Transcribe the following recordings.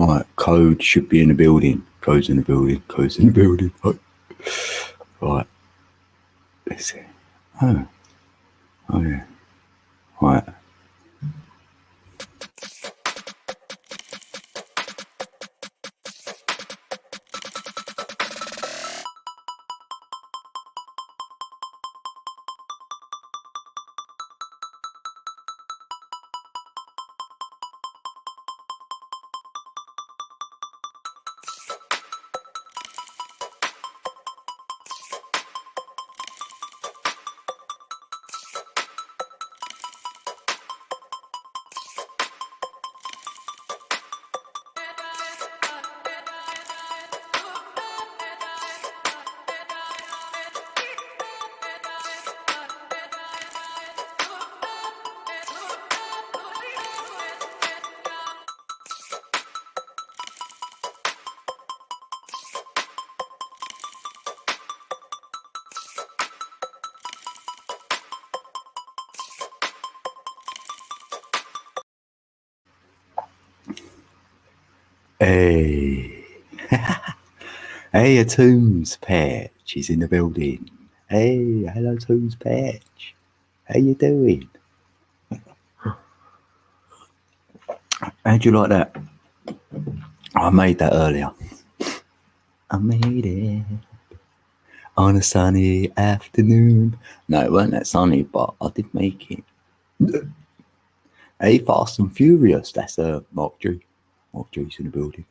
Right, code should be in the building. Code's in the building. Code's in the building. Right. Let's see. Oh yeah. Right. Hey. Hey, a Tombs Patch is in the building. Hey, hello Tombs Patch. How you doing? How'd you like that? I made that earlier. I made it on a sunny afternoon. No, it weren't that sunny, but I did make it. Hey, Fast and Furious. That's Mark G. Mark G's in the building.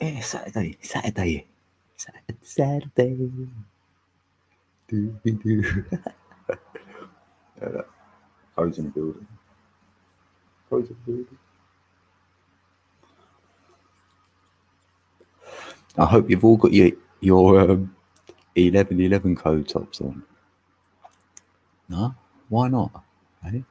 Yeah, Saturday. Do. Code's in the building. Code's in the building. I hope you've all got your 1111 code tops on. No? Why not? Eh?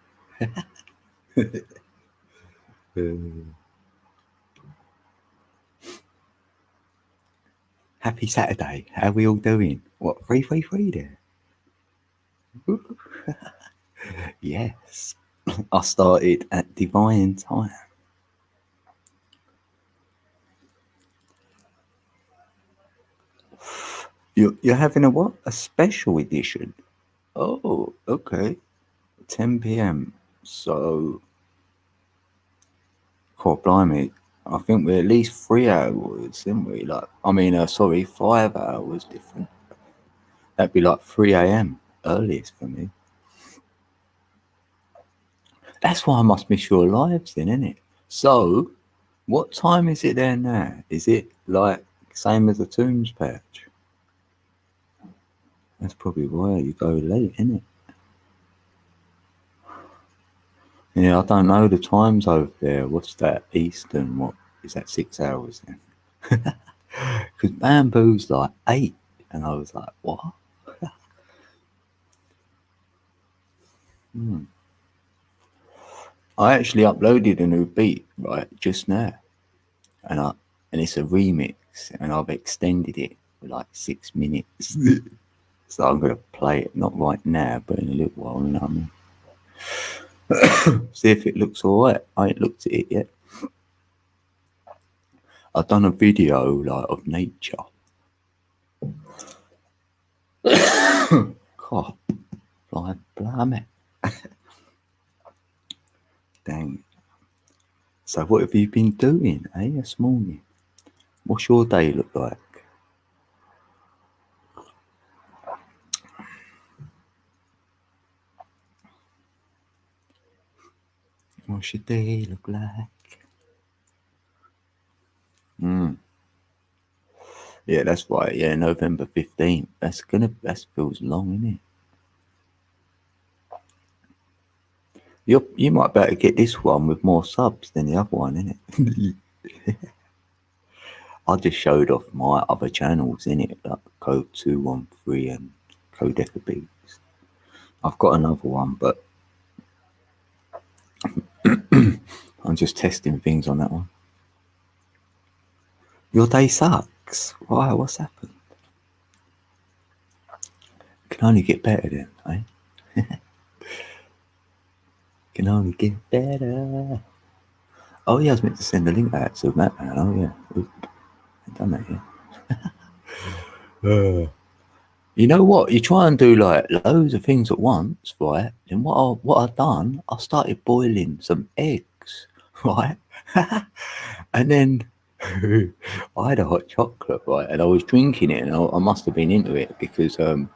Happy Saturday. How we all doing? What, 333 there? Yes. I started at divine time. You're having a what? A special edition? Oh, okay. 10 p.m. So, God blimey, I think we're at least 3 hours, isn't we? 5 hours different. That'd be like 3 a.m. earliest for me. That's why I must miss your lives then, isn't it? So, what time is it there now? Is it like same as the Tombs Patch? That's probably why you go late, isn't it? Yeah, I don't know the times over there. What's that? Eastern? What is that? 6 hours then? Because Bamboo's like 8, and I was like, what? I actually uploaded a new beat right just now, and it's a remix, and I've extended it for like 6 minutes. So I'm gonna play it, not right now, but in a little while. You know what I mean? See if it looks alright. I ain't looked at it yet. I've done a video like of nature. God, blimey. Dang. So what have you been doing, this morning? What's your day look like? What's your day look like? Yeah, that's right. Yeah, November 15th. That feels long, isn't it? You might better get this one with more subs than the other one, innit? I just showed off my other channels, innit? Like Code 213 and Codeca Beats. I've got another one, but I'm just testing things on that one. Your day sucks. Why? What's happened? Can only get better then, eh? Can only get better. Oh yeah, I was meant to send the link out to Matt, man. Oh yeah, I've done that, yeah. You know what? You try and do like loads of things at once, right? Then what I've done, I started boiling some eggs, right? And then I had a hot chocolate, right? And I was drinking it, and I must have been into it because I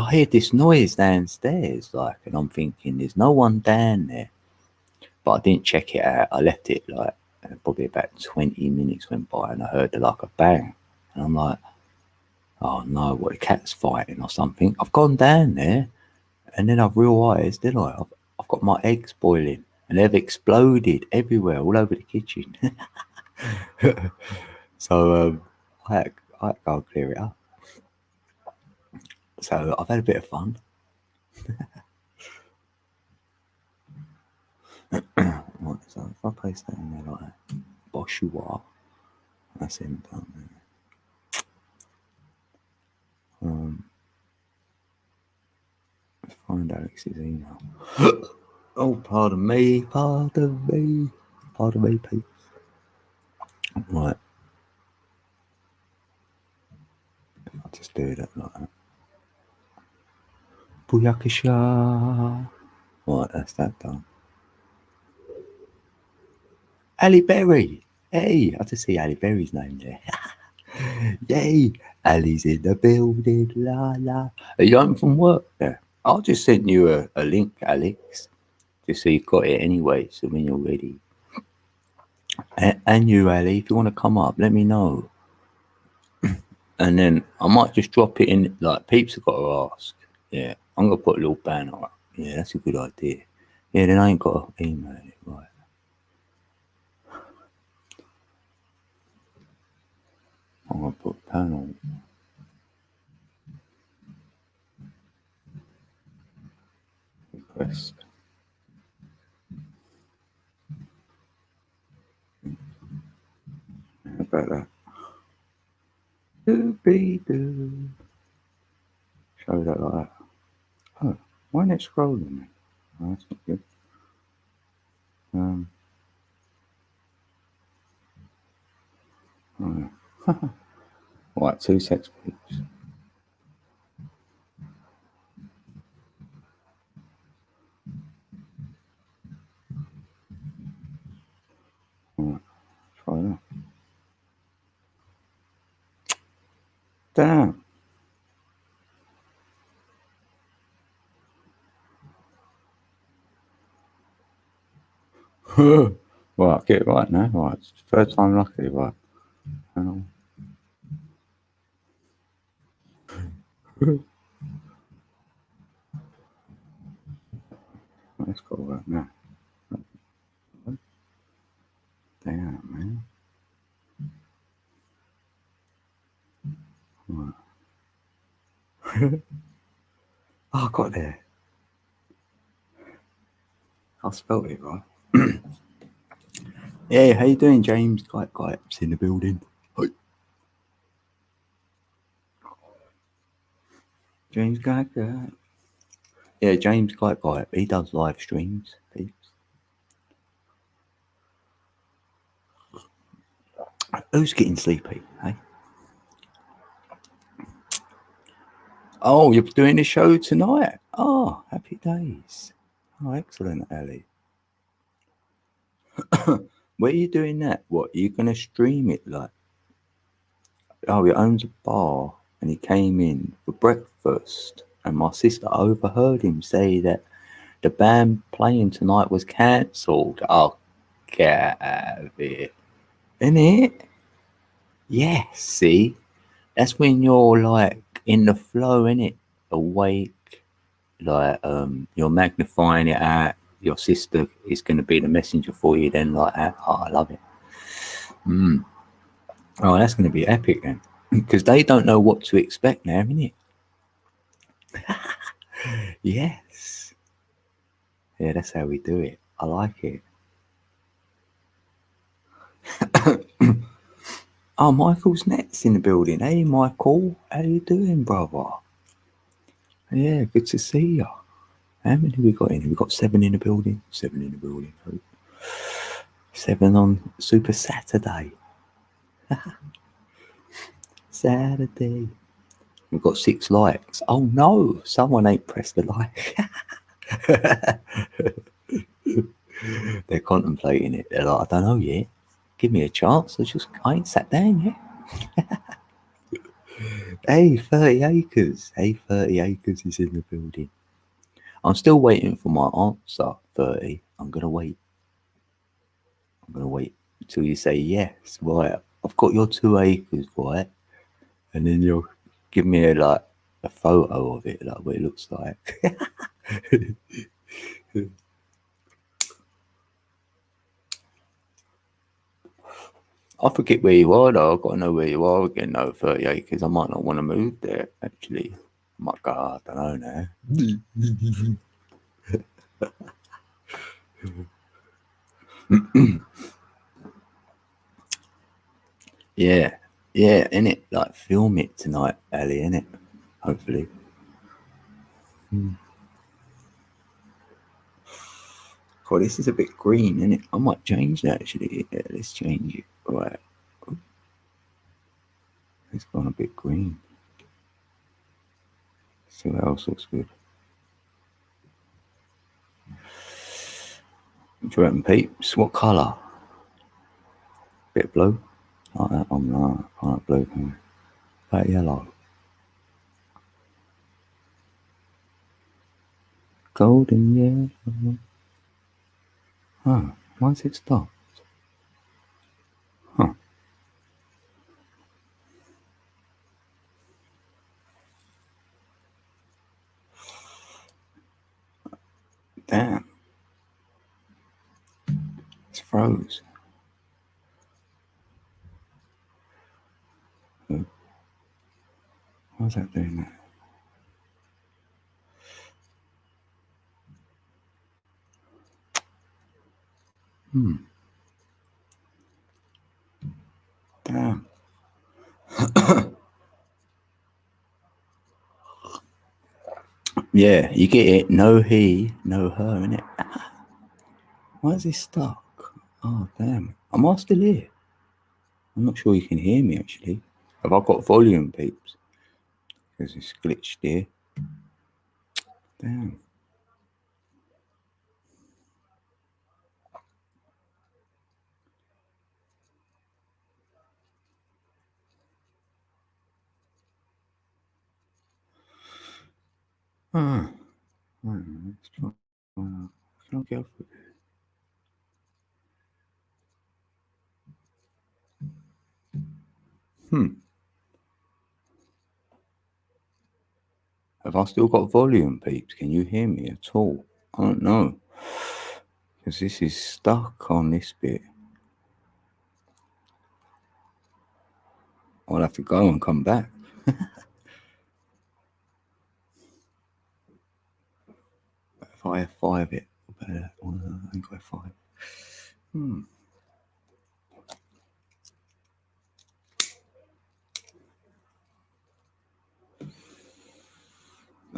heard this noise downstairs, like, and I'm thinking there's no one down there, but I didn't check it out. I left it like probably about 20 minutes went by, and I heard like a bang, and I'm like, oh no, what, a cat's fighting or something. I've gone down there, and then I've realised, didn't I? I've got my eggs boiling, and they've exploded everywhere, all over the kitchen. So I had to go and clear it up. So I've had a bit of fun. Right, so if I place that in there like that, Boshua, that's him down there. Let's find Alex's email. Oh, pardon me, Pete. Right, I'll just do that like that. Booyakasha. Right, that's that done. Ali Berry. Hey, I just see Ali Berry's name there. Yay, Ali's in the building. La la. Are you home from work? Yeah. I'll just send you a link, Alex, just so you've got it anyway. So when you're ready, and you, Ali, if you want to come up, let me know. And then I might just drop it in. Like, peeps have got to ask. Yeah, I'm gonna put a little banner up. Yeah, that's a good idea. Yeah, then I ain't got to email it, right? I'm gonna put panel request. How about that? Do. Show that like that. Oh, why not scrolling? Oh, that's not good. Oh. Right, 2 secs, please. Right, try that. Damn. Right, get it right now. Right, it's the third time lucky, right. Hang on. Let's go right now. Damn, man. Right. Oh, I got there. I spelled it right. Yeah, how you doing, James? It's in the building. Hi. James Guy. Yeah, James Guy. He does live streams. Who's getting sleepy, hey? Oh, you're doing the show tonight? Oh, happy days. Oh, excellent, Ali. Where are you doing that? What, are you going to stream it like? Oh, he owns a bar and he came in for breakfast and my sister overheard him say that the band playing tonight was cancelled. Oh, get out of here. Isn't it? Yeah, see? That's when you're like in the flow, innit? Awake, like you're magnifying it out. Your sister is going to be the messenger for you then, like that. Oh, I love it. Oh, that's going to be epic then. Because they don't know what to expect now, innit? Yes. Yeah, that's how we do it. I like it. Oh, Michael's next in the building. Hey, Michael. How you doing, brother? Yeah, good to see you. How many we got in? We got 7 in the building. 7 in the building. 7 on Super Saturday. Saturday. We've got 6 likes. Oh no, someone ain't pressed the like. They're contemplating it. They're like, I don't know yet. Give me a chance. I ain't sat down yet. Hey, 30 acres. Hey, 30 acres is in the building. I'm still waiting for my answer, 30. I'm going to wait until you say yes. Right. I've got your 2 acres, right? And then you'll give me a photo of it, like what it looks like. I forget where you are though. I've got to know where you are again though, 30 acres. I might not want to move there actually. I might go, I don't know now. Yeah, innit? Like film it tonight, Ali, innit? Hopefully. God, this is a bit green, innit? I might change that actually. Yeah, let's change it. Right. It's gone a bit green. See what else looks good. Jordan peeps, what colour? Bit blue. Like that one, like blue. About yellow. Golden yellow. Huh, why's it stopped? Huh. Damn. It's froze. Why's that doing that? Damn. Yeah, you get it. No he, no her, innit? Why is this stuck? Oh, damn. Am I still here? I'm not sure you can hear me, actually. Have I got volume, peeps? Because it's glitched here. Damn. Ah. Right, let's try. Can I get off with it? Have I still got volume, peeps? Can you hear me at all? I don't know. Because this is stuck on this bit. I'll have to go and come back. If I F5 it, better. I think F5.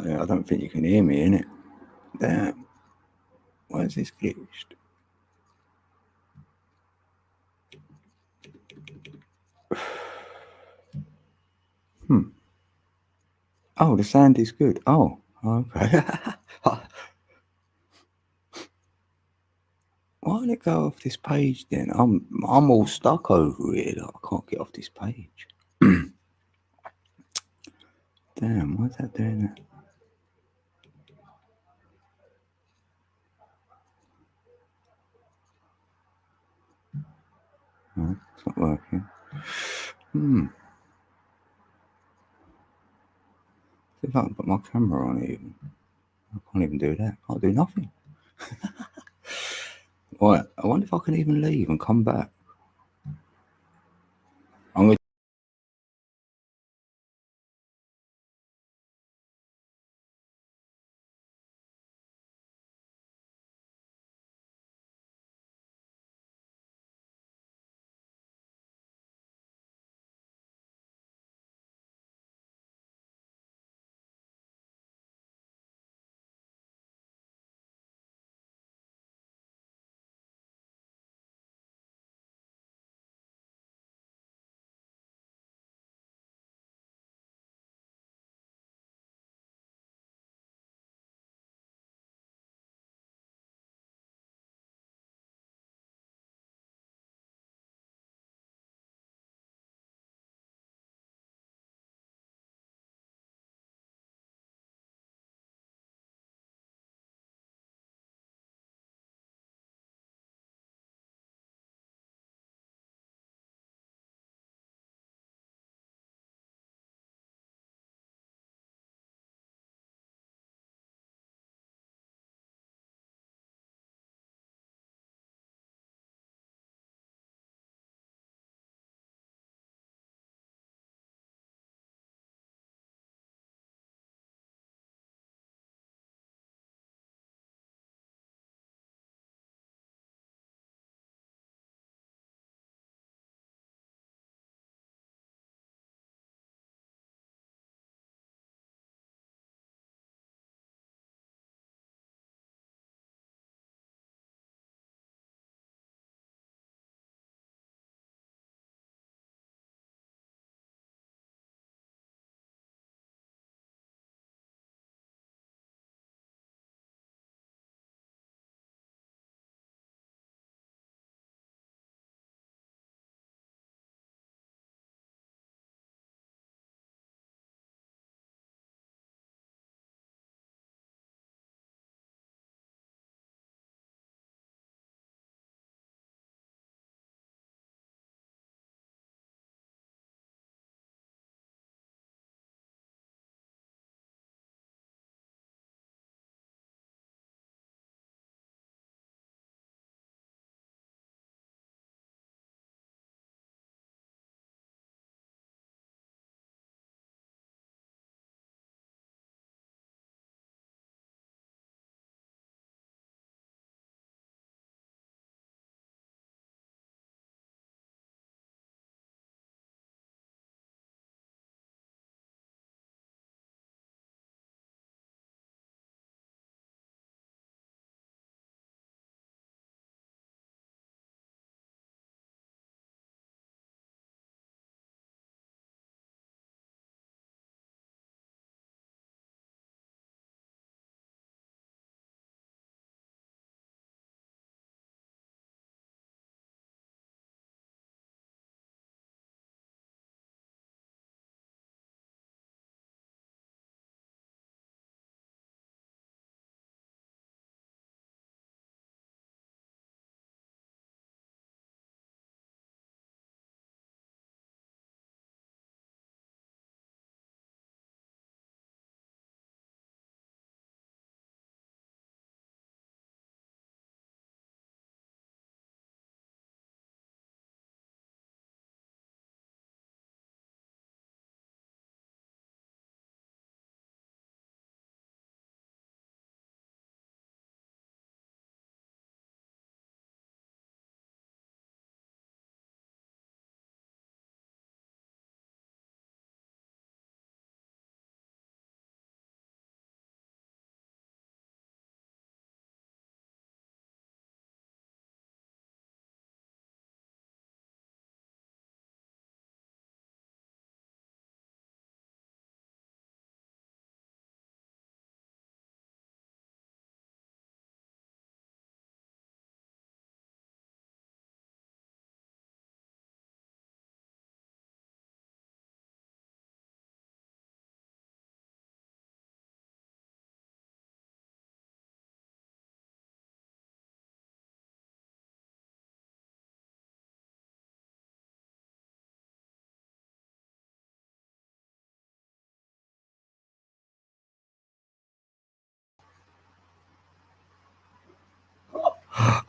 Yeah, I don't think you can hear me, innit? Damn. Why is this glitched? Oh, the sound is good. Oh, okay. Why did it go off this page then? I'm all stuck over here. Like, I can't get off this page. Damn, why's that doing that? No, it's not working. See if I can put my camera on even. I can't even do that. Can't do nothing. Right, I wonder if I can even leave and come back. I'm going to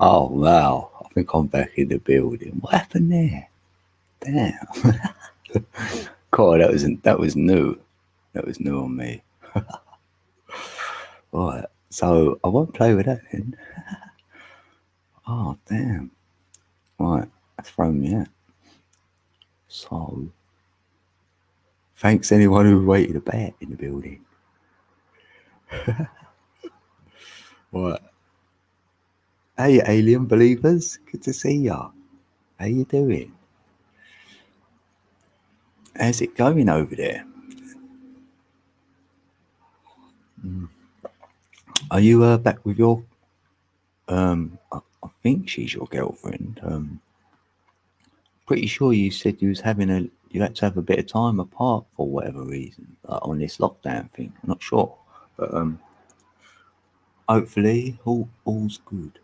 Oh wow, I think I'm back in the building. What happened there? Damn. God, that was new. That was new on me. Right. So I won't play with that then. Oh damn. Right. That's thrown me out. So thanks anyone who waited a bat in the building. Right. Hey alien believers, good to see ya. How you doing? How's it going over there? Are you back with your I think she's your girlfriend. Pretty sure you said you had to have a bit of time apart for whatever reason on this lockdown thing. I'm not sure, but hopefully all's good.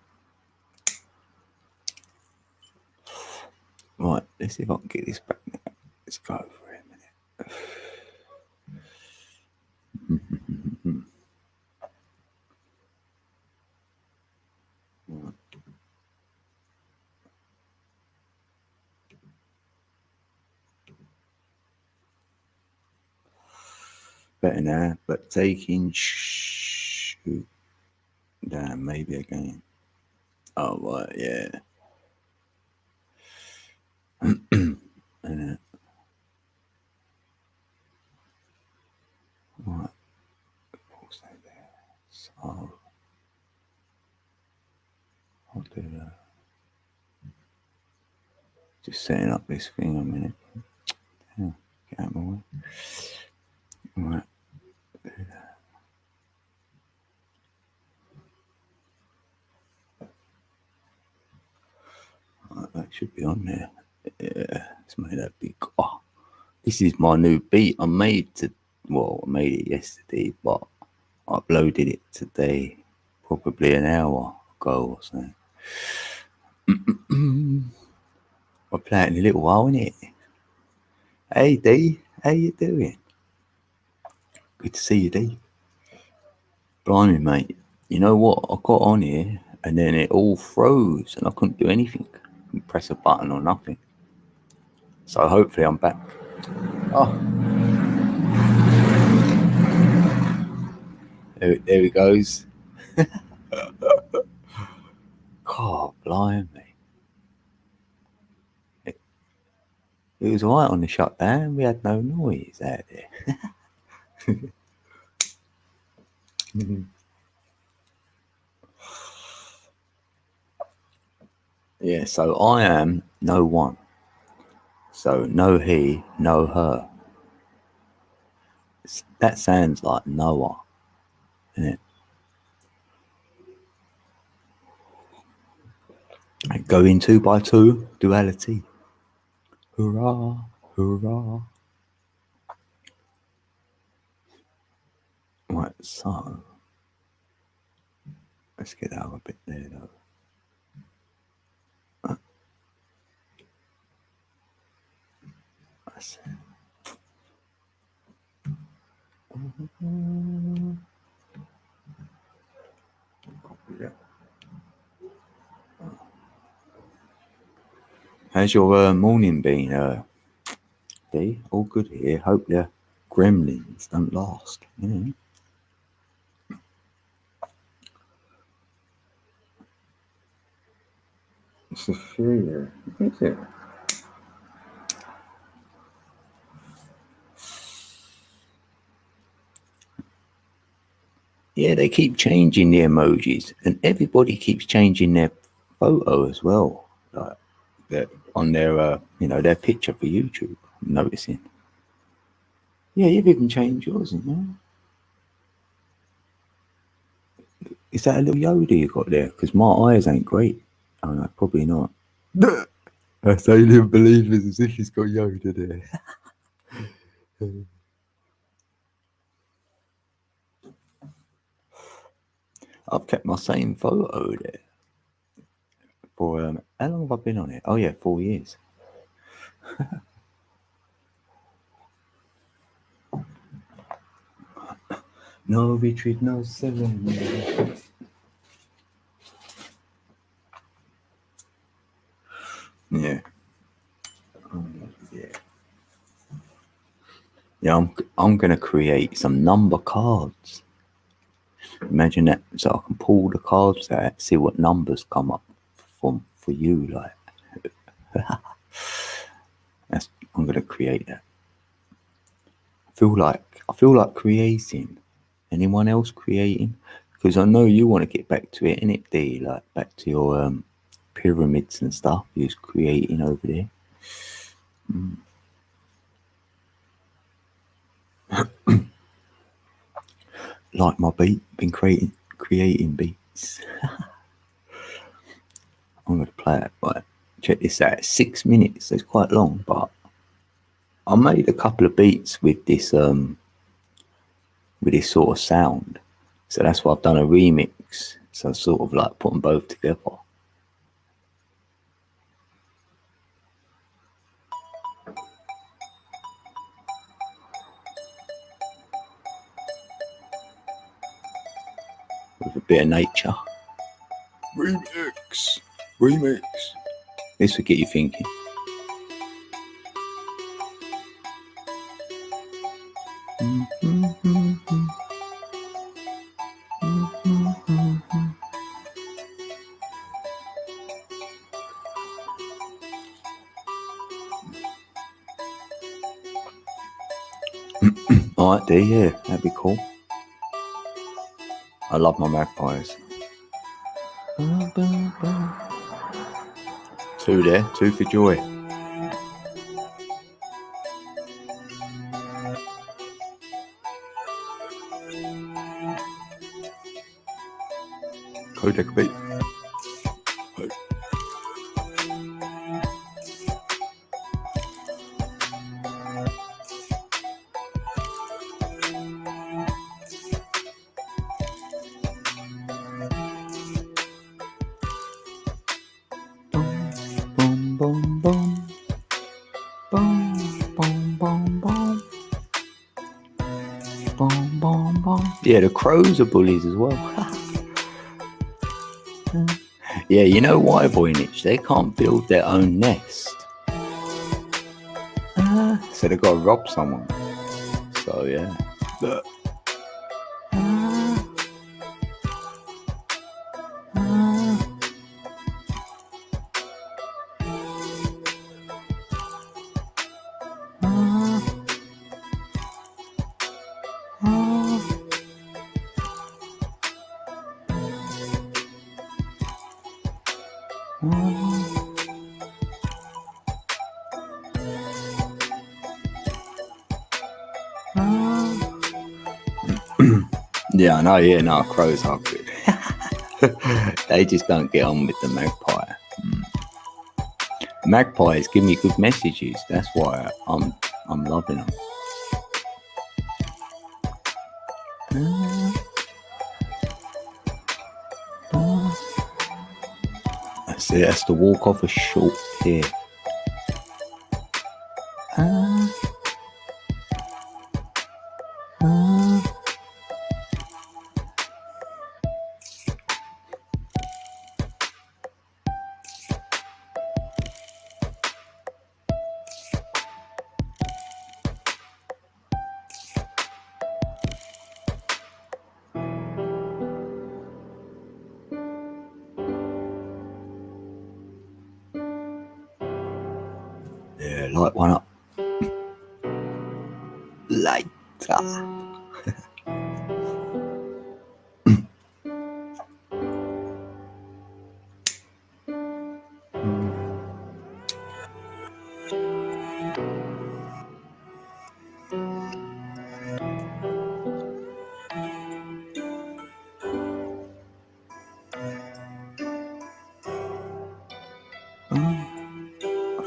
Right, let's see if I can get this back now. Let's go for a minute. Right. Better now, but taking shoot down maybe again. Oh right, yeah. And right, pause that there. So I'll do that. Just setting up this thing a minute. Yeah, get out of my way. Right, do that. Right, that should be on there. Yeah, let's make that big. Oh, this is my new beat. I made it yesterday, but I uploaded it today, probably an hour ago or so. I'll play it in a little while, innit? Hey D, how you doing? Good to see you, D. Blimey, mate. You know what? I got on here and then it all froze and I couldn't do anything. Couldn't press a button or nothing. So hopefully I'm back. Oh, there he goes. God, blimey. It was alright on the shutdown. We had no noise out there. Yeah, so I am no one. So no he, no her. That sounds like Noah, innit? Going two by two, duality. Hurrah, hurrah. Right, so let's get out a bit there though. That's it. How's your morning been, D? All good here. Hope the gremlins don't last. Yeah. It's a fear. Is it? Yeah, they keep changing the emojis, and everybody keeps changing their photo as well. Like on their, their picture for YouTube. I'm noticing. Yeah, you've even changed yours, haven't you? Is that a little Yoda you got there? Because my eyes ain't great. Oh no, probably not. That's alien believers as if he's got Yoda there. I've kept my same photo there for how long have I been on it? Oh yeah, 4 years. No retreat, no surrender. Yeah. Yeah, I'm gonna create some number cards. Imagine that, so I can pull the cards out, see what numbers come up for you. Like, I'm gonna create that. I feel like creating. Anyone else creating? Because I know you want to get back to it, innit, D? Like back to your pyramids and stuff. You're creating over there. Like my beat, been creating beats. I'm gonna play it. Right, check this out. 6 minutes. It's quite long, but I made a couple of beats with this sort of sound. So that's why I've done a remix. So I sort of like put them both together. With a bit of nature. Remix. This will get you thinking. Alright, there, yeah, that'd be cool. I love my magpies. Two there, two for joy. Kodak beat. Hey. Boom, boom, boom. Boom, boom, boom, boom. Boom, boom, boom. Yeah, the crows are bullies as well. Yeah, you know why, Voynich? They can't build their own nest. So they've got to rob someone. So, yeah. Yeah, I know, yeah, no, crows are good. They just don't get on with the magpie. Magpies give me good messages. That's why I'm loving them. That's it. That's the walk off a short here. Yeah, light one up. Later.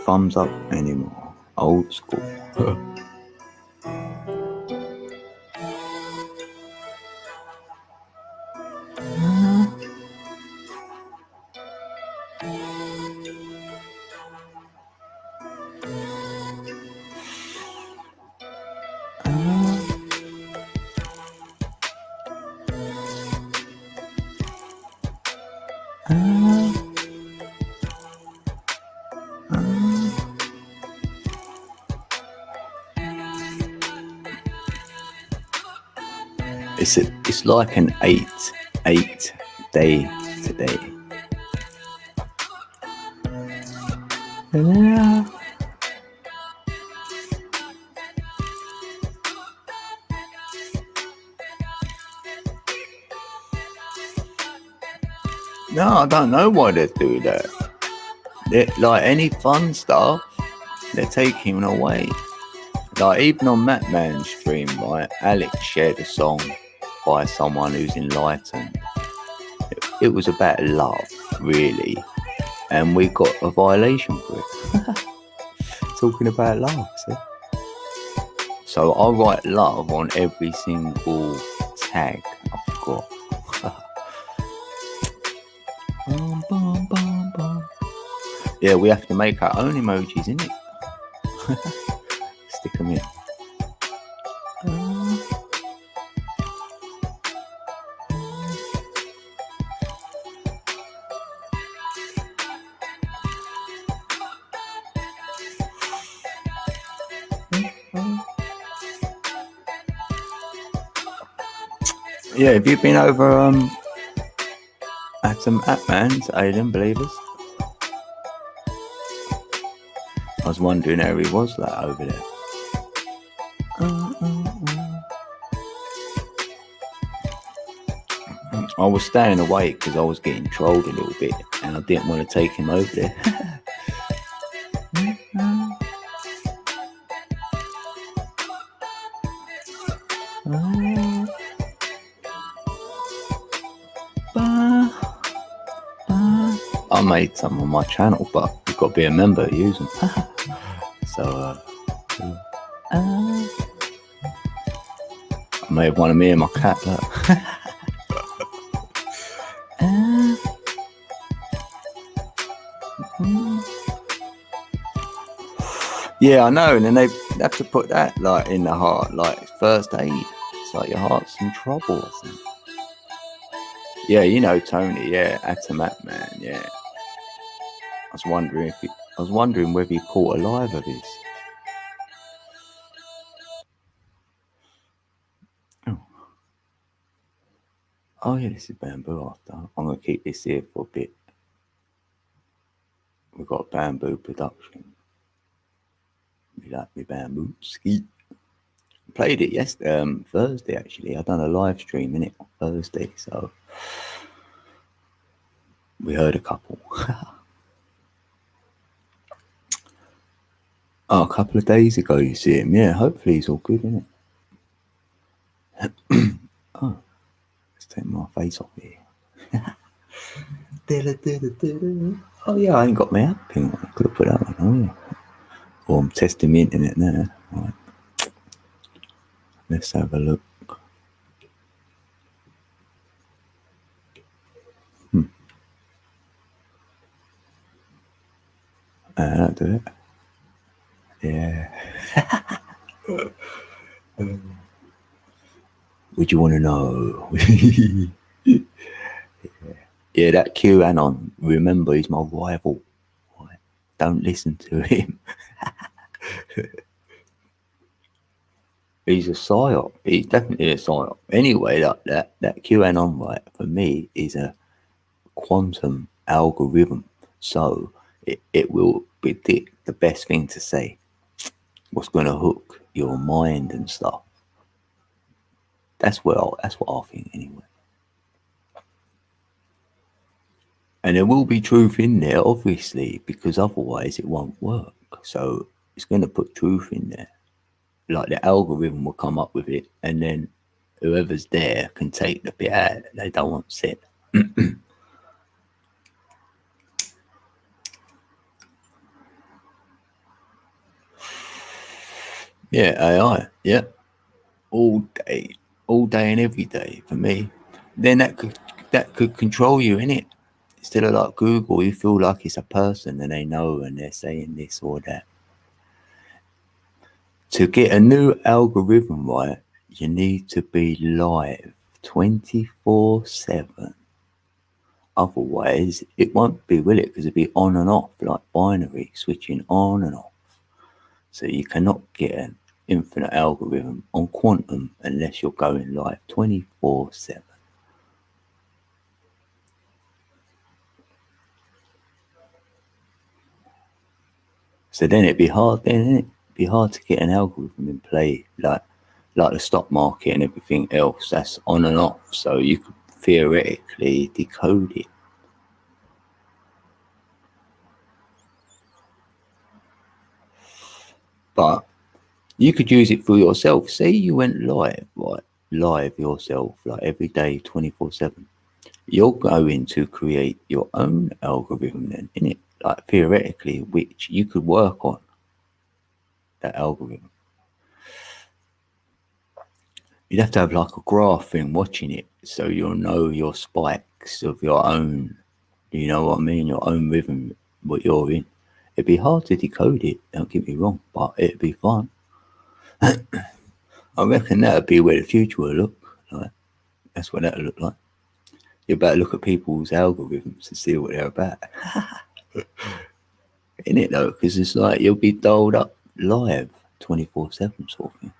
Thumbs up anymore. Old school. It's like an 8 day today. Yeah. No, I don't know why they do that. Like any fun stuff, they're taking away. Like even on Matman's stream, right? Alex shared a song by someone who's enlightened. It was about love, really, and we got a violation for it. Talking about love, see? So I write love on every single tag I've got. Yeah, we have to make our own emojis, innit? Stick them in. Yeah, have you been over at some Atman's Alien Believers? I was wondering how he was like over there. I was staying awake because I was getting trolled a little bit and I didn't want to take him over there. I made some on my channel, but you've got to be a member to use them. So, I made one of me and my cat. Look. Yeah, I know, and then they have to put that like in the heart, like first aid. It's like your heart's in trouble or something. Yeah, you know Tony. Yeah, Atomat Man. Yeah. I was wondering whether he caught a live of this. Oh yeah, this is Bamboo after. I'm gonna keep this here for a bit. We've got Bamboo production. We like me Bamboo ski. Played it yesterday, Thursday actually. I done a live stream in it on Thursday, so we heard a couple. Oh, a couple of days ago you see him. Yeah, hopefully he's all good, isn't it? Oh, let's take my face off here. Oh yeah, I ain't got my app ping on. I could have put that one on. Yeah. Oh, I'm testing the internet now. Right. Let's have a look. That'll do it. Yeah. Would you want to know? Yeah, that QAnon. Remember, he's my rival. Right. Don't listen to him. He's a psyop. He's definitely a psyop. Anyway, that QAnon, right, for me, is a quantum algorithm. So it will predict the best thing to say, what's going to hook your mind and stuff. That's what I think anyway. And there will be truth in there, obviously, because otherwise it won't work. So it's going to put truth in there. Like the algorithm will come up with it, and then whoever's there can take the bit out that they don't want set. Yeah, AI. Yeah, all day and every day for me. Then that could control you, innit? Instead of like Google, you feel like it's a person and they know and they're saying this or that. To get a new algorithm right, you need to be live 24/7. Otherwise, it won't be, will it? Because it'll be on and off, like binary, switching on and off. So you cannot get infinite algorithm on quantum unless you're going live 24/7. So then it'd be hard, then it'd be hard to get an algorithm in play like the stock market and everything else that's on and off. So you could theoretically decode it. But you could use it for yourself. Say you went live, right? Live yourself, like every day, 24/7. You're going to create your own algorithm then, innit? Like theoretically, which you could work on that algorithm. You'd have to have like a graph thing watching it so you'll know your spikes of your own, you know what I mean? Your own rhythm, what you're in. It'd be hard to decode it, don't get me wrong, but it'd be fun. I reckon that'd be where the future will look like. That's what that'll look like. You better look at people's algorithms to see what they're about. In it though, because it's like you'll be doled up live 24/7 sort of thing.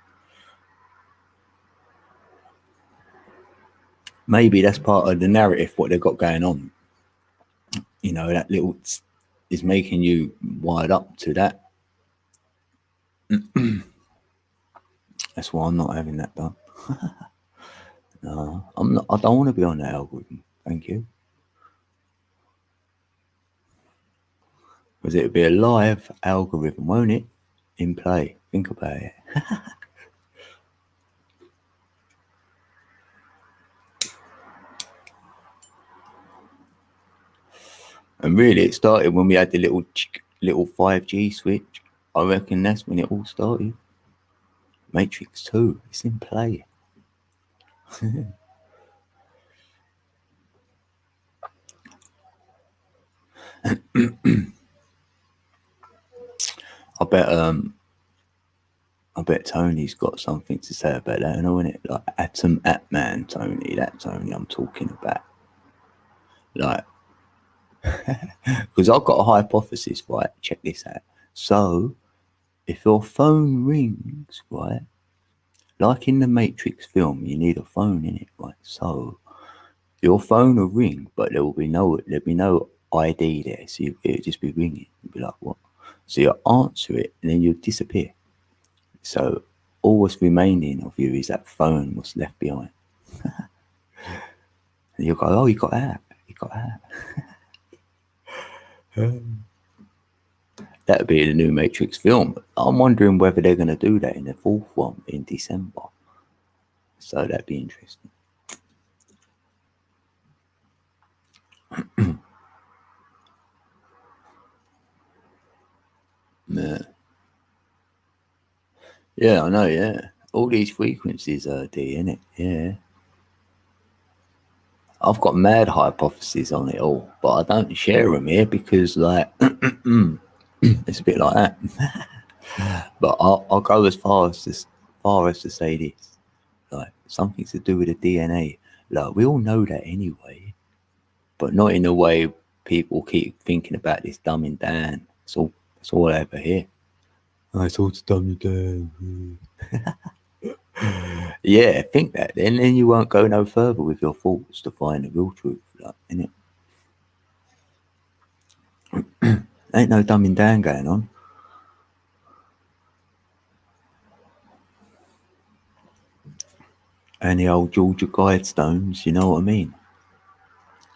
Maybe that's part of the narrative, what they've got going on. You know, that little is making you wired up to that. That's why I'm not having that done. No, I'm not. I don't want to be on that algorithm. Thank you. Because it'll be a live algorithm, won't it? In play. Think about it. And really, it started when we had the little 5G switch. I reckon that's when it all started. Matrix 2, it's in play. I bet Tony's got something to say about that, and I want it like Atom Atman Tony, that Tony I'm talking about. Like, because I've got a hypothesis, right? Check this out. So, if your phone rings, right, like in the Matrix film, you need a phone in it, right? So, your phone will ring, but there'll be no ID there, so it'll just be ringing. You'll be like, what? So you answer it, and then you'll disappear. So all what's remaining of you is that phone was left behind. And you'll go, oh, you got that. You got that. That'd be the new Matrix film. I'm wondering whether they're going to do that in the fourth one in December. So that'd be interesting. Yeah, I know, yeah. All these frequencies are D, innit? Yeah. I've got mad hypotheses on it all, but I don't share them here because, like, it's a bit like that. But I'll go as far as to say this, like something to do with the DNA. Like we all know that anyway, but not in a way people keep thinking about this dumbing down. It's all I ever hear. I thought to dumb you down. Yeah, think that. Then you won't go no further with your thoughts to find the real truth, like, innit? Ain't no dumbing down going on. And the old Georgia Guidestones, you know what I mean?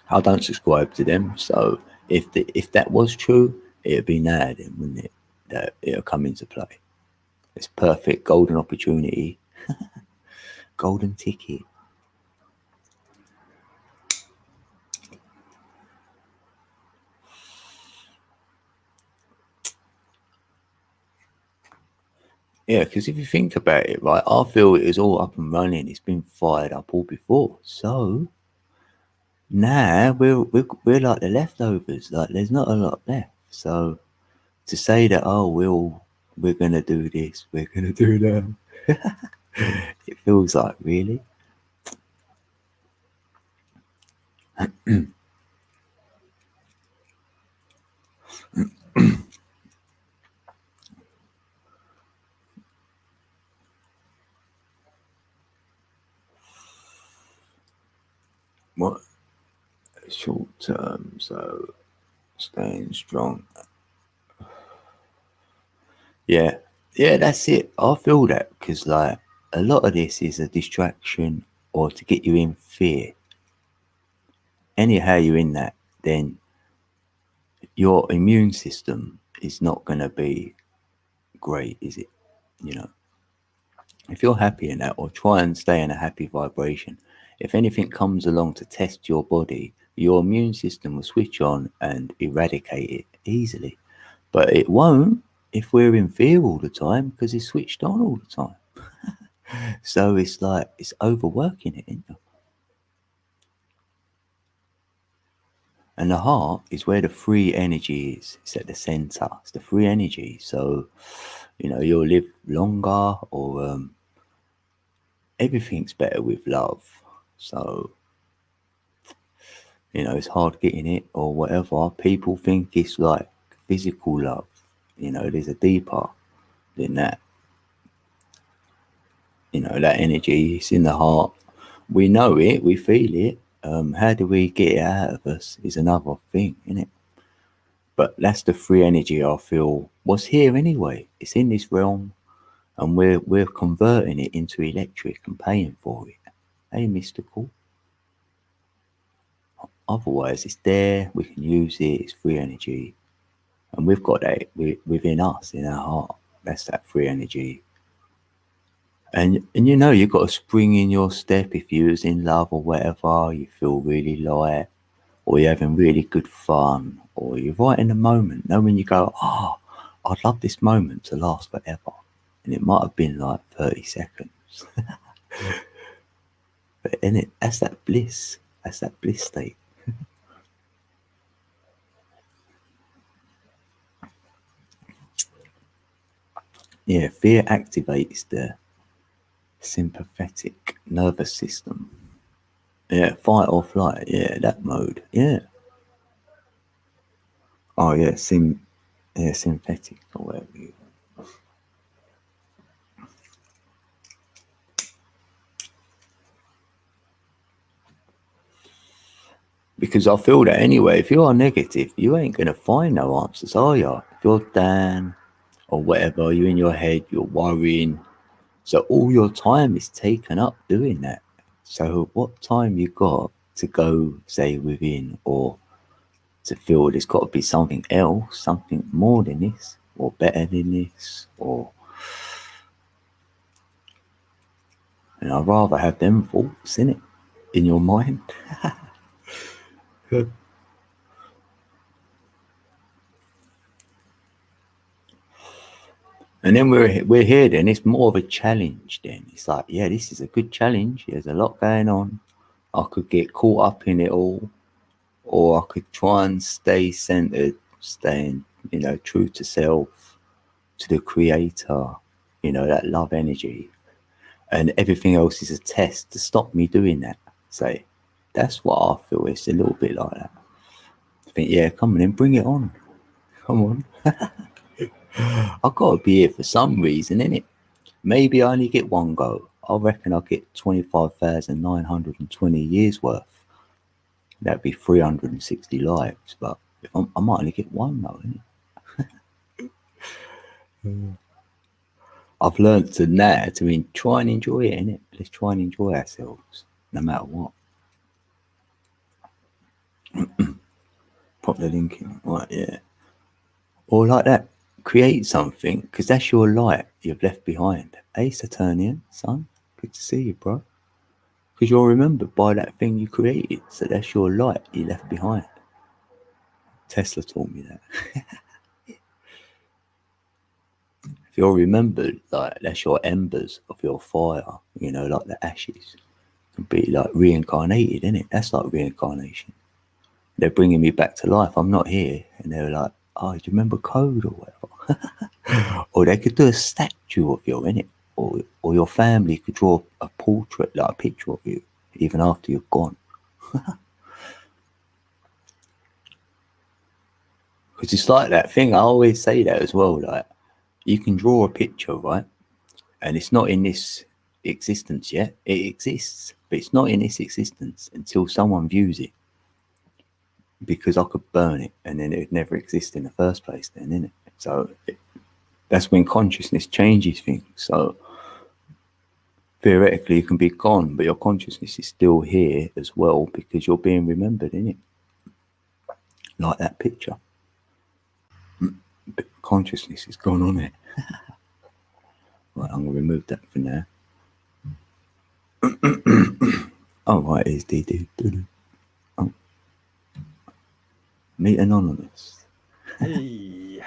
I don't subscribe to them, so if that was true, it'd be now then, wouldn't it? That it'll come into play. It's perfect golden opportunity, golden ticket. Yeah, because if you think about it, right, I feel it is all up and running. It's been fired up all before, so now we're like the leftovers. Like there's not a lot left. So to say that we're gonna do this, we're gonna do that, it feels like really. What? Short term, so staying strong. Yeah, that's it. I feel that because like a lot of this is a distraction or to get you in fear. Anyhow, you're in that, then your immune system is not going to be great, is it? You know, if you're happy in that, or try and stay in a happy vibration, if anything comes along to test your body, your immune system will switch on and eradicate it easily. But it won't if we're in fear all the time because it's switched on all the time. So it's like it's overworking it, isn't it? And the heart is where the free energy is. It's at the center. It's the free energy. So, you'll live longer, or everything's better with love. So, it's hard getting it or whatever. People think it's like physical love. There's a deeper than that. That energy is in the heart. We know it, we feel it. How do we get it out of us is another thing, isn't it? But that's the free energy I feel was here anyway. It's in this realm, and we're converting it into electric and paying for it. Hey, mystical. Otherwise, it's there. We can use it. It's free energy, and we've got that within us, in our heart. That's that free energy. And you've got a spring in your step if you're in love or whatever. You feel really light, or you're having really good fun, or you're right in the moment. When you go, I'd love this moment to last forever. And it might have been like 30 seconds. But in it, that's that bliss. That's that bliss state. Yeah, fear activates the sympathetic nervous system. Yeah, fight or flight. Yeah, that mode. Yeah. Oh yeah, synthetic or whatever. Because I feel that anyway. If you are negative, you ain't gonna find no answers, are you? If you're down or whatever, you're in your head, you're worrying. So all your time is taken up doing that. So what time you got to go, say, within, or to feel there's got to be something else, something more than this, or better than this, or I'd rather have them thoughts in it, in your mind. And then we're here. Then it's more of a challenge. Then it's like, yeah, this is a good challenge. There's a lot going on. I could get caught up in it all, or I could try and stay centered, staying, true to self, to the creator, that love energy. And everything else is a test to stop me doing that. So that's what I feel. It's a little bit like that. I think, yeah, come on in, bring it on. Come on. I've got to be here for some reason, innit? Maybe I only get one go. I reckon I'll get 25,920 years worth. That'd be 360 lives. But if I might only get one though, innit? I've learned to now to try and enjoy it, innit? Let's try and enjoy ourselves, no matter what. Pop the link in. Right, yeah. Or like that. Create something, because that's your light you've left behind. Hey, Saturnian, son. Good to see you, bro. Because you're remembered by that thing you created. So that's your light you left behind. Tesla taught me that. If you're remembered, like that's your embers of your fire, like the ashes. Can be like reincarnated, innit? That's like reincarnation. They're bringing me back to life. I'm not here. And they're like, oh, do you remember code or whatever? Or they could do a statue of you, innit? Or your family could draw a portrait, like a picture of you, even after you're gone. Because it's like that thing, I always say that as well, like, you can draw a picture, right? And it's not in this existence yet. It exists, but it's not in its existence until someone views it. Because I could burn it, and then it would never exist in the first place. Then, innit? So that's when consciousness changes things. So theoretically, you can be gone, but your consciousness is still here as well because you're being remembered, innit? Like that picture. But consciousness is gone on it. Right, I'm going to remove that for now. Oh, right, it's DD. Oh. Meet Anonymous. Hey,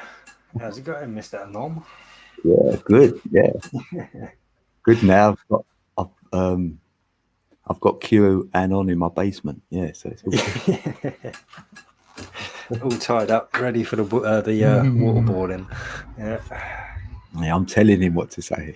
how's it going, Mr. Anom? Yeah, good. Yeah, good. Now I've got Q Anon in my basement. Yeah, so it's all good. All tied up, ready for the waterboarding. Yeah. Yeah, I'm telling him what to say.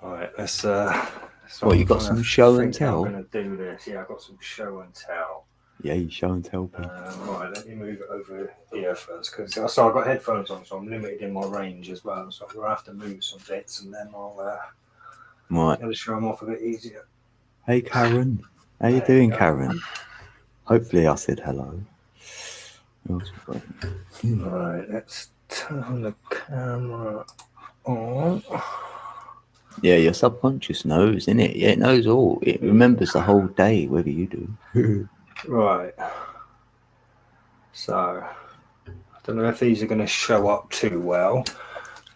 All right, let's. What, you got some show and tell? I'm going to do this. Yeah, I've got some show and tell. Yeah, you show and tell people. Right, let me move it over here first because I've got headphones on, so I'm limited in my range as well. So we'll have to move some bits, and then I'll Right. show them off a bit easier. Hey, Karen. How you doing, Karen? Hopefully, I said hello. Right, let's turn the camera on. Yeah, your subconscious knows, innit? Yeah, it knows all. It remembers the whole day, whether you do. Right. So, I don't know if these are going to show up too well.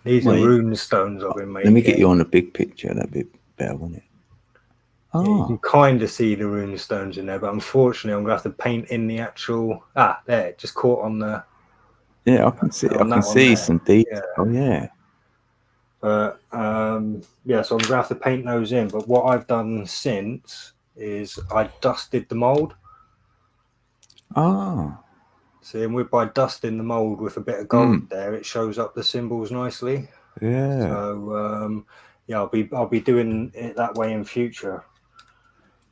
These are rune stones I've been making. Let me get you on a big picture. That'd be better, wouldn't it? Yeah, you can kind of see the rune stones in there, but unfortunately, I'm going to have to paint in the actual. There, it just caught on the. Yeah, I can see. I can see some detail. Yeah. Oh, yeah. But yeah, so I'm going to have to paint those in. But what I've done since is I dusted the mold. Oh. See, and by dusting the mold with a bit of gold there, it shows up the symbols nicely. Yeah. So yeah, I'll be doing it that way in future.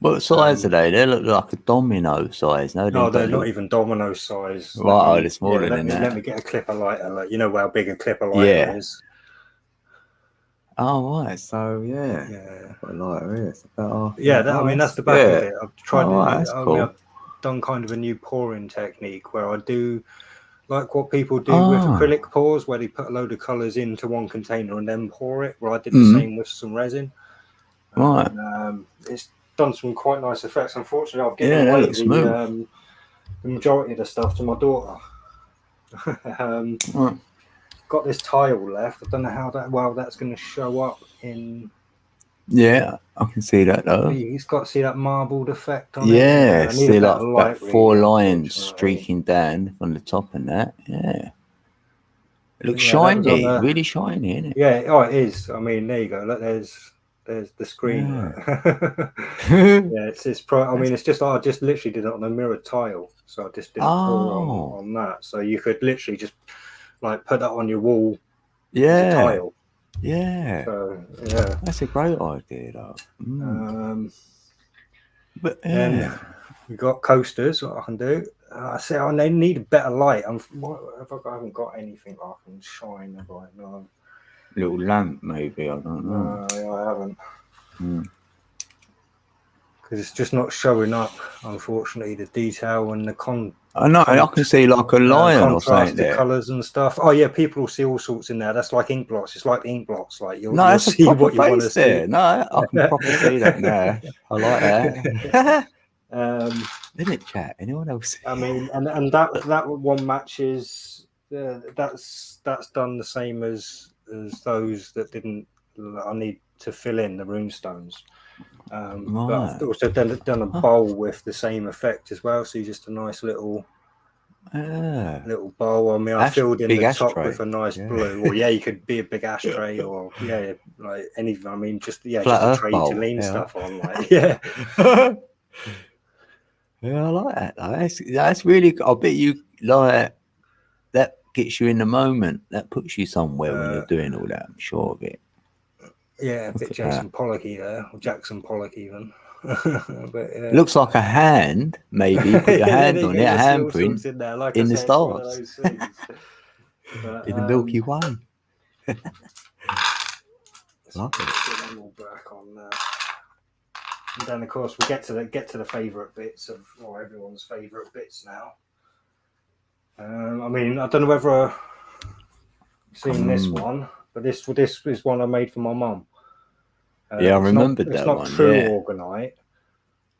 What size are they? They look like a domino size. No, they're not even domino size. Right, it's smaller than that. Let me get a clipper lighter. Like, you know how big a clipper lighter is. Oh, right. So, yeah. A lighter is. I mean, that's the back of it. I've tried cool. I've done kind of a new pouring technique where I do like what people do with acrylic pours, where they put a load of colours into one container and then pour it. Well, I did the same with some resin. Right. And, it's done some quite nice effects. Unfortunately, I've given away the majority of the stuff to my daughter. Got this tile left. I don't know how that's going to show up in. Yeah, I can see that though. You've got to see that marbled effect on it. Yeah, see like that 4 lines streaking down from the top and that. Yeah. It looks shiny, really shiny, isn't it? Yeah, it is. I mean, there you go. Look, there's the screen. Yeah, I mean, it's just I just literally did it on a mirror tile, so I just did pour on that. So you could literally just like put that on your wall. As a tile. Yeah. So yeah, that's a great idea, though. But then we got coasters. What I can do. I say they need a better light. I haven't got anything I can shine right now. Little lamp, maybe. I don't know. No, I haven't. Because it's just not showing up. Unfortunately, the detail and the I know. I can see like a lion or something there. Colours and stuff. Oh yeah, people will see all sorts in there. That's like ink blots. It's like the ink blots. Like you'll see what you want to see. No, I can probably see that now. I like that. Isn't it, chat? Anyone else? I mean, and that one matches. That's done the same as those that didn't. I need to fill in the rune stones. But I've also done a bowl with the same effect as well. So just a nice little bowl. I mean, I filled in the top with a nice blue. Or you could be a big ashtray, or like anything. I mean, just a tray to lean stuff on. Like, yeah, I like that. That's really. I bet you like that. Gets you in the moment. That puts you somewhere when you're doing all that. I'm sure of it. Yeah, a bit Jason Pollocky there, or Jackson Pollock even. But, looks like a hand, maybe. Put your hand on it, a handprint in there, like in the stars. But, In the Milky Way. let's Love it. get them all back on there. And then, of course, we get to the favourite bits of everyone's favourite bits now. I mean, I don't know whether you've seen this one, but this is one I made for my mum. Yeah, I remembered that It's not one, true yeah. orgonite.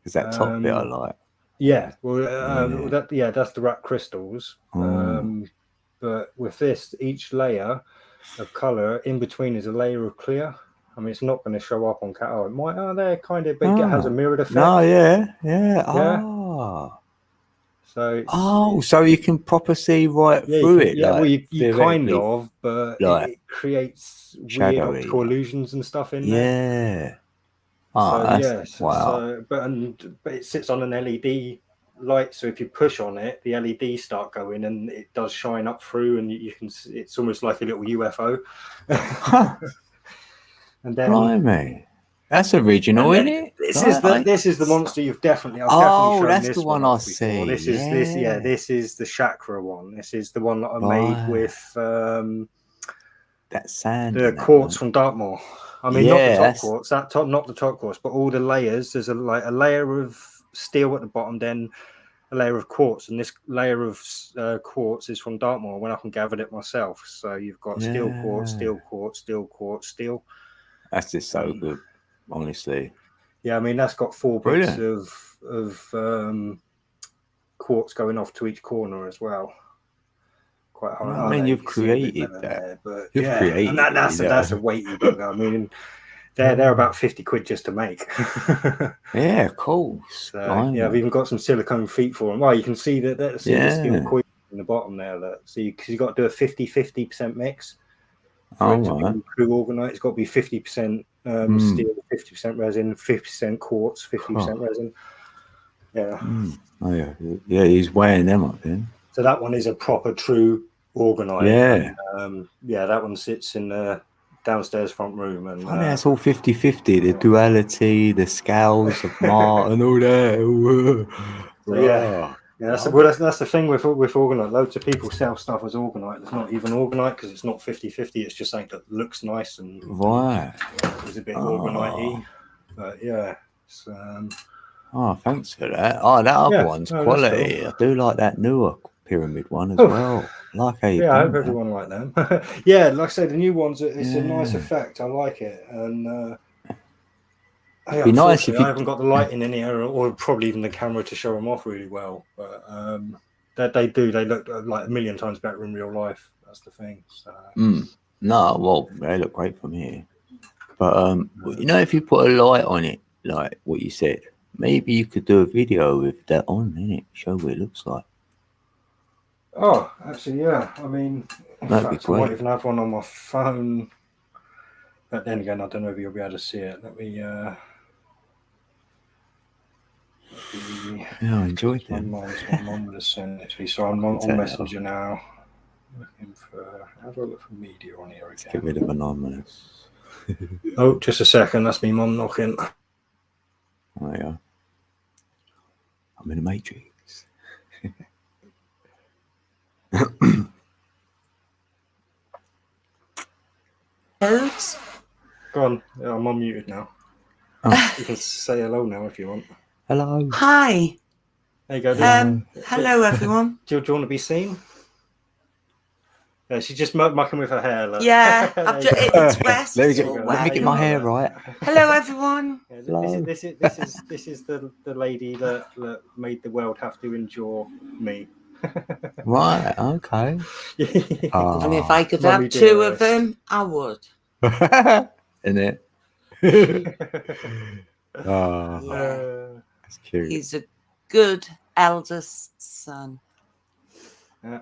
Is that top bit I like? Yeah, well, that's the rat crystals. But with this, each layer of color in between is a layer of clear. I mean, it's not going to show up on cat. Oh, it might. Oh, there, kind of, but it has a mirrored effect. No, yeah. Yeah. Oh. So So you can proper see right through it. Yeah, like, well, you kind theoretically, of, but like, it creates weird shadowy, optical illusions and stuff in there. Yeah. Oh, So that's, yes, wow. but it sits on an LED light. So if you push on it, the LEDs start going, and it does shine up through, and you can. It's almost like a little UFO. And then, blimey, that's original, isn't it? This is the monster I've definitely shown that's this the one off I before. see. This is the chakra one. This is the one that I made with that sand. The quartz from Dartmoor. I mean, not the top quartz. Not the top quartz, but all the layers. There's a layer of steel at the bottom, then a layer of quartz, and this layer of quartz is from Dartmoor. When I can gather it myself, so you've got steel quartz, steel quartz, steel quartz, steel. That's just so good, honestly. Yeah, I mean that's got 4 bits of quartz going off to each corner as well. Quite hard. I mean, you've created that. There, but you've created and that's a weighty bugger. I mean, they're about 50 quid just to make. Yeah, of course. So, I've even got some silicone feet for them. Well, you can see that the steel coil in the bottom there. Because you've got to do a 50% mix. For it to be true orgonite, it's got to be 50% steel, 50% resin, 50% quartz, 50% resin. Yeah. Oh yeah, yeah. He's weighing them up then. So that one is a proper true orgonite. Yeah. And, that one sits in the downstairs front room, and it's all 50-50. The duality, the scales of Mart, and all that. That's the thing with orgonite. Loads of people sell stuff as orgonite. It's not even orgonite because it's not 50-50. It's just something that looks nice and it's a bit orgonite-y. But yeah. Thanks for that. Oh, that other one's quality. Cool. I do like that newer pyramid one as well. Like how you I hope everyone like them. Yeah, like I said, the new ones, it's a nice effect. I like it. And it'd be nice if I haven't got the lighting in here, or probably even the camera to show them off really well. But they look like a million times better in real life. That's the thing. So. No, well, they look great from here. But if you put a light on it, like what you said, maybe you could do a video with that on, innit? Show what it looks like. Oh, actually, yeah. I mean, that'd be great. I might even have one on my phone. But then again, I don't know if you'll be able to see it. Let me. I enjoyed that. My mum would have sent it to me, so I'm on Messenger now. Looking for. How do I look for media on here again? Let's get rid of anonymous. Oh, just a second. That's me mum knocking. Oh yeah. I'm in a matrix. Oops. Go on. Yeah, I'm unmuted now. You can say hello now if you want. Hello. Hi. There you go. Hello, everyone. Do you want to be seen? Yeah, she's just mucking with her hair. Look. Yeah, it's west. Let me get my hair right. Hello, everyone. Yeah, this is the lady that made the world have to endure me. Right. Okay. And if I could have 2 of them, I would. Isn't it? That's cute. He's a good eldest son. Yeah.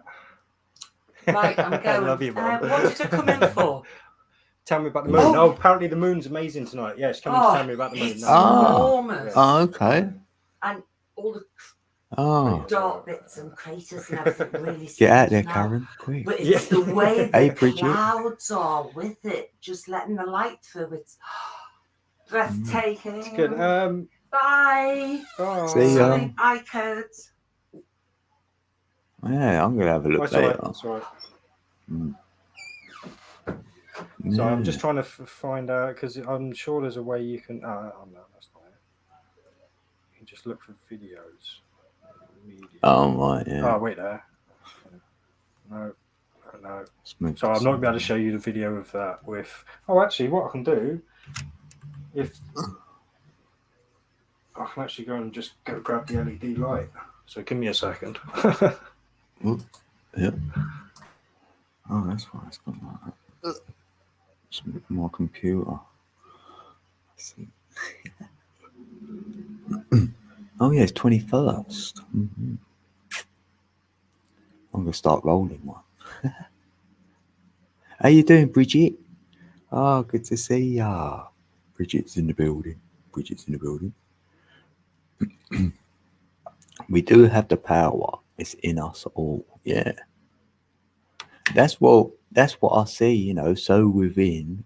Right, I'm going. I love you, Mum. What did you come in for? Tell me about the moon. Oh, apparently the moon's amazing tonight. Yeah, she's coming to tell me about the moon. It's enormous. Oh, okay. And all the Oh. dark bits and craters and everything really. Get out there, Karen, quick. But it's the way the Hey, Bridget. clouds are with it, just letting the light through. It's breathtaking. It's good. Bye. Bye. See ya. I could. Yeah, I'm gonna have a look That's later. all right. Mm. So I'm Yeah. just trying to find out, because I'm sure there's a way you can. Oh no, that's not it. You can just look for videos. Media. Oh right, yeah. Oh wait there. No. Smooth So I'm not going to be able to show you the video of that with. Oh, actually, what I can do, if I can actually go and just go grab the LED light. So give me a second. Oop. Yeah. Oh, that's why it's got like that. It's my computer. Let's see. Oh yeah, it's 21st. Mm-hmm. I'm gonna start rolling one. How you doing, Bridget? Oh, good to see ya. Bridget's in the building. We do have the power. It's in us all. Yeah. That's what I see, you know, so within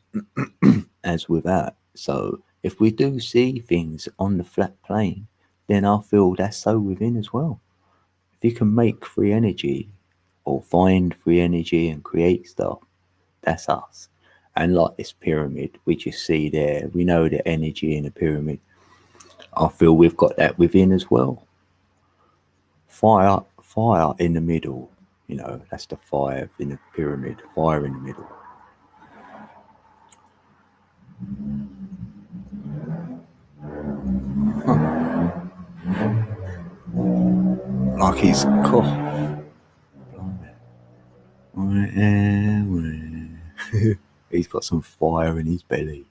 as without. So if we do see things on the flat plane, then I feel that's so within as well. If you can make free energy or find free energy and create stuff, that's us. And like this pyramid, we just see there, we know the energy in the pyramid. I feel we've got that within as well. Fire in the middle, you know, that's the fire in the pyramid, fire in the middle. Like he's he's got some fire in his belly.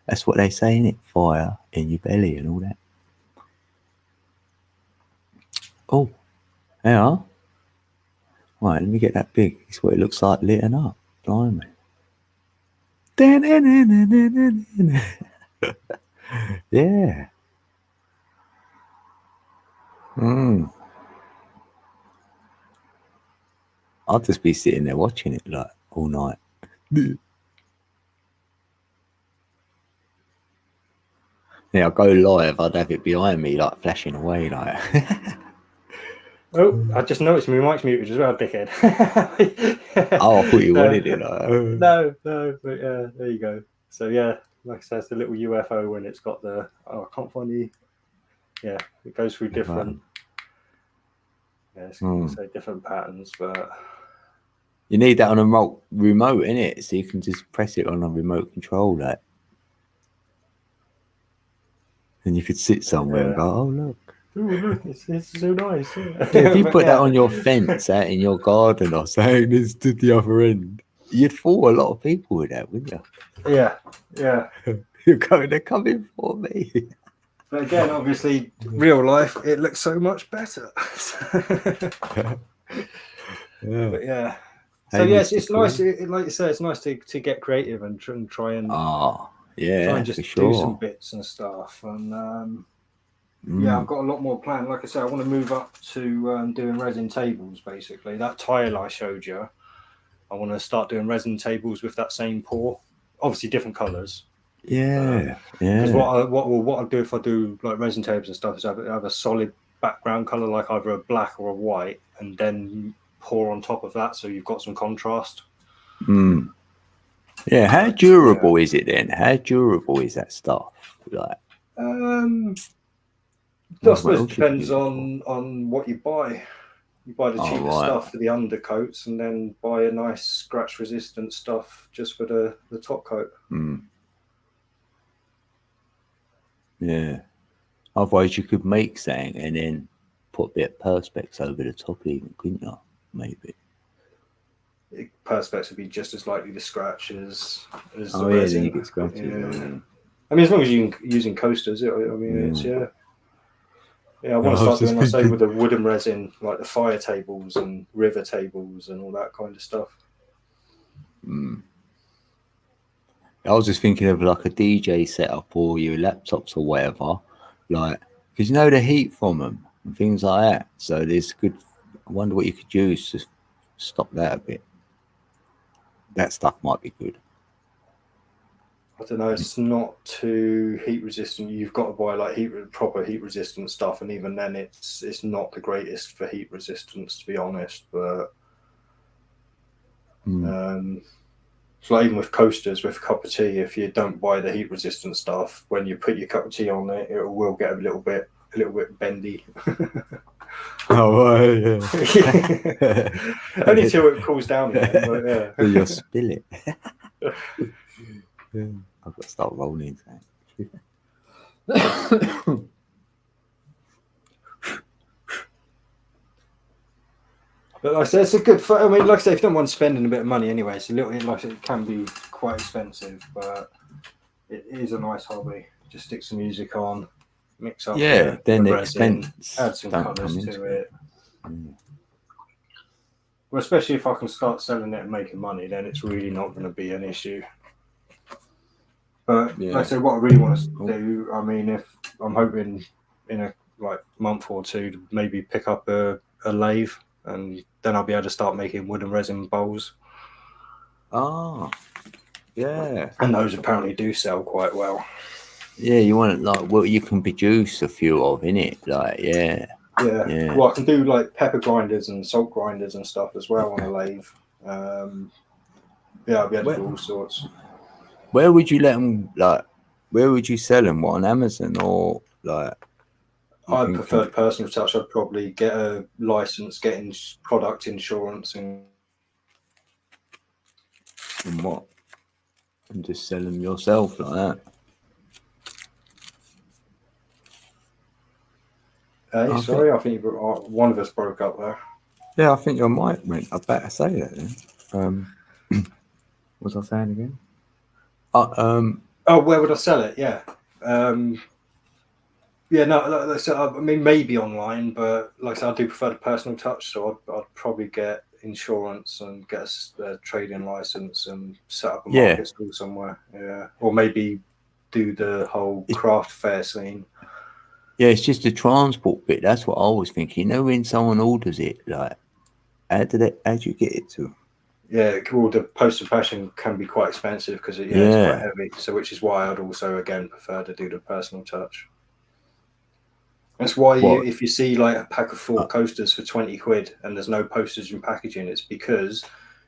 That's what they say, innit? Fire in your belly and all that. Oh, yeah. Right, let me get that big. It's what it looks like lit up. Blimey. Yeah. I'll just be sitting there watching it like all night. Yeah, I'll go live. I'd have it behind me, like flashing away, like. Oh, I just noticed my mic's muted as well, dickhead. Oh, I thought you wanted it. Like, No, but yeah, there you go. So yeah, like I said, it's the little UFO when it's got the. Oh, I can't find the. Yeah, it goes through different. Yeah, it's say different patterns, but. You need that on a remote, innit? So you can just press it on a remote control, like. And you could sit somewhere and go, oh, look. Oh, look, it's so nice. Yeah. If you put that on your fence out in your garden or something, this to the other end, you'd fool a lot of people with that, wouldn't you? Yeah. They're coming for me. But again, obviously, real life, it looks so much better. But yeah. So yes, it's nice. Like you say, it's nice to get creative and try and just do some bits and stuff. And yeah, I've got a lot more planned. Like I said, I want to move up to doing resin tables. Basically, that tile I showed you, I want to start doing resin tables with that same pour. Obviously, different colours. Yeah. Because what I'll do if I do like resin tables and stuff is have a solid background colour, like either a black or a white, and then pour on top of that, so you've got some contrast. Yeah, how durable is it then? How durable is that stuff? Like, I suppose it depends on what you buy. You buy the cheaper stuff for the undercoats, and then buy a nice scratch-resistant stuff just for the top coat. Yeah. Otherwise, you could make something and then put a bit of perspex over the top, even, couldn't you? Maybe. Perspex would be just as likely to scratch as the resin. Then you get scratches. Yeah. I mean, as long as you're using coasters, it's I want to start doing, I say, with the wooden resin, like the fire tables and river tables and all that kind of stuff. I was just thinking of like a DJ setup or your laptops or whatever, like, because you know the heat from them and things like that. So there's good. I wonder what you could use to stop that a bit. That stuff might be good. I don't know. It's not too heat resistant. You've got to buy like proper heat resistant stuff, and even then, it's not the greatest for heat resistance, to be honest. But So like even with coasters, with a cup of tea, if you don't buy the heat resistant stuff, when you put your cup of tea on it, it will get a little bit bendy. Oh, yeah. Only till it cools down again. But yeah. So you'll spill it. Yeah. I've got to start rolling. But like I said, it's a good. I mean, like I say, if you don't want spending a bit of money anyway, it's a little. Like I said, it can be quite expensive, but it is a nice hobby. Just stick some music on, mix up. Yeah, then the resin, expense add some don't colours come to into it. Mm. Well, especially if I can start selling it and making money, then it's really not going to be an issue. But Yeah. like I said, what I really want to do, I mean, if I'm hoping in a month or two to maybe pick up a lathe, and then I'll be able to start making wood and resin bowls. Oh, yeah. And those apparently do sell quite well. Yeah, you want it like what you can produce a few of, innit? Like, yeah. Yeah. Well, I can do like pepper grinders and salt grinders and stuff as well on a lathe. Yeah, I'll be able to do all sorts. Where would you let them, like, where would you sell them? What, on Amazon or, like? I prefer personal touch. I'd probably get a license, getting product insurance and what? And just sell them yourself like that? Hey, sorry, I think one of us broke up there. Yeah, I think your mic went. I better say that then. What was I saying again? Oh, where would I sell it? Yeah. Yeah, no, like I said, I mean, maybe online, but like I said, I do prefer the personal touch, so I'd probably get insurance and get a trading license and set up a market stall somewhere. Yeah. Or maybe do the whole craft fair scene. Yeah, it's just the transport bit. That's what I was thinking. You know, when someone orders it, like, how do you get it to them? Yeah, well, the post impression can be quite expensive because it's quite heavy. So, which is why I'd also again prefer to do the personal touch. That's why if you see like a pack of 4 coasters for 20 quid and there's no postage and packaging, it's because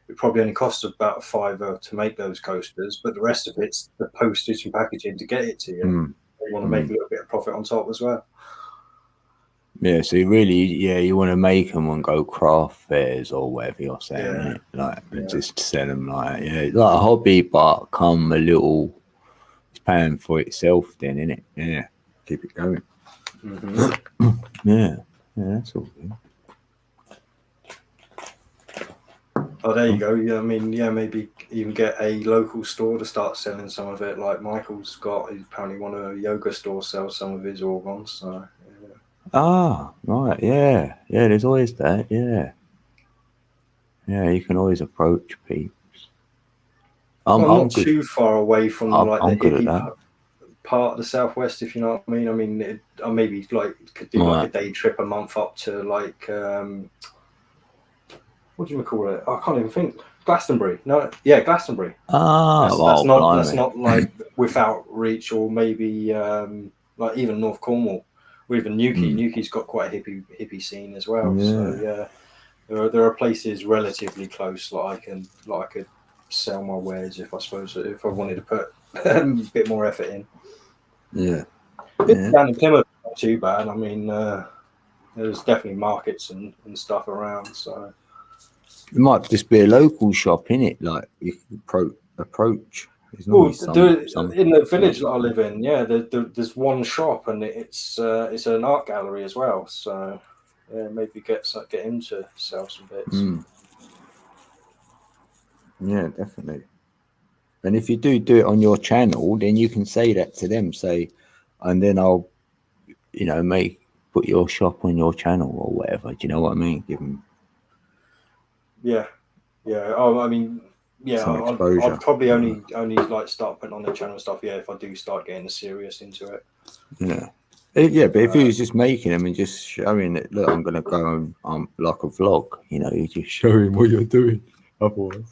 it probably only costs about £5 to make those coasters, but the rest of it's the postage and packaging to get it to you. They want to make a little bit of profit on top as well. Yeah, so you want to make them and go craft fairs or whatever you're saying, innit? Like, just sell them like a hobby, but come a little, it's paying for itself then, innit? Yeah, keep it going. Mm-hmm. Yeah, that's all good. Oh, there you go. Yeah, I mean, maybe even get a local store to start selling some of it. Like Michael's he's apparently one of a yoga store sells some of his organs. So, yeah. Ah, right, yeah, there's always that, yeah, you can always approach people. I'm not too far away from the hippie part of the southwest, if you know what I mean. I mean, I maybe could do like a day trip a month up to what do you call it? I can't even think. Glastonbury. No, yeah, Glastonbury. That's not like without reach, or maybe like even North Cornwall, or even Newquay. Newquay's got quite a hippie scene as well. Yeah. So yeah, there are places relatively close that I could sell my wares if I wanted to put a bit more effort in. Yeah. Down in Plymouth, not too bad. I mean, there's definitely markets and stuff around. So it might just be a local shop, innit? Like you can approach. In the village that I live in, there's one shop and it's an art gallery as well. So maybe get him to sell some bits. Yeah, definitely. And if you do it on your channel, then you can say that to them. And then I'll, put your shop on your channel or whatever. Do you know what I mean? Give them. Yeah. Oh, I mean, I'd probably only like start putting on the channel stuff. Yeah, if I do start getting serious into it. Yeah. Yeah, but if you was just making them and just showing it, look, I'm gonna go on like a vlog. You just show him what you're doing. Otherwise.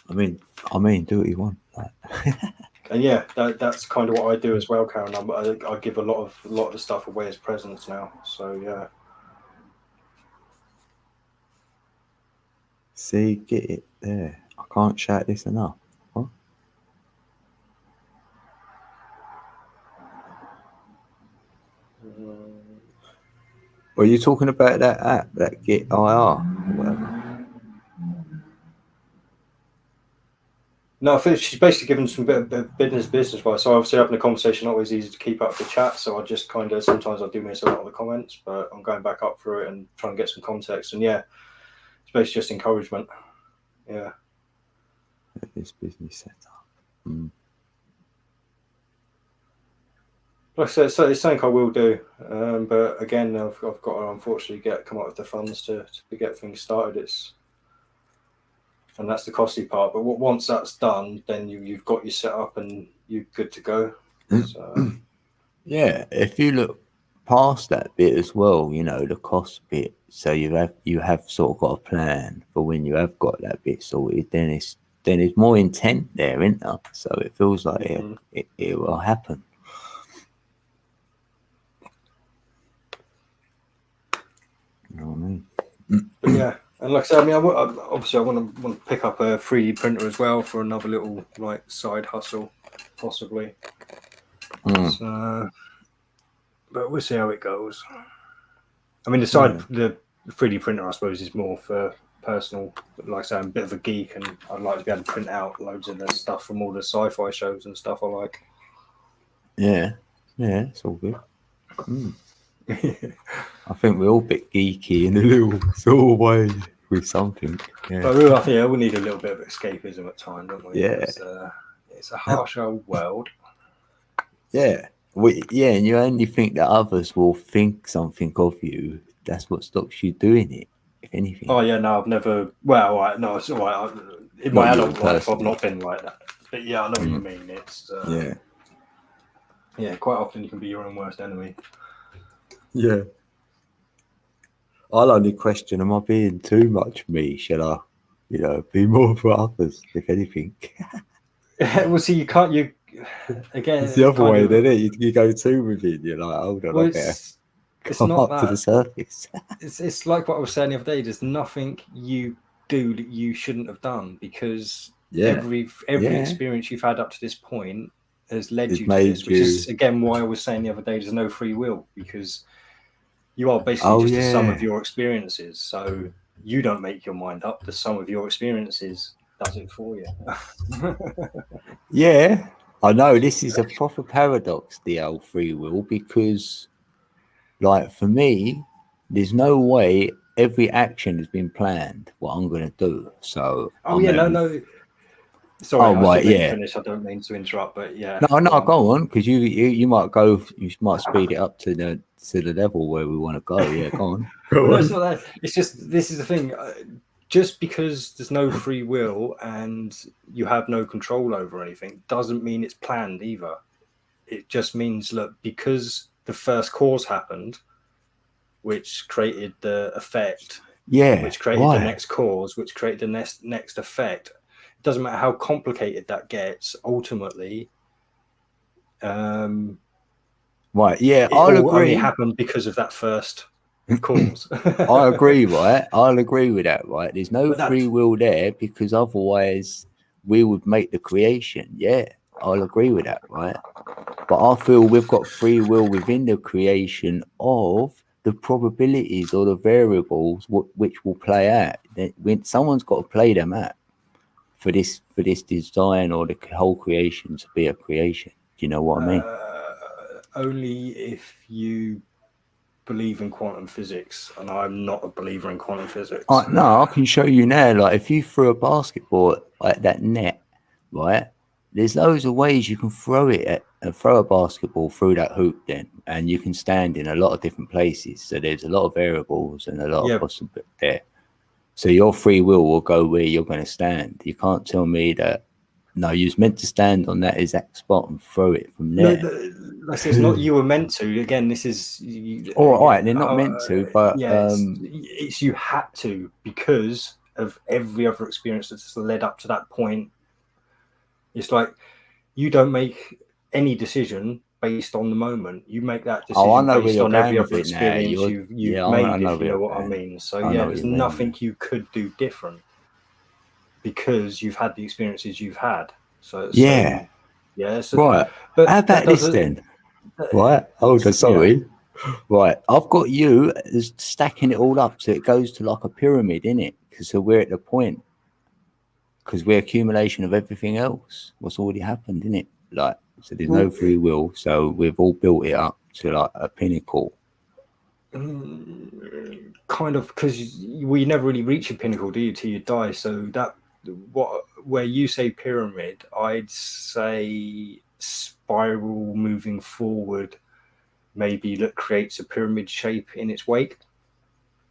I mean, do what you want. And that's kind of what I do as well, Karen. I give a lot of the stuff away as presents now. So yeah. See, get it there. I can't shout this enough. What? Are you talking about that app, that Get IR or whatever? No, I think she's basically given some bit of business advice. So obviously having a conversation not always easy to keep up the chat. So I just kind of sometimes I do miss a lot of the comments, but I'm going back up through it and trying to get some context. And yeah, it's basically just encouragement. Yeah. This business setup. Mm. Like I said, so it's something I will do, but again, I've got to unfortunately come up with the funds to get things started. And that's the costly part. But once that's done, then you've got your setup and you're good to go. So. Yeah, if you look past that bit as well, you know, the cost bit. So you have sort of got a plan for when you have got that bit sorted. Then it's more intent there, isn't there? So it feels like it will happen. You know what I mean? But yeah, and like I said, I mean, obviously I want to pick up a 3D printer as well for another little like side hustle, possibly. So, but we'll see how it goes. I mean, the 3D printer, I suppose, is more for personal. Like I say, I'm a bit of a geek, and I'd like to be able to print out loads of the stuff from all the sci-fi shows and stuff I like. Yeah, it's all good. I think we're all a bit geeky in a little sort of way with something. Yeah. But we need a little bit of escapism at times, don't we? Yeah. It's a harsh old world. Yeah. And you only think that others will think something of you. That's what stops you doing it, if anything. Oh, yeah, no, I've never... Well, no, it's all right. In my adult life, I've not been like that. But yeah, I know what you mean. It's... Yeah, quite often you can be your own worst enemy. Yeah. I'll only question, am I being too much me? Shall I, be more for others, if anything? Well, see, again... It's the other way, isn't it? You go too with it, you're like, hold on, I better come up to the surface. It's like what I was saying the other day, there's nothing you do that you shouldn't have done, because every experience you've had up to this point has led you to this, which is, again, why I was saying the other day, there's no free will, because you are basically just the sum of your experiences. So you don't make your mind up. The sum of your experiences does it for you. Yeah, I know this is a proper paradox, the old free will, because, like, for me, there's no way every action has been planned what I'm going to do. So Sorry, I should finish. I don't mean to interrupt, but yeah. No, go on, because you might go. You might speed it up to the level where we want to go. Yeah, go on. No, it's not that. It's just, this is the thing. Just because there's no free will and you have no control over anything doesn't mean it's planned either. It just means, look, because the first cause happened, which created the effect, which created the next cause, which created the next effect. It doesn't matter how complicated that gets. Ultimately, I'll agree. It happened because of that first cause. I agree, right? I'll agree with that, right? There's no free will there, because otherwise we would make the creation. Yeah, I'll agree with that, right? But I feel we've got free will within the creation of the probabilities or the variables which will play out. When someone's got to play them out for this design or the whole creation to be a creation. Do you know what I mean? Only if you believe in quantum physics, and I'm not a believer in quantum physics. No, I can show you now. Like, if you threw a basketball at that net, right? There's loads of ways you can throw it and throw a basketball through that hoop then, and you can stand in a lot of different places. So there's a lot of variables and a lot of possibilities there. So your free will go where you're going to stand. You can't tell me that, no, you was meant to stand on that exact spot and throw it from there. No, it's not you were meant to. Again, this is... All right, they're not meant to, but... it's you had to, because of every other experience that's led up to that point. It's like, you don't make any decision based on the moment. You make that decision based on every other experience you've made, if you know what I mean. So there's nothing you could do different. because you've had the experiences you've had. So Yeah. So, Right. but How about this then? Right. Hold on. Sorry. Right. I've got you stacking it all up so it goes to like a pyramid, innit? Because so we're at the point. Because we're accumulation of everything else. What's already happened, innit? Like, so there's no free will. So we've all built it up to like a pinnacle. Kind of, because we never really reach a pinnacle, do you, till you die? So that where you say pyramid, I'd say spiral moving forward, maybe that creates a pyramid shape in its wake.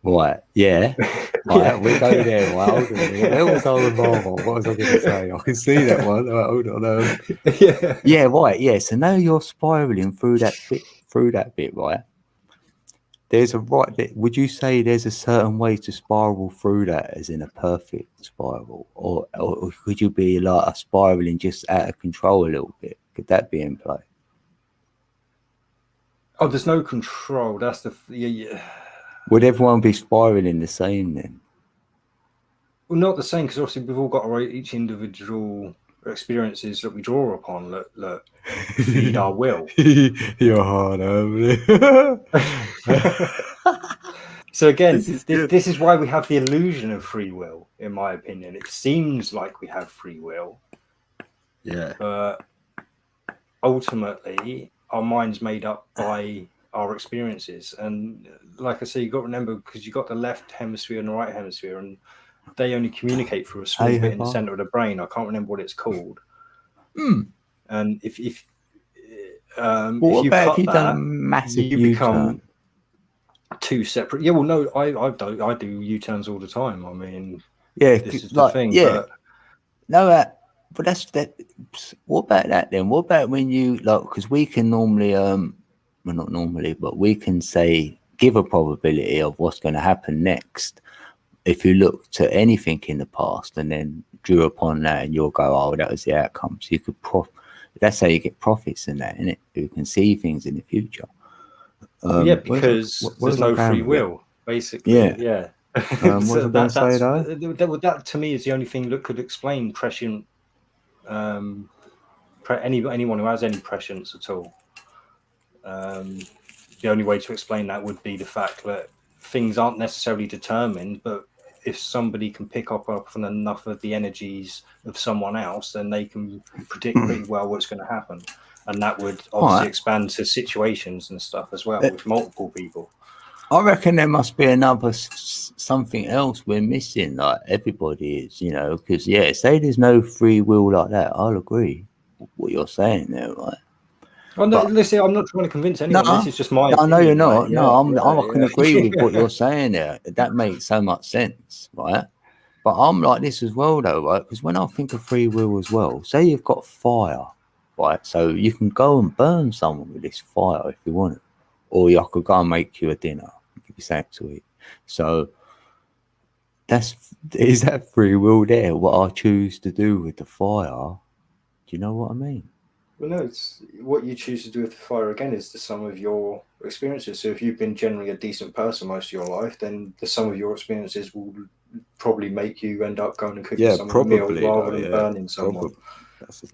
Right, yeah. Right, we go there. Right, hold on a minute. Where was I with Marvel? What was I going to say? I can see that one. Right, hold on. Yeah, right. Yeah. So now you're spiraling through that bit, right? There's a right bit. Would you say there's a certain way to spiral through that, as in a perfect spiral, or could you be like a spiraling just out of control a little bit? Could that be in play? Oh, there's no control. That's the yeah. Would everyone be spiraling the same then? Well, not the same, because obviously we've all got our each individual experiences that we draw upon that feed our will. You're hard, So again, this is why we have the illusion of free will, in my opinion. It seems like we have free will. Yeah. But ultimately, our mind's made up by our experiences. And like I say, you've got to remember, because you've got the left hemisphere and the right hemisphere, and they only communicate through a small bit in the center of the brain. I can't remember what it's called. And if you cut that, done a massive you become two separate. Yeah, well, no, I do U-turns all the time. I mean, yeah, this is the thing. Yeah, but that's that. What about that then? What about when you like? Because we can normally, well, not normally, but we can say give a probability of what's going to happen next. If you look to anything in the past and then drew upon that, and you'll go, oh, that was the outcome. So you could that's how you get profits in that, isn't it? You can see things in the future. Yeah, because there's no free will, basically. Yeah. So that to me is the only thing that could explain prescient. Anyone who has any prescience at all. The only way to explain that would be the fact that things aren't necessarily determined, but if somebody can pick up on enough of the energies of someone else, then they can predict pretty well what's going to happen. And that would obviously expand to situations and stuff as well with multiple people. I reckon there must be another something else we're missing, like everybody is, because, say there's no free will like that. I'll agree with what you're saying there, right? Well, no, listen, I'm not trying to convince anyone. This is just my opinion. No, you're not. I can agree with what you're saying there. That makes so much sense, right? But I'm like this as well, though, right? Because when I think of free will as well, say you've got fire, right? So you can go and burn someone with this fire if you want it. Or you could go and make you a dinner, give you something to eat. So is that free will there? What I choose to do with the fire? Do you know what I mean? Well, no, it's what you choose to do with the fire again is the sum of your experiences. So if you've been generally a decent person most of your life, then the sum of your experiences will probably make you end up going and cooking someone a meal rather than burning someone.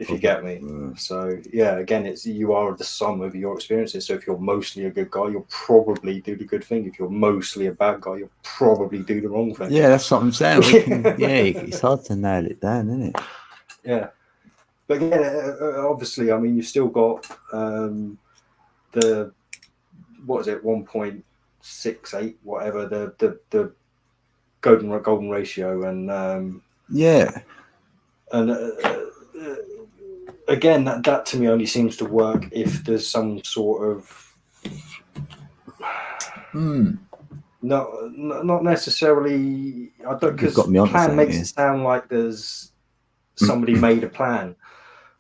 If you get me. So again, you are the sum of your experiences. So if you're mostly a good guy, you'll probably do the good thing. If you're mostly a bad guy, you'll probably do the wrong thing. Yeah, that's what I'm saying. It's hard to nail it down, isn't it? Yeah. But again, obviously, I mean, you've still got the 1.68, whatever, the golden ratio, and again, that to me only seems to work if there's some sort of not necessarily. I don't, because plan makes it sound like there's somebody made a plan.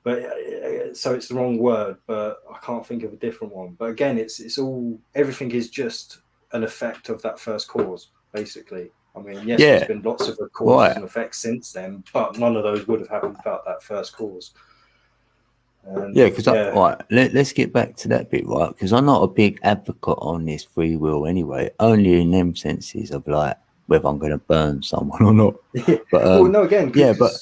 But so it's the wrong word, but I can't think of a different one. But again, it's all, everything is just an effect of that first cause, basically. I mean, yes, there's been lots of causes and effects since then, but none of those would have happened without that first cause. Because let's get back to that bit, right? Because I'm not a big advocate on this free will anyway, only in them senses of like whether I'm going to burn someone or not. But well, no, again, yeah, but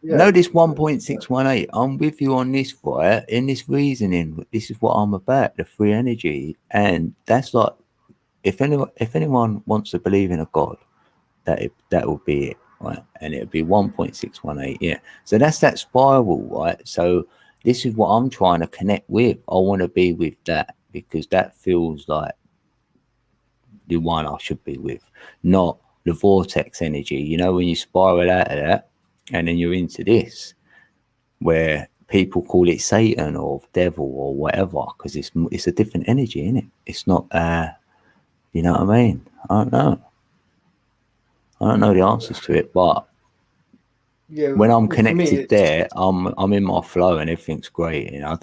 no, this 1.618. 1.618, I'm with you on this, right? In this reasoning, this is what I'm about, the free energy. And that's like, if anyone wants to believe in a God, that will be it, right? And it'll be 1.618, yeah. So that's that spiral, right? So this is what I'm trying to connect with. I want to be with that because that feels like the one I should be with, not the vortex energy. You know, when you spiral out of that and then you're into this, where people call it Satan or devil or whatever, because it's a different energy, isn't it? It's not, you know what I mean? I don't know the answers to it, but Yeah, when I'm well, for me, connected there, I'm in my flow and everything's great. And I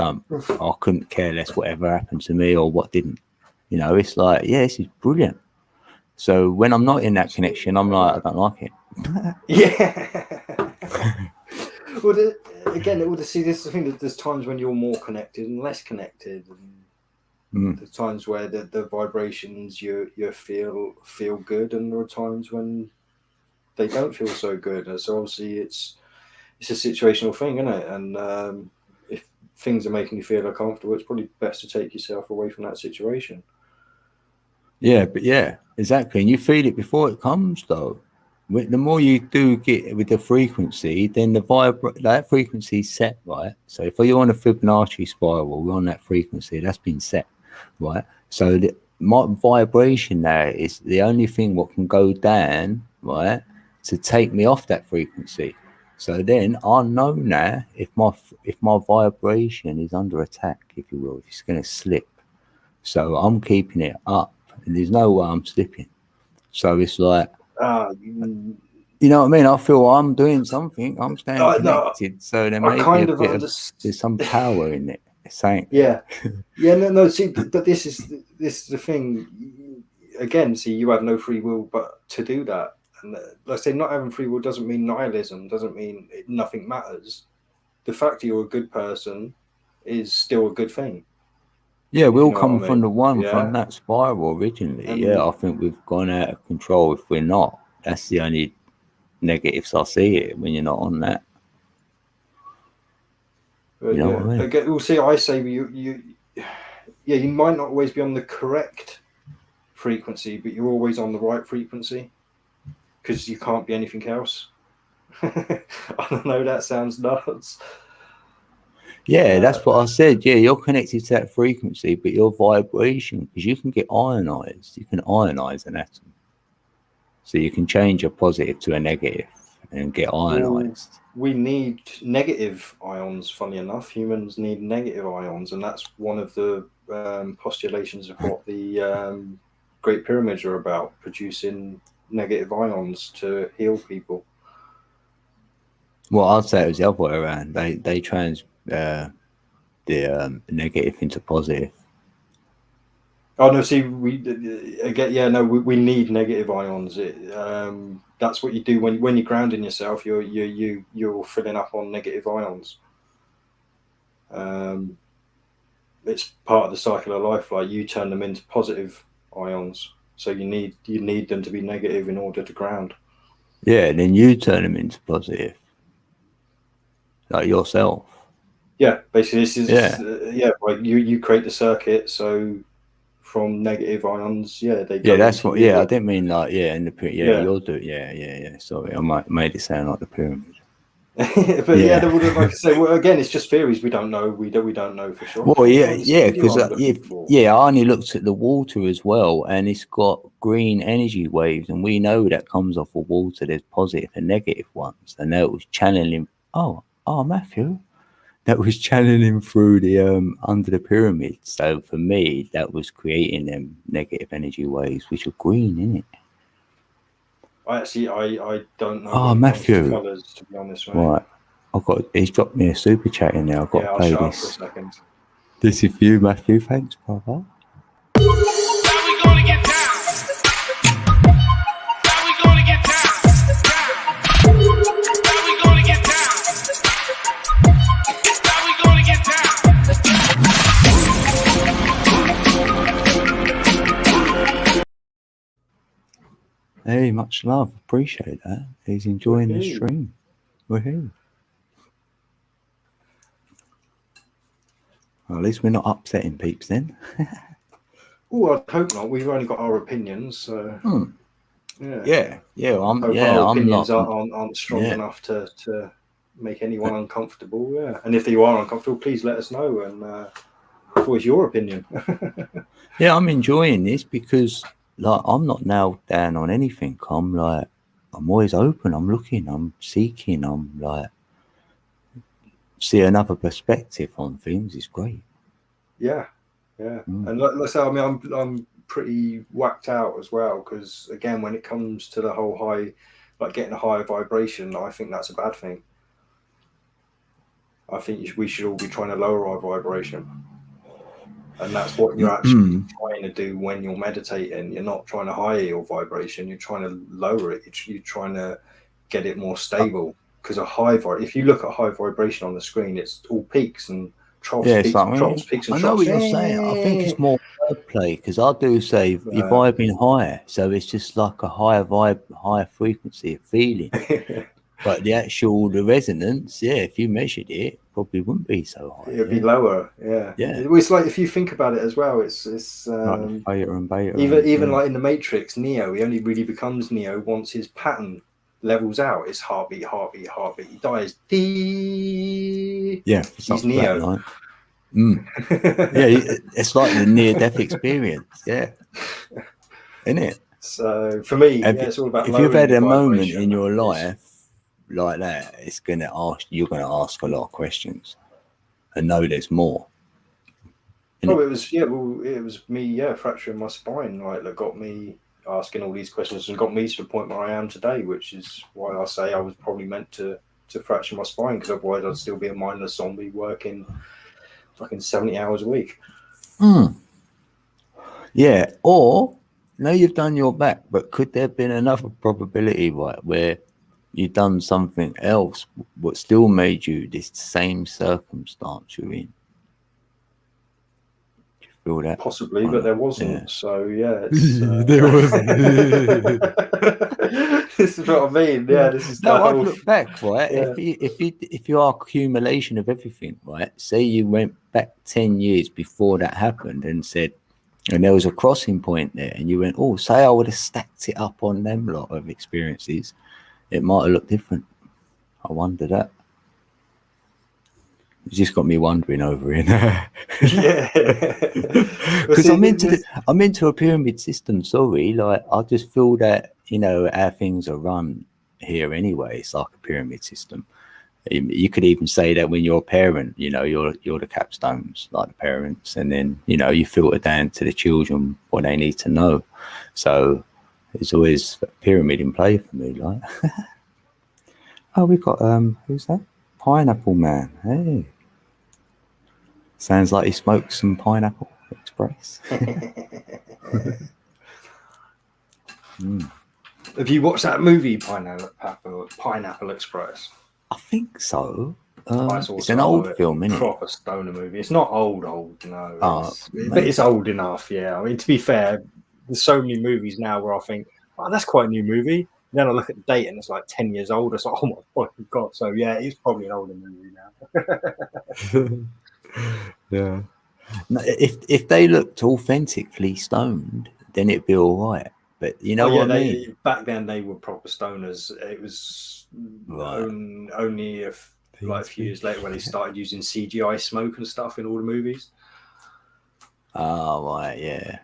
couldn't care less whatever happened to me or what didn't. You know, it's like, yeah, this is brilliant. So when I'm not in that connection, I'm like, I don't like it. Yeah. Well, again, see, this is the thing, that there's times when you're more connected and less connected, and there's times where the vibrations you feel good, and there are times when they don't feel so good. And so obviously it's a situational thing, isn't it? And if things are making you feel uncomfortable, it's probably best to take yourself away from that situation. Yeah, but yeah, exactly. And you feel it before it comes, though. The more you do get with the frequency, then that frequency is set, right? So if you're on a Fibonacci spiral, we're on that frequency, that's been set, right? So my vibration there is the only thing what can go down, right, to take me off that frequency. So then I know now if my vibration is under attack, if you will, if it's going to slip. So I'm keeping it up. And there's no way I'm slipping. So it's like, you know what I mean? I feel I'm doing something. I'm staying connected. No, so there may be a bit there's some power in it. It's saying, yeah. No. See, but this is the thing. Again, see, you have no free will, but to do that, and like I say, not having free will doesn't mean nihilism. Doesn't mean nothing matters. The fact that you're a good person is still a good thing. Yeah, we all come from the one, from that spiral originally. And yeah, I think we've gone out of control if we're not. That's the only negatives I see it when you're not on that. You know what I mean? Again, we'll see. I say you might not always be on the correct frequency, but you're always on the right frequency because you can't be anything else. I don't know. That sounds nuts. Yeah, that's what I said. Yeah, you're connected to that frequency, but your vibration, because you can get ionized. You can ionize an atom. So you can change a positive to a negative and get ionized. We need negative ions, funny enough. Humans need negative ions, and that's one of the postulations of what the Great Pyramids are about, producing negative ions to heal people. Well, I'd say it was the other way around. They the negative into positive. Oh no! See, we need negative ions. That's what you do when you're grounding yourself. You're filling up on negative ions. It's part of the cycle of life. Like you turn them into positive ions, so you need them to be negative in order to ground. Yeah, and then you turn them into positive, like yourself. Yeah, basically, this is like you create the circuit, so from negative ions, they go. Yeah, that's what. Yeah, I didn't mean like in the pyramid. You'll do it. Yeah. Sorry, I made it sound like the pyramid. But like I say, well, again, it's just theories. We don't know. We don't know for sure. Well, because I only looked at the water as well, and it's got green energy waves, and we know that comes off of water. There's positive and negative ones, and that was channeling. Oh, Matthew. That was channeling through the under the pyramid. So for me, that was creating them negative energy waves, which are green, isn't it? I don't know. Oh, Matthew. Colours, to be honest, mate. Right, he's dropped me a super chat in there. I've got to play I'll this. Shut up for a second. This is for you, Matthew. Thanks, brother. Hey, much love. Appreciate that. He's enjoying the Woohoo. stream. Woohoo. Well, at least we're not upsetting peeps then. Oh, I hope not. We've only got our opinions, so Yeah. I'm Hope yeah, our I'm opinions not. aren't strong yeah. enough to make anyone uncomfortable. Yeah, and if you are uncomfortable, please let us know. And what is your opinion? Yeah, I'm enjoying this because like I'm not nailed down on anything. I'm always open, I'm looking, I'm seeking, I'm like see another perspective on things is great. Yeah. And let's say, I mean, I'm pretty whacked out as well because again, when it comes to the whole high, like getting a higher vibration, I think that's a bad thing. I think we should all be trying to lower our vibration, and that's what you're actually trying to do when you're meditating. You're not trying to higher your vibration; you're trying to lower it. You're trying to get it more stable. Because if you look at high vibration on the screen, it's all peaks and troughs, Yeah, peaks, and troughs, peaks and I troughs. know what you're saying. I think it's more wordplay because I do say you're vibing higher, so it's just like a higher vibe, higher frequency of feeling. But the resonance, if you measured it, probably wouldn't be so high. It'd be lower. Yeah. It's like if you think about it as well, it's like beta and beta. Even like in the Matrix, Neo, he only really becomes Neo once his pattern levels out. It's heartbeat. He dies. He's Neo. It's like the near-death experience. Yeah, isn't it? So for me, it's all about. If you've had a moment in your life like that, you're gonna ask a lot of questions, and know there's more. It was me, fracturing my spine, like that got me asking all these questions and got me to the point where I am today, which is why I say I was probably meant to fracture my spine, because otherwise I'd still be a mindless zombie working fucking 70 hours a week. Yeah, or no, you've done your back, but could there have been another probability, right, where you've done something else but still made you this same circumstance you're in? Do you feel that? Possibly, but there wasn't. Yeah. So yeah, there wasn't. This is what I mean. Yeah, this is I'd look back, right? Yeah. If you are accumulation of everything, right? Say you went back 10 years before that happened and said, and there was a crossing point there, and you went, oh, say I would have stacked it up on them lot of experiences, it might have looked different. I wonder that. It's just got me wondering over here. Yeah. Because I'm into a pyramid system, sorry. Like I just feel that, how things are run here anyway, it's like a pyramid system. You could even say that when you're a parent, you're the capstones, like the parents, and then you filter down to the children what they need to know. So there's always a pyramid in play for me, like. Oh, we got who's that? Pineapple Man. Hey, sounds like he smoked some Pineapple Express. Have you watched that movie, Pineapple Express? I think so. It's It's an old film, isn't it? Proper stoner movie. It's not old, no. But But it's old enough, yeah. I mean, to be fair, there's so many movies now where I think, oh, that's quite a new movie. And then I look at the date and it's like 10 years old. It's like, oh my fucking God. So yeah, it's probably an older movie now. Yeah. No, if they looked authentically stoned, then it'd be all right. But what I mean? Back then they were proper stoners. It was only a few years later when they started using CGI smoke and stuff in all the movies. Oh, right, yeah.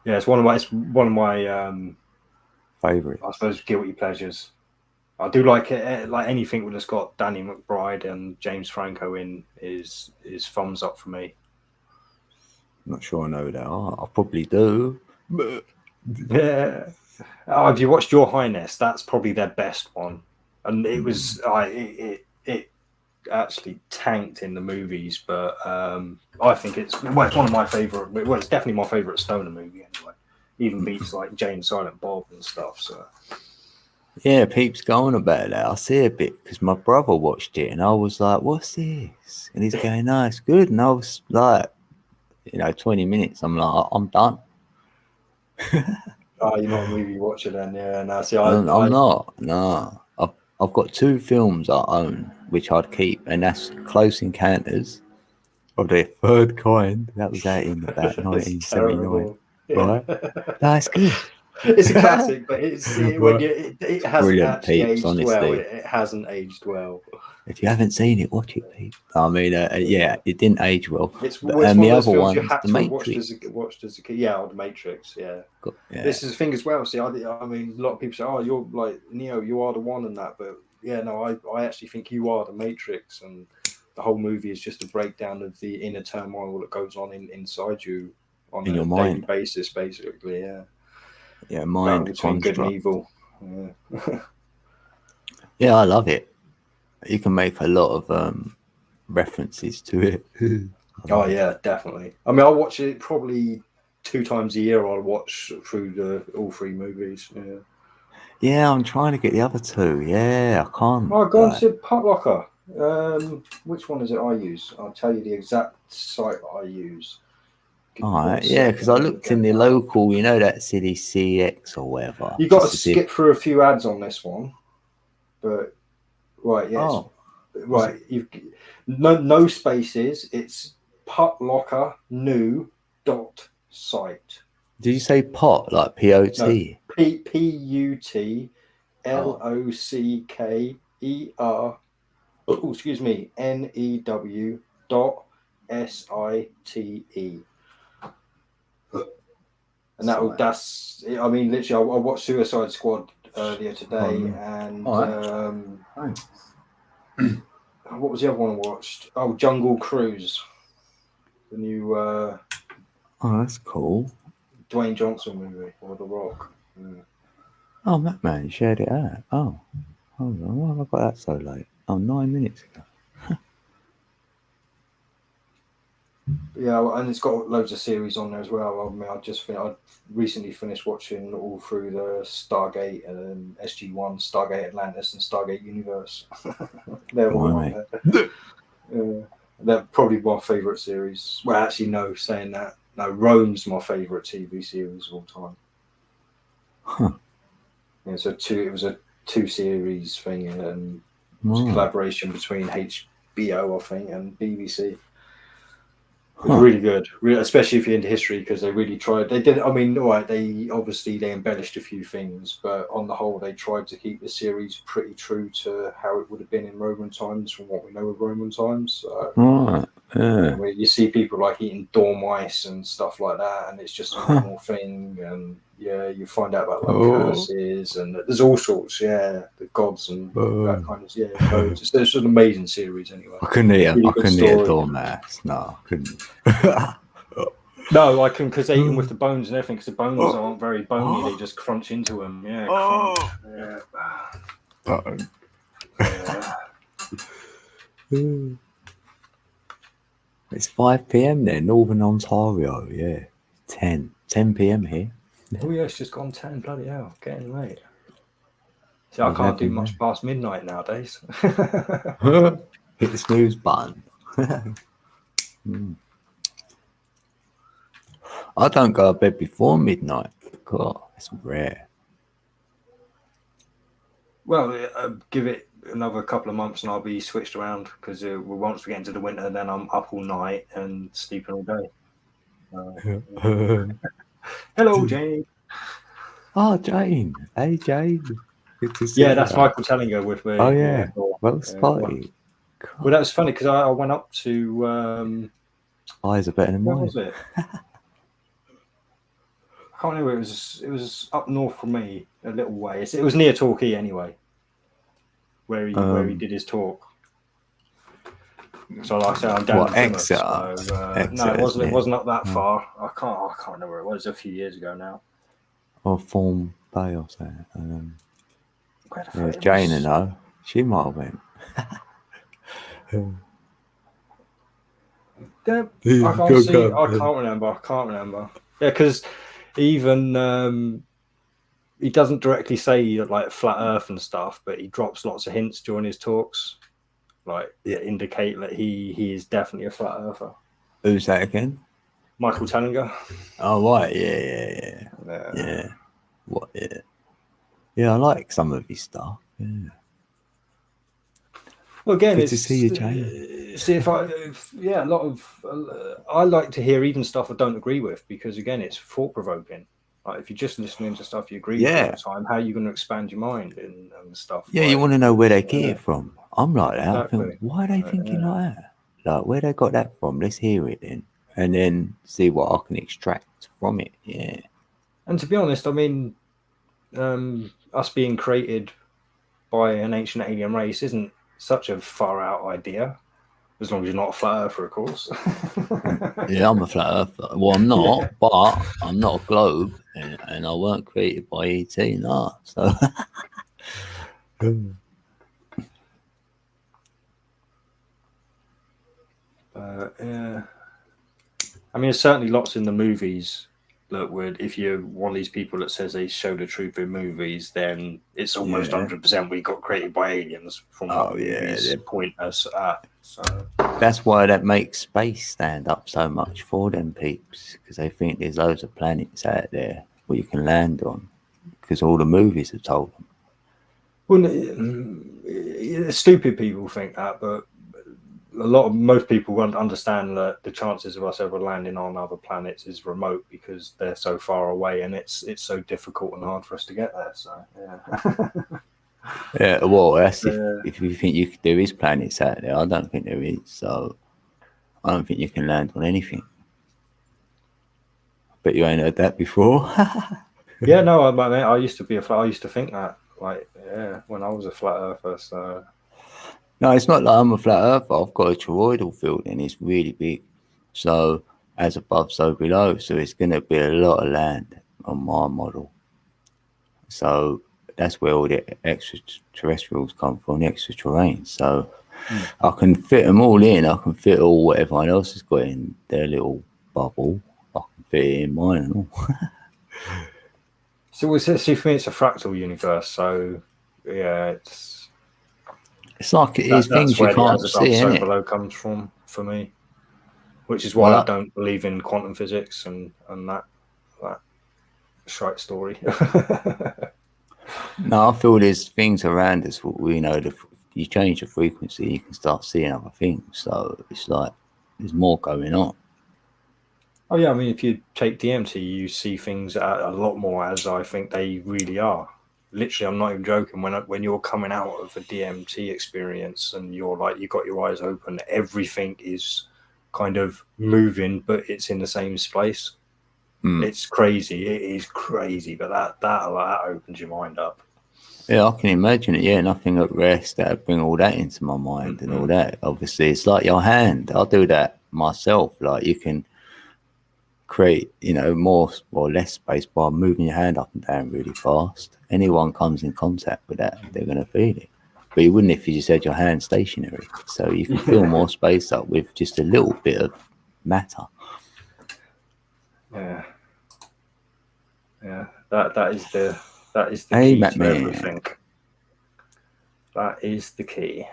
Yeah, it's one of my Favorite, I suppose, guilty pleasures. I do like it. Like anything that's got Danny McBride and James Franco in is thumbs up for me. I'm not sure I know that. I probably do. Yeah. Have you watched Your Highness? That's probably their best one, and it was it actually tanked in the movies, but I think it's one of my favorite. Well, it's definitely my favorite stoner movie anyway. Even beats like Jane Silent Bob and stuff. So yeah, peeps going about that. I see a bit because my brother watched it and I was like, "What's this?" And he's going, "No, it's good." And I was like, 20 minutes. I'm like, I'm done. Oh, you're not a movie watcher then, yeah. No, see, I'm not. No, I've got 2 films I own which I'd keep, and that's Close Encounters of the Third Kind. That was out in about It's 1979. terrible. Right? That's good. It's a classic, but it hasn't Brilliant actually peeps, aged well. honestly. It hasn't aged well. If you haven't seen it, watch it, Pete. I mean, yeah, it didn't age well. It's But, one of the those other films you one, had The to have watched Matrix. as a kid. Yeah, or The Matrix. Yeah. Yeah. This is the thing as well. See, I mean, a lot of people say, "Oh, you're like Neo, you are the one," and that. But yeah, no, I actually think you are the Matrix, and the whole movie is just a breakdown of the inner turmoil that goes on inside you on In a your daily mind. basis, basically. Yeah. Yeah, Battle mind between good and construct. evil. Yeah. Yeah, I love it. You can make a lot of references to it. Oh yeah, definitely. I mean, I watch it probably 2 times a year. I'll watch through all 3 movies. Yeah. Yeah, I'm trying to get the other 2. Yeah, I can't. Oh, go on to Putlocker. Which one is it I use? I'll tell you the exact site I use. Give me All right, 1 yeah, because I second. looked in the local, that city CX or whatever. You got to just see- skip through a few ads on this one, but right, yes, Oh, right. You've no spaces. It's Putlocker new dot site. did you say pot like POT? PUTLOCKER. Oh, excuse me. NEW dot SITE. And that's. I mean, literally, I watched Suicide Squad earlier today, and Thanks. what was the other one I watched? Oh, Jungle Cruise, the new Oh, that's cool. Dwayne Johnson movie, or The Rock. Yeah. Oh, Matt, you shared it out. Oh, hold on. Why have I got that so late? Oh, 9 minutes ago. Yeah, and it's got loads of series on there as well. I mean, I recently finished watching all through the Stargate and SG-1, Stargate Atlantis, and Stargate Universe. They're all on there. They're probably my favourite series. Well, actually, no, saying that. No, Rome's my favourite TV series of all time. Huh. Yeah, it was a 2 series thing, and it was a collaboration between HBO, I think, and BBC. It was really good, especially if you're into history, because they really tried. They did. I mean, all right. They embellished a few things, but on the whole, they tried to keep the series pretty true to how it would have been in Roman times, from what we know of Roman times. Right. Yeah. Where you see people like eating dormice and stuff like that, and it's just a normal thing. And yeah, you find out about curses, and there's all sorts. Yeah, the gods and that kind of It's just an amazing series, anyway. I couldn't eat Really good a story. dormouse. No, I couldn't. No, I can, because they eat them with the bones and everything. Because the bones aren't very bony; they just crunch into them. Yeah. Crunch. Yeah. It's 5 p.m. there, Northern Ontario. Yeah, 10 p.m. here. Oh yeah, it's just gone 10. Bloody hell, getting late. See, I can't do much past midnight nowadays. Hit the snooze button. I don't go to bed before midnight. God, it's rare. Well, give it another couple of months and I'll be switched around, because once we get into the winter, then I'm up all night and sleeping all day. Hello, Jane. Oh, Jane. Hey, Jane. Good to see you. Yeah, that's Michael Tellinger with me. Oh, yeah. Well spotted. Well, that was funny, because I went up to. Eyes are better than Where mine. was it? I can't remember. It was up north from me a little way. It was near Torquay anyway, where he did his talk. So like I said, I'm down in Plymouth, Exeter? so, no, it wasn't up that far. I can't remember where it was. A few years ago now. Or Form Bay or something. Where the fuck it Jane was? and her. She might have went. Yeah, I can't remember. Yeah, because even he doesn't directly say like flat Earth and stuff, but he drops lots of hints during his talks, like that indicate that he is definitely a flat earther. Who's that again? Michael Tellinger. Oh right, yeah. What? Yeah. I like some of his stuff. Yeah. Well, again, Good it's to see you, James. see a lot of. I like to hear even stuff I don't agree with because again, it's thought provoking. Like if you're just listening to stuff you agree with all the time, how are you going to expand your mind and stuff? Yeah, like, you want to know where they get it from. I'm like that. Exactly. I think, why are they thinking like that? Like, where they got that from? Let's hear it then, and then see what I can extract from it. Yeah. And to be honest, I mean, us being created by an ancient alien race isn't such a far out idea, as long as you're not a flat earther, of course. Yeah, I'm a flat earther. Well, I'm not, but I'm not a globe, and I weren't created by ET, nah. So. Yeah. I mean, there's certainly lots in the movies that would, if you're one of these people that says they show the truth in movies, then it's almost 100% we got created by aliens from what movies point us at. So that's why that makes space stand up so much for them peeps, because they think there's loads of planets out there where you can land on, because all the movies have told them. Well, stupid people think that, but most people won't understand that the chances of us ever landing on other planets is remote because they're so far away and it's so difficult and hard for us to get there. So yeah, well, that's if you think you could do his planets out there. I don't think there is, so I don't think you can land on anything. But you ain't heard that before. Yeah, no, I used to be I used to think that, like, when I was a flat earther. So no, it's not like I'm a flat earther. I've got a toroidal field and it's really big. So as above, so below. So it's going to be a lot of land on my model. So that's where all the extraterrestrials come from, the extra terrain. So I can fit them all in. I can fit all what everyone else has got in their little bubble. I can fit it in mine and all. So see, for me, it's a fractal universe. So yeah, it's like things you can't see. So below comes from for me, which is why I don't believe in quantum physics and that shite story. No, I feel there's things around us. We know you change the frequency, you can start seeing other things. So it's like there's more going on. Oh yeah, I mean, if you take DMT, you see things a lot more as I think they really are. Literally, I'm not even joking. When you're coming out of a DMT experience and you're like, you got your eyes open, everything is kind of moving, but it's in the same space. It's crazy. It is crazy, but that opens your mind up. Yeah, I can imagine it. Yeah, nothing at rest that would bring all that into my mind and all that. Obviously, it's like your hand. I'll do that myself. Like you can create, more or less space by moving your hand up and down really fast. Anyone comes in contact with that, they're going to feel it. But you wouldn't if you just had your hand stationary. So you can fill more space up with just a little bit of matter. Yeah. That is the hey, key Matt to everything. That is the key.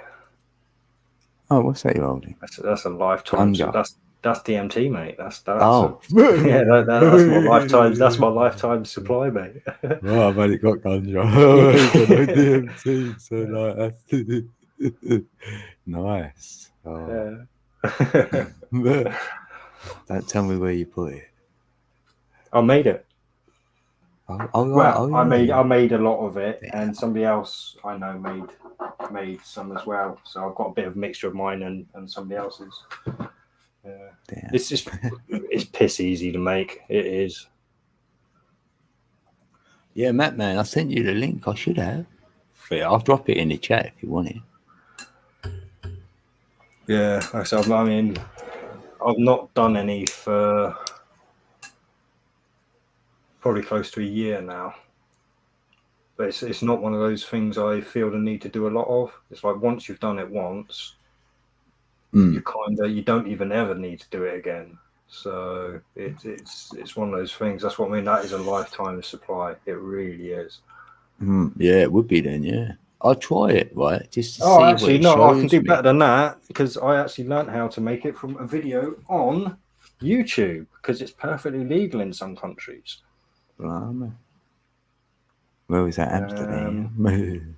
Oh, what's that you're holding? That's a lifetime. That's DMT, mate. That's oh yeah. That's my lifetime. That's my lifetime supply, mate. Well, I've only got ganja. No DMT, so like that's nice. Oh. Yeah. Don't tell me where you put it. I made it. I made a lot of it, and somebody else I know made some as well. So I've got a bit of mixture of mine and somebody else's. Yeah. It's piss easy to make. It is. Yeah, Matt, man, I sent you the link. I should have. But I'll drop it in the chat if you want it. Yeah, I mean, I've not done any for probably close to a year now. But it's not one of those things I feel the need to do a lot of. It's like once you've done it once, you don't even ever need to do it again. So it's one of those things. That's what I mean. That is a lifetime supply. It really is. Yeah, it would be then. Yeah, I'll try it. Right, just to see. Actually, no, I can do better than that because I actually learned how to make it from a video on YouTube, because it's perfectly legal in some countries. Blimey. Where was that? Amsterdam.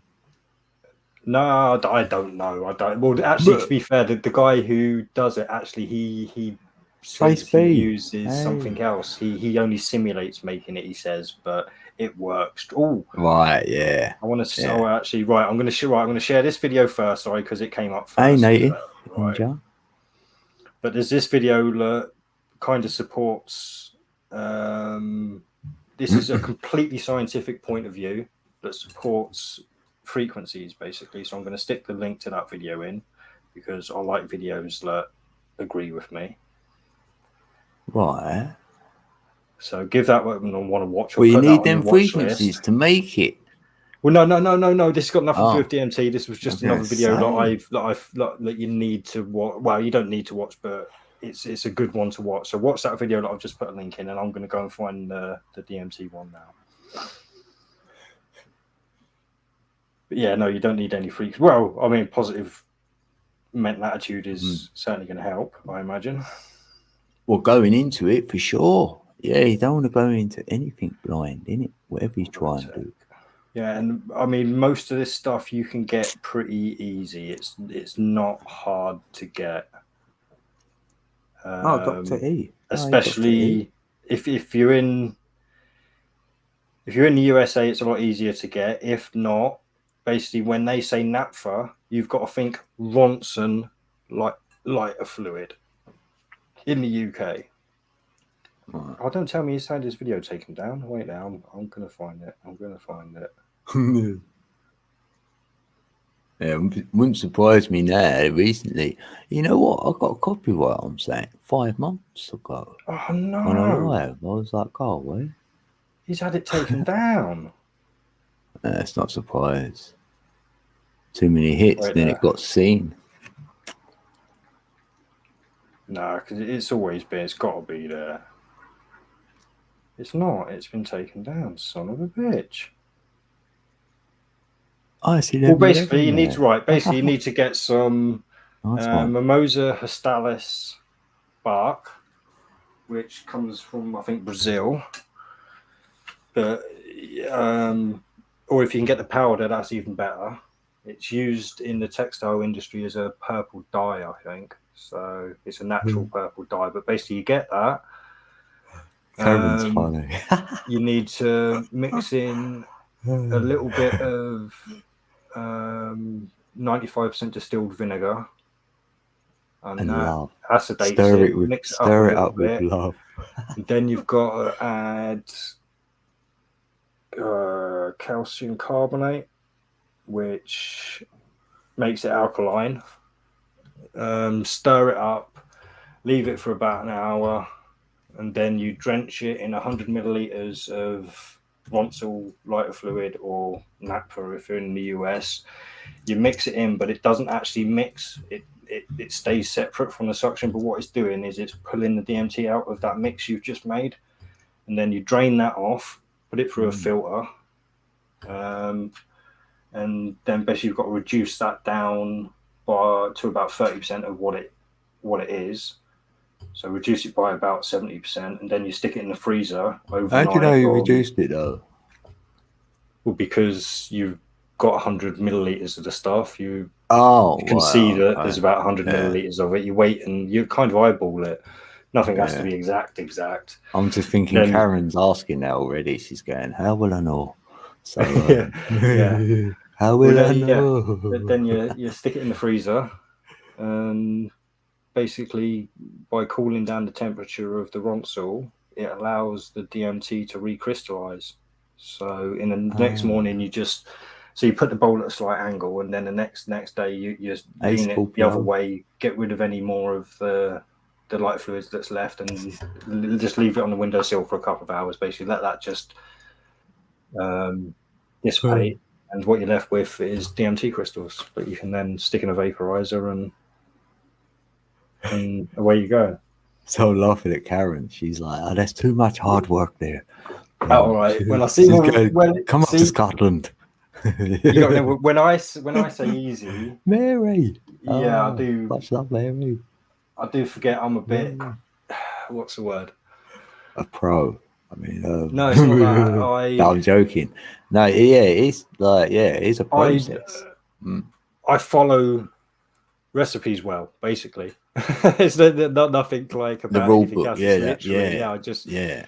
No, I don't know. I don't. Well, actually, to be fair, the guy who does it, actually, he says Face he B. uses Hey. something else. He only simulates making it, he says, but it works. Oh, Right, yeah. I want to. Yeah. Oh, actually, right. I'm going to share this video first. Sorry, because it came up first. Hey, Nathan. Right. Ninja. But there's this video that kind of supports. This is a completely scientific point of view that supports frequencies, basically. So I'm going to stick the link to that video in because I like videos that agree with me. Right. So give that one I want to watch. Well, you need them frequencies to make it. Well, no. This has got nothing to do with DMT. This was just I another was video gonna that you need to watch. Well, you don't need to watch, but it's a good one to watch. So watch that video that I've just put a link in, and I'm going to go and find the DMT one now. But yeah, no, you don't need any freaks. Well, I mean, positive mental attitude is certainly going to help, I imagine. Well, going into it for sure. Yeah, you don't want to go into anything blind, innit? Whatever you try and do. Yeah, and I mean, most of this stuff you can get pretty easy. It's not hard to get. Dr. E. Especially if you're in the USA, it's a lot easier to get. If not, basically, when they say naphtha, you've got to think Ronson lighter fluid in the UK. Right. Oh, don't tell me he's had his video taken down. Wait now, I'm gonna find it. Yeah, wouldn't surprise me now. Recently, you know what? I got a copyright on saying 5 months ago. Oh no! On a live, I was like, "Oh, wait." He's had it taken down. That's not a surprise. Too many hits, then it got seen. No, because it's always been. It's got to be there. It's not. It's been taken down. Son of a bitch. I see that. Well, basically, you need to get some Mimosa Histalis bark, which comes from, I think, Brazil. But or if you can get the powder, that's even better. It's used in the textile industry as a purple dye, I think. So it's a natural purple dye. But basically, you get that. Karen's funny. You need to mix in a little bit of 95% distilled vinegar and love. acidates Stir it up with love. And then you've got to add calcium carbonate, which makes it alkaline. Stir it up, leave it for about an hour, and then you drench it in 100 milliliters of Ronson lighter fluid or naphtha if you're in the US. You mix it in, but it doesn't actually mix. It stays separate from the suction, but what it's doing is it's pulling the DMT out of that mix you've just made, and then you drain that off, put it through a filter, and then basically you've got to reduce that down to about 30% of what it is. So reduce it by about 70%, and then you stick it in the freezer overnight. How do you know you reduced it though? Well, because you've got 100 milliliters of the stuff. You can see that there's about 100 milliliters of it. You wait and you kind of eyeball it. Nothing has to be exact. I'm just thinking Karen's asking that already. She's going, how will I know? So, how will I know? But then you stick it in the freezer, and basically by cooling down the temperature of the Ronson, it allows the DMT to recrystallize. So in the next morning, you put the bowl at a slight angle, and then the next day you lean it the other way, get rid of any more of the light fluids that's left, and just leave it on the windowsill for a couple of hours. Basically, let that just dissipate, and what you're left with is DMT crystals that you can then stick in a vaporizer, and away you go. So I'm laughing at Karen. She's like, "Oh, there's too much hard work there." All right. When I see come up to Scotland. You got to know, when I say easy, Mary. Yeah, I do. Much love, Mary. I do forget I'm a bit. what's the word? A pro. I mean, No, it's not that. no, I'm joking. No, yeah, it's like, yeah, it's a process. I follow recipes well, basically. It's not nothing like The about rule anything book, else. yeah, It's that, literally, yeah, I just yeah.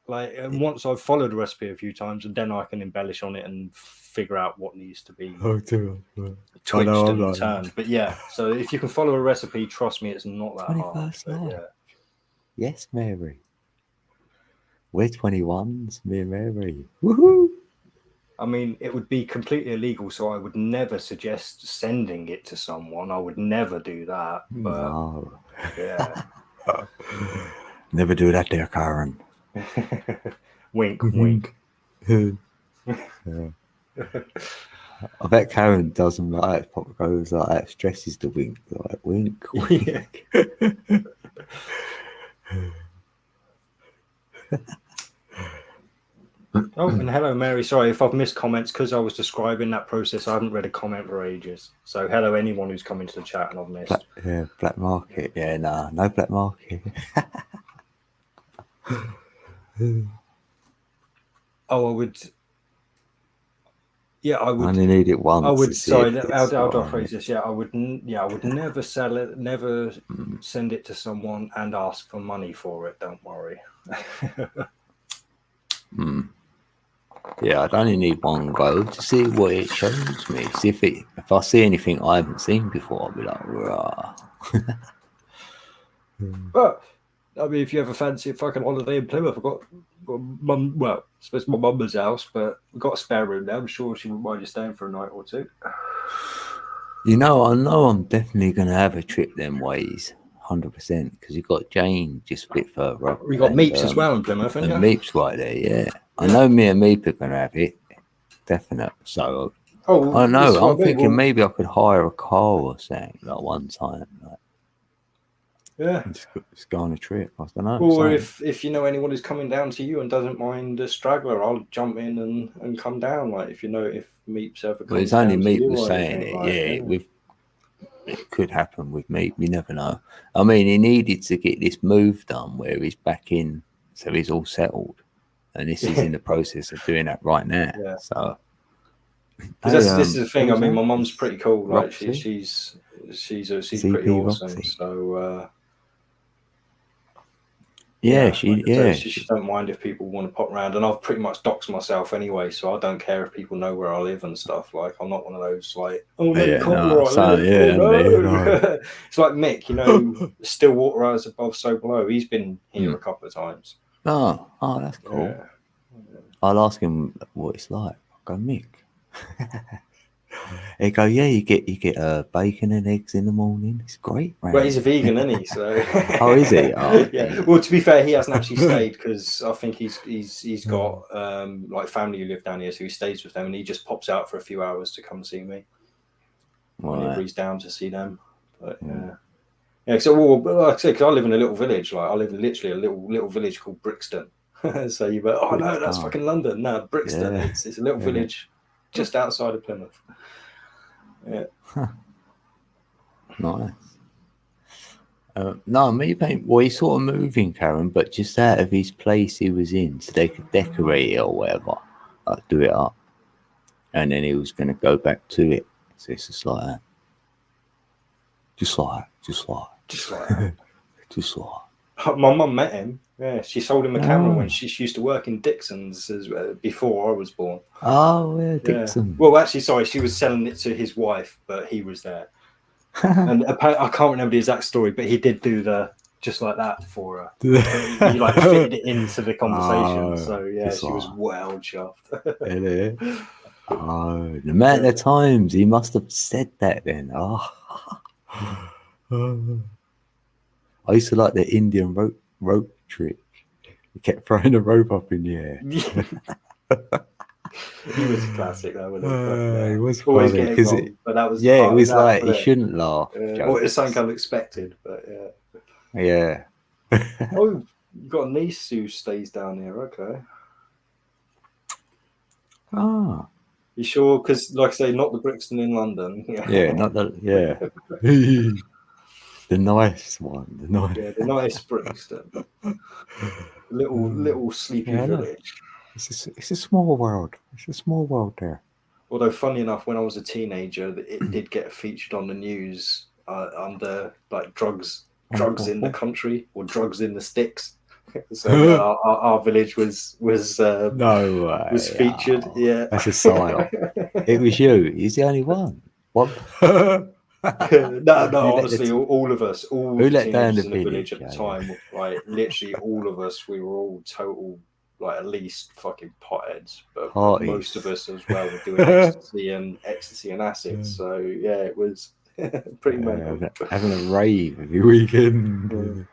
like, and once I've followed a recipe a few times, and then I can embellish on it and figure out what needs to be twitched and turned. But yeah, so if you can follow a recipe, trust me, it's not that hard. 21st But night. yeah. Yes, Mary. We're 21s, me and Mary. Woohoo! I mean, it would be completely illegal, so I would never suggest sending it to someone. I would never do that. But No. yeah. Never do that there, Karen. Wink, wink. Yeah. I bet Karen doesn't like it. Pop goes like that, stresses the wink. Like, wink, wink. Oh, and hello, Mary. Sorry if I've missed comments because I was describing that process. I haven't read a comment for ages. So, hello, anyone who's come into the chat and I've missed. Black market. Yeah, nah, no black market. Oh, I would. Yeah, I I would. only need it once. I would. to see Sorry, if it's how do I right. phrase this? Yeah, I would. Yeah, I would never sell it. Never send it to someone and ask for money for it. Don't worry. Yeah, I'd only need one go to see what it shows me. See if I see anything I haven't seen before, I'll be like, rah. But I mean, if you ever fancy a fucking holiday in Plymouth, I've got mum. Well, I suppose my mum's house, but we've got a spare room there. I'm sure she wouldn't mind you staying for a night or two. You know, I know I'm definitely gonna have a trip them ways, 100%. Because you got Jane just a bit further up. We got and, Meeps as well in Plymouth, And haven't you? Meep's right there, yeah. I know me and Meep are gonna have it, definite. So Oh, I this is know. what I'm I mean. thinking Well, maybe I could hire a car or something like one time, like yeah. just go on a trip. I don't know. Or something. if you know anyone who's coming down to you and doesn't mind a straggler, I'll jump in and come down. Like if you know if Meeps ever comes Well, it's only down to Meep you was or saying anything, it. like, Yeah, it could happen with Meep. You never know. I mean, he needed to get this move done where he's back in, so he's all settled, and this is in the process of doing that right now. Yeah. So. Because this is the thing. I who's mean, my that? mum's pretty cool. Like Roxy? she's ZP pretty awesome. Roxy. So Yeah, like I say, she she don't mind if people want to pop around, and I've pretty much doxed myself anyway, so I don't care if people know where I live and stuff. Like I'm not one of those like, oh no, you can't know where I live. yeah, Oh, no. no. It's like Mick, you know, Stillwater Eyes Above, So Below. He's been here a couple of times. Oh, that's cool. Yeah. I'll ask him what it's like. I'll go, Mick. He go, yeah, you get bacon and eggs in the morning. It's great, man. Well, he's a vegan, isn't he? So. Oh, is he? Oh, yeah. Well, to be fair, he hasn't actually stayed because I think he's got like family who live down here, so he stays with them, and he just pops out for a few hours to come see me whenever he's down to see them. But yeah. So like I said, because I live in a little village, like I live in literally a little village called Brixton. So you go, oh no, that's fucking London. No, Brixton. Yeah. It's a little village just outside of Plymouth. Yeah. Nice. No, Meep ain't. Well, he's sort of moving, Karen, but just out of his place he was in, so they could decorate it or whatever, like do it up, and then he was going to go back to it. So it's just like that. Just like that. My mum met him. Yeah, she sold him a camera when she used to work in Dixon's before I was born. Oh, yeah, Dixon. Yeah. Well, actually, sorry, she was selling it to his wife, but he was there. And I can't remember the exact story, but he did do just like that for her. He like fitted it into the conversation. So yeah, she was well chuffed. Oh, the amount of times he must have said that then. Oh. I used to like the Indian rope trick. He kept throwing the rope up in the air. He was a classic, though, wasn't he? He was always funny, getting wrong, but that was it was like he he shouldn't laugh. Well, it's something unexpected, but yeah. Yeah. Oh, you've got a niece who stays down here. Okay. Ah. You sure? Because, like I say, not the Brixton in London. Yeah, not the The nice one. The nice. Yeah, the nice Brixton. Little sleepy Yeah, I know. village. It's a small world. It's a small world there. Although, funny enough, when I was a teenager, it did get featured on the news under like drugs in the country or drugs in the sticks. So our village was No way. was featured. Oh, Yeah, that's a psyop. It was you. He's the only one. What? no, honestly, all of us, all Who the let down teenagers the in the village, village at the yeah? time, like literally all of us, we were all total, like at least fucking potheads, but Parties. most of us as well were doing ecstasy and acid. So yeah, it was pretty mental. Having a rave every weekend. Yeah.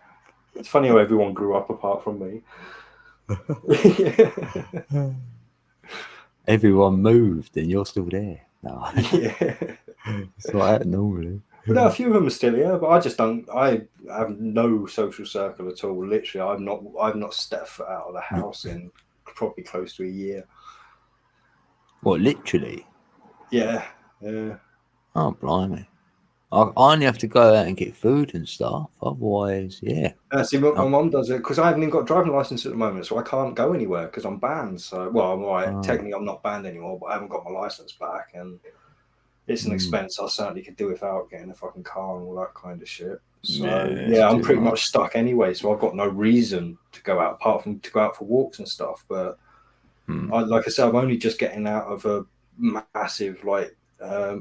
It's funny how everyone grew up apart from me. Everyone moved and you're still there. No, Yeah. it's like that normally. But no, a few of them are still here, but I just don't. I have no social circle at all. Literally, I've not stepped foot out of the house in probably close to a year. What, literally? Yeah. Oh, blimey. I only have to go out and get food and stuff. Otherwise, yeah. See, my mum does it because I haven't even got a driving license at the moment, so I can't go anywhere because I'm banned. So, well, I'm right. Oh. Technically, I'm not banned anymore, but I haven't got my license back, and it's an expense I certainly could do without getting a fucking car and all that kind of shit. So, yeah, I'm pretty much stuck anyway. So I've got no reason to go out apart from to go out for walks and stuff. But like I said, I'm only just getting out of a massive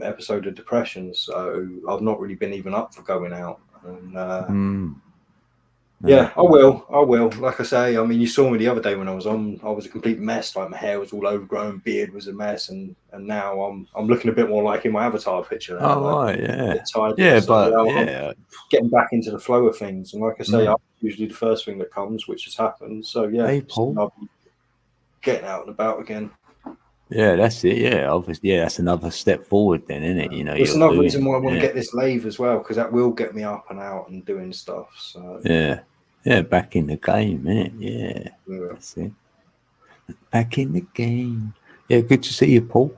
episode of depression, so I've not really been even up for going out. And yeah, I will. Like I say, I mean, you saw me the other day when I was on. I was a complete mess. Like my hair was all overgrown, beard was a mess, and now I'm looking a bit more like in my avatar picture. Now, oh right, yeah, yeah, but I'm getting back into the flow of things. And like I say, I'm usually the first thing that comes, which has happened. So yeah, hey, Paul. I'll be getting out and about again. Yeah, that's it. Yeah, obviously, yeah, that's another step forward, then, isn't it? You know, it's another reason why I want to get this lathe as well, because that will get me up and out and doing stuff. So yeah, back in the game, innit? Yeah, that's it. Back in the game. Yeah, good to see you, Paul.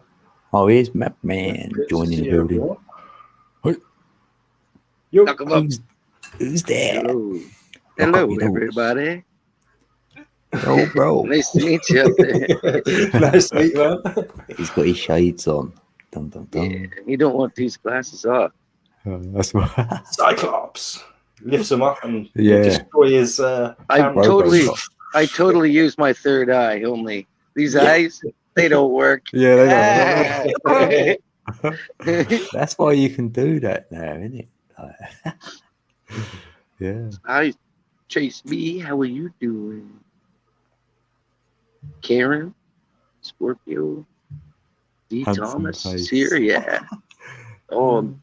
Oh, here's Map Man joining the building. Who's there? Hello, everybody. Oh, bro. Nice to meet you up there. Nice to meet you, man. He's got his shades on. Dum, dum, dum. Yeah, you don't want these glasses off. That's what. Cyclops lifts him up and Yeah. destroy his. I totally use my third eye only. These eyes, they don't work. Yeah, they don't. That's why you can do that now, isn't it? Yeah. Hi, Chase B. How are you doing? Karen, Scorpio, D. Handsome Thomas face. is here. Yeah. Oh,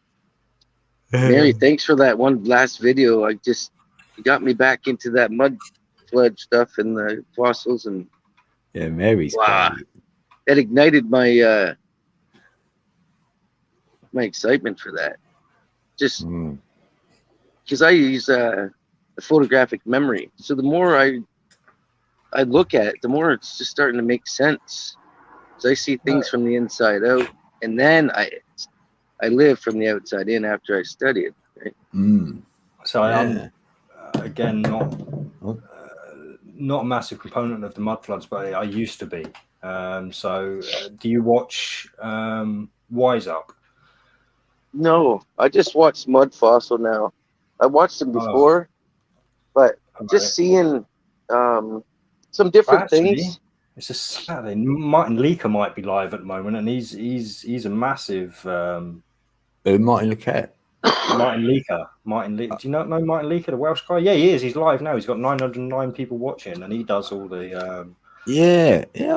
Mary, thanks for that one last video. You got me back into that mud flood stuff and the fossils, and yeah, Mary's great. It ignited my my excitement for that. Just because I use a photographic memory, so the more I look at it, the more it's just starting to make sense. So I see things from the inside out, and then I live from the outside in after I study it. Right? So I'm again not a massive component of the mud floods, but I used to be. So do you watch Wise Up? No, I just watched Mud Fossil now. I watched them before, but just seeing some different things. It's a Saturday. Martin Leaker might be live at the moment, and he's a massive. Martin Leaker. Martin Leaker. Do you not know Martin Leaker, the Welsh guy? Yeah, he is. He's live now. He's got 909 people watching, and he does all the.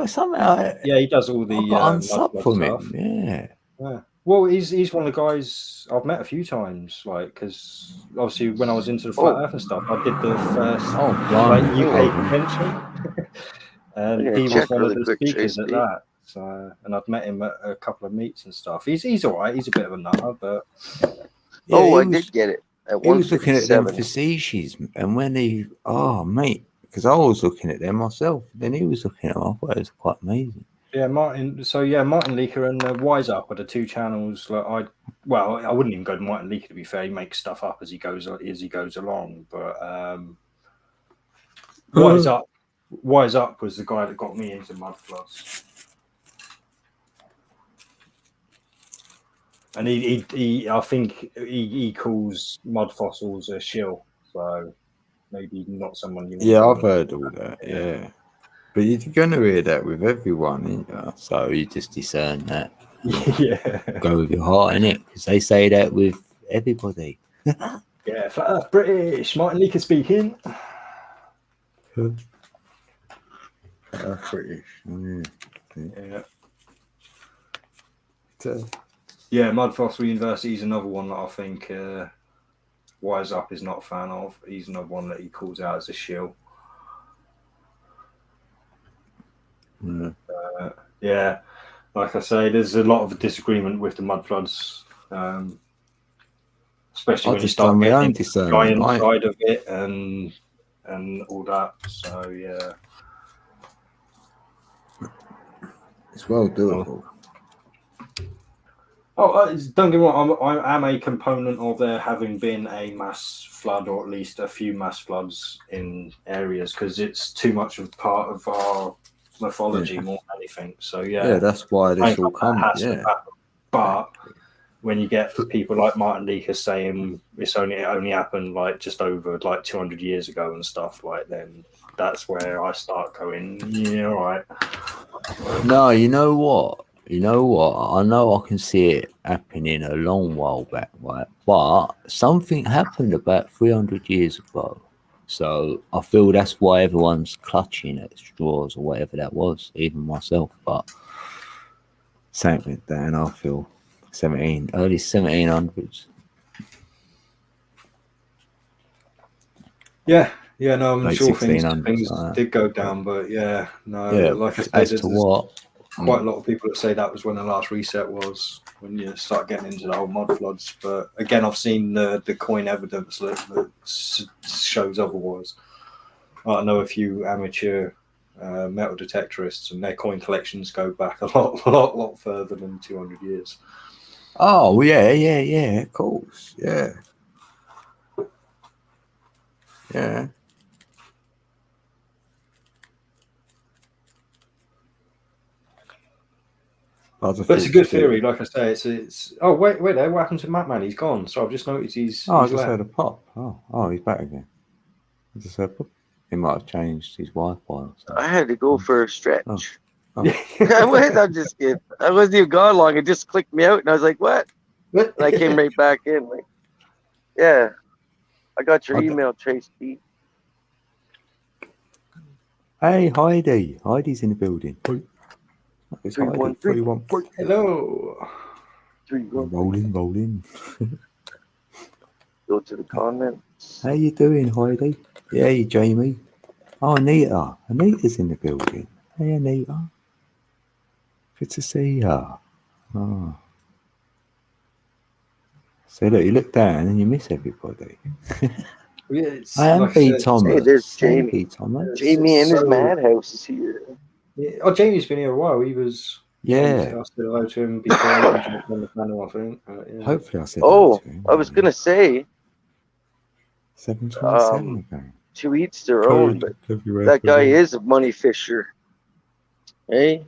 Somehow. Yeah, he does all the. Unsub from stuff. him. Yeah. Well, he's one of the guys I've met a few times, because obviously when I was into the flat Earth and stuff, I did the first UK convention, and he was one of the speakers at that. So, and I've met him at a couple of meets and stuff. He's all right. He's a bit of a nutter, but I did get it. He was looking at them facetious, and when because I was looking at them myself, then he was looking at them. I thought it was quite amazing. Yeah, Martin. So yeah, Martin Leaker and Wise Up are the two channels that I wouldn't even go to Martin Leaker, to be fair. He makes stuff up as he goes along. But Wise Up was the guy that got me into Mudfloods. And he I think he calls mud fossils a shill, so maybe not someone you. Yeah, I've heard all that. Yeah, but you're gonna hear that with everyone, ain't you? So you just discern that. Yeah. Go with your heart, innit? Because they say that with everybody. Yeah, Flat Earth British. Martin Leaker speaking. British. Yeah. Yeah. Yeah, Mud Fossil University is another one that I think Wise Up is not a fan of. He's another one that he calls out as a shill. Yeah, like I say, there's a lot of disagreement with the Mudfloods, especially when you start getting into the science side of it and all that. So yeah, it's well doable. Don't get me wrong. I am a component of there having been a mass flood, or at least a few mass floods in areas, because it's too much of part of our mythology more than anything. So yeah, that's why this all comes. Yeah, but when you get people like Martin Leaker saying it only happened like just over like 200 years ago and stuff, like, then that's where I start going, yeah, all right. No, you know what? I know I can see it happening a long while back, right? But something happened about 300 years ago. So I feel that's why everyone's clutching at straws or whatever that was, even myself. But same with that, and I feel early 1700s. Yeah, no, I'm Late sure things like did go down, but yeah, like I said, as to what? Quite a lot of people that say that was when the last reset was, when you start getting into the whole mud floods. But again, I've seen the coin evidence that shows otherwise. I know a few amateur metal detectorists, and their coin collections go back a lot further than 200 years. Oh yeah, of course, yeah. But it's a good theory, like I say. It's. Oh wait there. What happened to Matman? He's gone. So I've just noticed he's. I just heard a pop. Oh, he's back again. I just heard pop. He might have changed his Wi-Fi or something. I had to go for a stretch. I'm just kidding. I wasn't even gone long. It just clicked me out, and I was like, "What?" And I came right back in. Like, yeah, I got your email, Trace B. Hey, Heidi. Heidi's in the building. It's 313. Hello. 313. Rolling. Go to the comments. How you doing, Heidi? Yeah, Jamie. Oh, Anita. Anita's in the building. Hey, Anita. Good to see her. Oh. So look, you look down and you miss everybody. I am B. Thomas. Hey, there's Jamie. B. Thomas. Jamie and his madhouse is here. Yeah. Oh, Jamie's been here a while. He was. Yeah. I said hello to him before he jumped on the panel, I think. Yeah. Hopefully I said hello to him. I was going to say. 727 again. To each their own, but that guy is a money fisher. Hey?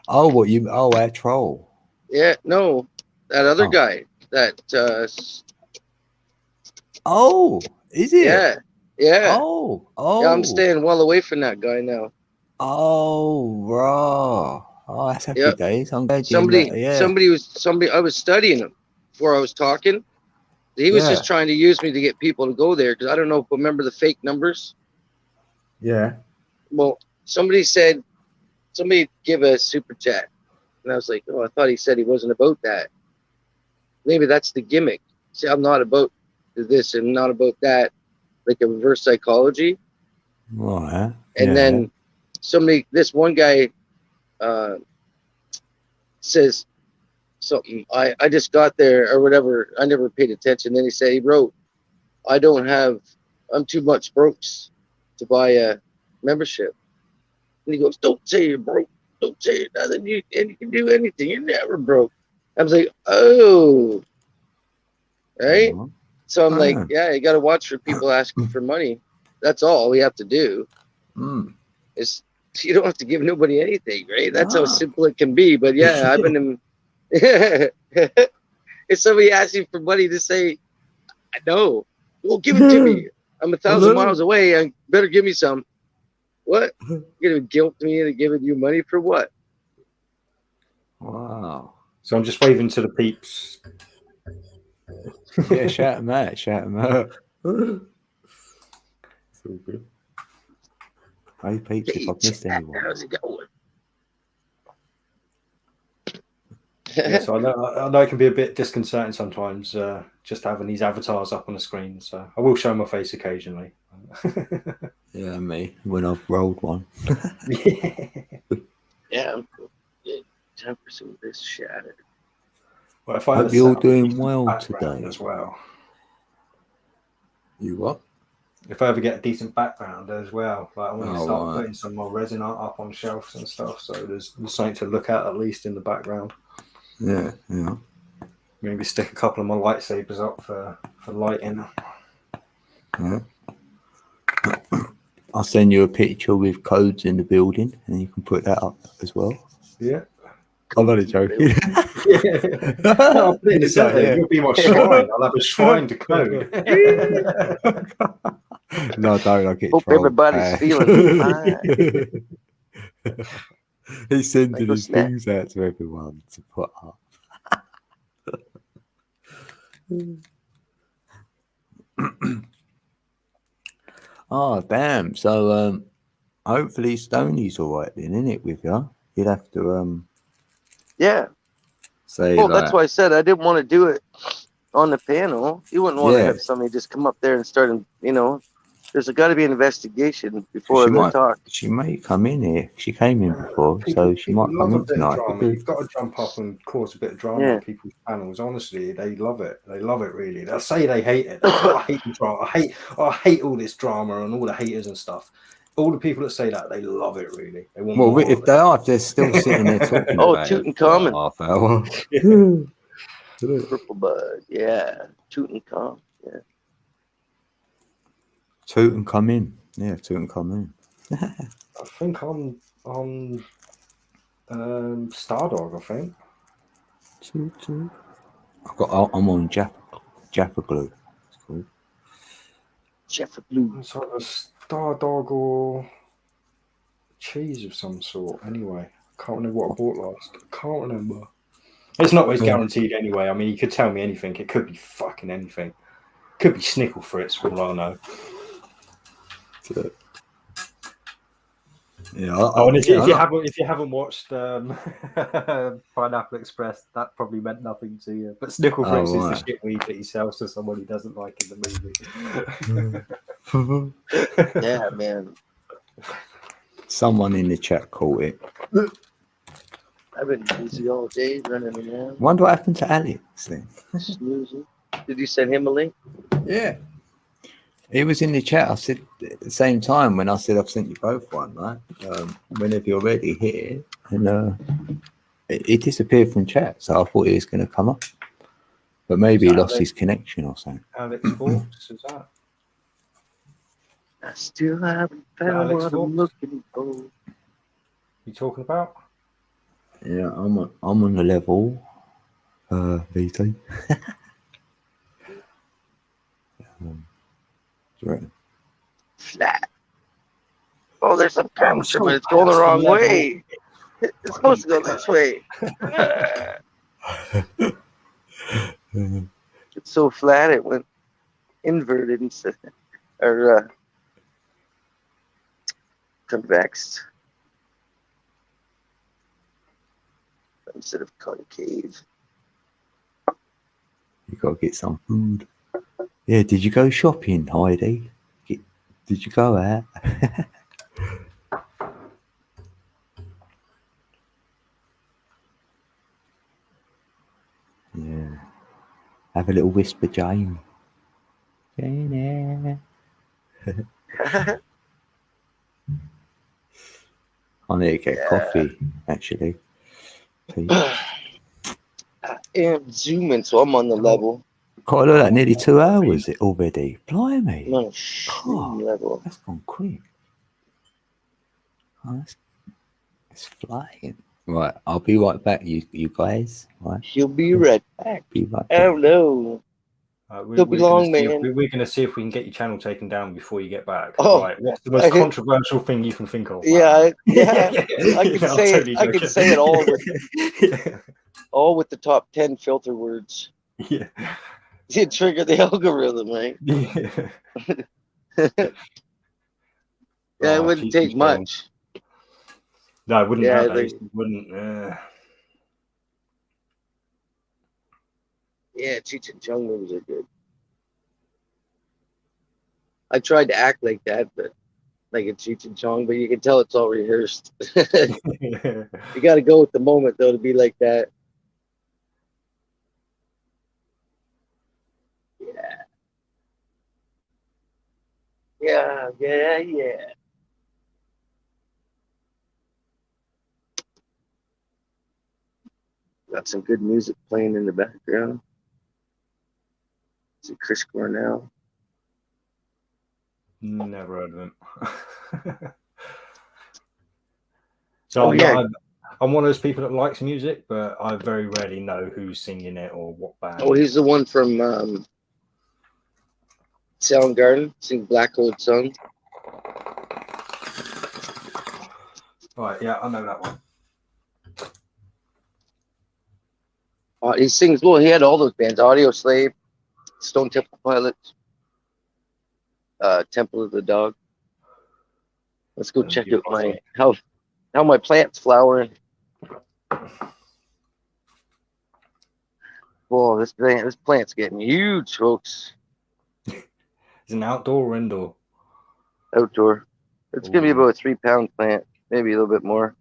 Oh, what you... Oh, our troll. Yeah, no. That other guy. That... Oh, is it? Yeah. Oh. Yeah, I'm staying well away from that guy now. Oh, raw. Oh, that's happy days. I'm glad somebody I was studying him before I was talking. He was just trying to use me to get people to go there, because I don't know if you remember the fake numbers. Yeah. Well, somebody give a super chat. And I was like, oh, I thought he said he wasn't about that. Maybe that's the gimmick. See, I'm not about this and not about that, like a reverse psychology. Right. And then this one guy says something. I just got there or whatever. I never paid attention. Then he wrote, I'm too much brokes to buy a membership. And he goes, "Don't say you're broke. Don't say you're nothing. You can do anything. You're never broke." I was like, "Oh, right." Mhm. So I'm like, Ah. "Yeah, you got to watch for people asking for money. That's all we have to do. Mm. Is you don't have to give nobody anything, right? That's how Ah. simple it can be." But yeah, I've been in. If somebody asks you for money, to say, "No, well, give it to me. I'm 1,000 miles away. I better give me some." What? You're gonna guilt me into giving you money for what? Wow. So I'm just waving to the peeps. Yeah, shout him out. Shout him out. It's all good. Hey, peeps, if I've missed anyone. How's it going? Yeah, so I know it can be a bit disconcerting sometimes, just having these avatars up on the screen. So I will show my face occasionally. Yeah, me, when I've rolled one. Yeah, I'm cool. Yeah, time for some of this shatter. Well, if I Hope had a you're all set up doing decent well background today. as well. You what? If I ever get a decent background as well, like I want to Oh, start right. putting some more resin art up on shelves and stuff. So there's something to look at least in the background. Yeah, yeah. Maybe stick a couple of my lightsabers up for lighting. Yeah. I'll send you a picture with codes in the building, and you can put that up as well. Yeah. I'm only joking. I'll put it in the center. Yeah. You'll be my shrine. I'll have a shrine to code. No, don't. I'll get Hope trolled. everybody's feeling fine. He's sending Mango his snack. things out to everyone to put up. Oh, damn. So, hopefully Stoney's all right then, isn't it, with you? You'd have to Yeah. say Well, like, that's why I said I didn't want to do it on the panel. You wouldn't want to Yeah. have somebody just come up there and start, there's got to be an investigation before She the might- talk. she may come in here. She came in before, so she might love come a in bit of tonight. drama. You've got to jump up and cause a bit of drama Yeah. on people's panels. Honestly, they love it. They love it really. They'll say they hate it. I hate the drama. I hate all this drama and all the haters and stuff. All the people that say that, they love it really. They want Well, more if of they it. are, if they're still sitting there talking Oh, about it Tutankhamun. for a half hour. Purple bud. Yeah. Tutankhamun. Yeah. Tutankhamun. Yeah, Tutankhamun. I think I'm on Stardog, I think. I'm on Jaffa Glue. It's called. Jeff Blue. It's like a Stardog or cheese of some sort. Anyway, I can't remember what I bought last. I can't remember. It's not always guaranteed anyway. I mean, you could tell me anything. It could be fucking anything. Could be Snickle Fritz, for all I know. Yeah. And if you haven't watched Pineapple Express, that probably meant nothing to you. But Snickle Fritz is the shit weed that he sells to someone he doesn't like in the movie. Yeah, man. Someone in the chat caught it. I've been busy all day running around, Wonder what happened to Alex then. snoozing. Did you send him a link? Yeah. He was in the chat. I said at the same time when I said I've sent you both one, right? Whenever you're ready here. And it disappeared from chat, so I thought he was going to come up. But maybe he lost his connection or something. Alex Forbes, is that? I still haven't found Alex what Forbes? I'm looking for. You talking about? Yeah, I'm on the level. VT. Flat. Oh, there's some curvature, but it's going the wrong way. It's supposed to go this way. It's so flat it went inverted instead, or convex instead of concave. You gotta get some food. Yeah, did you go shopping, Heidi? Did you go out? Yeah. Have a little whisper, Jane. Jane. I need to get coffee, actually. Please. I am zooming, so I'm on the level. God, look at that, nearly 2 hours already. Blimey. I'm on a stream level. That's gone quick. Oh, it's flying. Right, I'll be right back, you guys. Right, He'll be right back. be right back. Oh no. Don't be long, man. We're going to see if we can get your channel taken down before you get back. Oh, right. What's the most controversial thing you can think of? Yeah, yeah. I can I'm say totally it. I can joking. say it all with Yeah. all with the top 10 filter words. Yeah. You trigger the algorithm, right? Yeah. Yeah, it Oh, wouldn't Cheech take and Chong. much. No, it wouldn't Yeah, nowadays. It wouldn't. Yeah, Cheech and Chong movies are good. I tried to act like that, but like a Cheech and Chong, but you can tell it's all rehearsed. You got to go with the moment, though, to be like that. Yeah. Yeah, yeah, yeah. Got some good music playing in the background. Is it Chris Cornell? Never heard of him. So Oh, yeah. I'm one of those people that likes music, but I very rarely know who's singing it or what band. Oh, he's the one from Soundgarden, sing Black Hole Sun. Right, yeah, I know that one. He sings, well, he had all those bands, Audio Slave, Stone Temple Pilots, Temple of the Dog. Let's go check out how my plant's flowering. Whoa, this plant's getting huge, folks. Is it an outdoor or indoor? Outdoor. It's going to be about a 3-pound plant, maybe a little bit more.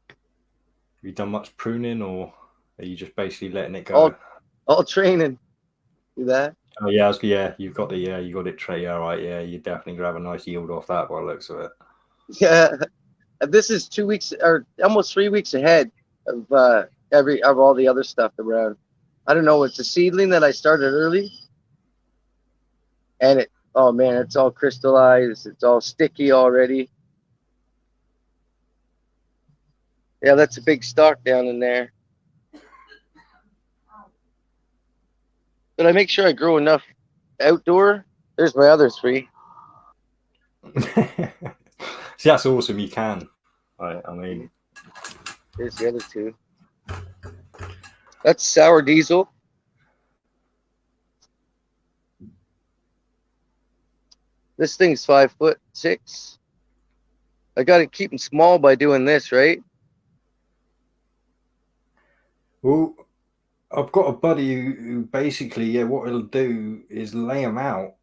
Have you done much pruning, or are you just basically letting it go? All training. See that? Oh yeah, you've got you got it tray. Yeah, right. Yeah, you definitely grab a nice yield off that by the looks of it. Yeah. This is 2 weeks or almost 3 weeks ahead of all the other stuff around. I don't know. It's a seedling that I started early, and oh man, it's all crystallized. It's all sticky already. Yeah, that's a big stalk down in there. But I make sure I grow enough outdoor. There's my other 3. See, that's awesome. You can. I mean, There's the other 2. That's sour diesel. This thing's 5'6". I got to keep them small by doing this, right? well, I've got a buddy who basically, what he'll do is lay them out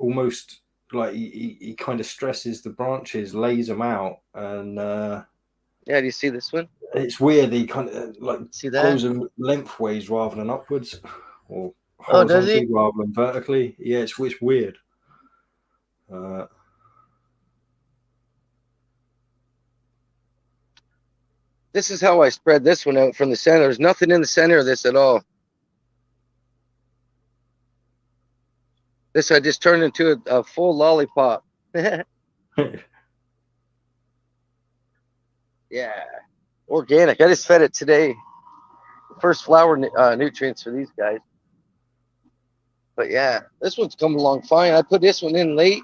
almost like he kind of stresses the branches, lays them out, and Yeah, do you see this one? it's weird. He kind of like See that? grows them lengthways rather than upwards, or Oh, does horizontally he? rather than vertically. Yeah, it's weird. This is how I spread this one out from the center. There's nothing in the center of this at all. This I just turned into a full lollipop. Yeah, organic. I just fed it today. First flower nutrients for these guys. But yeah, this one's coming along fine. I put this one in late.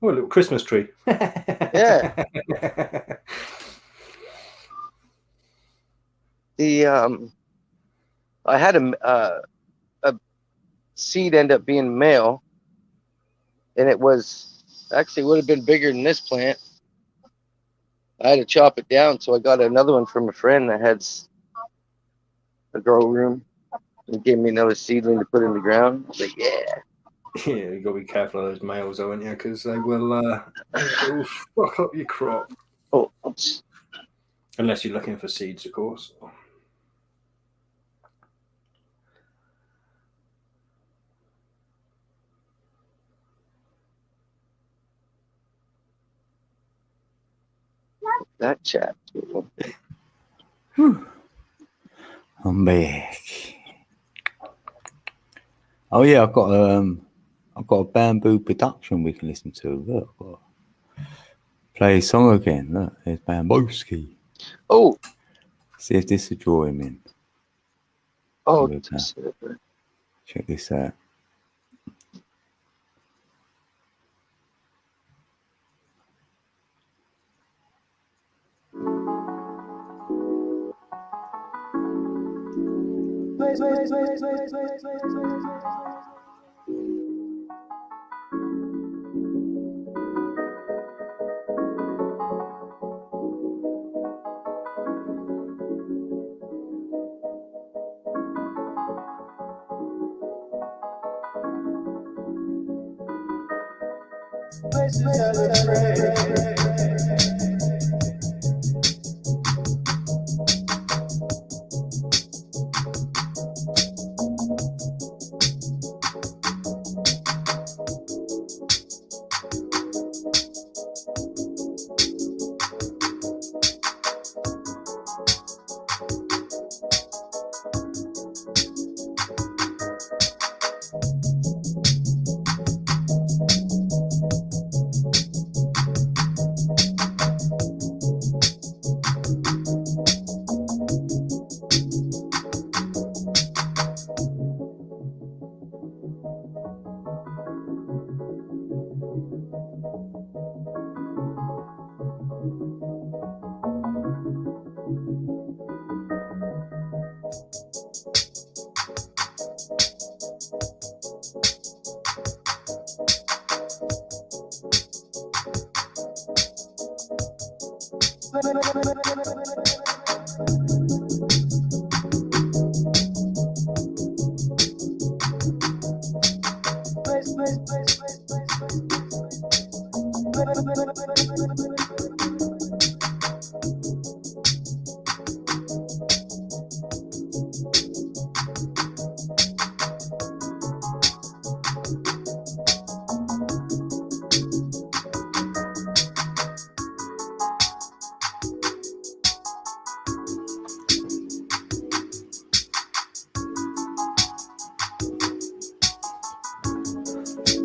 Oh, a little Christmas tree. Yeah. I had a seed end up being male, and it was actually would have been bigger than this plant. I had to chop it down, so I got another one from a friend that had a grow room and gave me another seedling to put in the ground. I was like, yeah. Yeah, you got to be careful of those males, haven't you? Because they will fuck up your crop. Oh, oops. Unless you're looking for seeds, of course. that chat. I'm back. Oh yeah, I've got a Bamboo production we can listen to. Look, I've got to play a song again. Look, there's Bambooski. Oh, See if this will draw him in. oh, Look, check this out.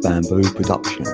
Bamboo production.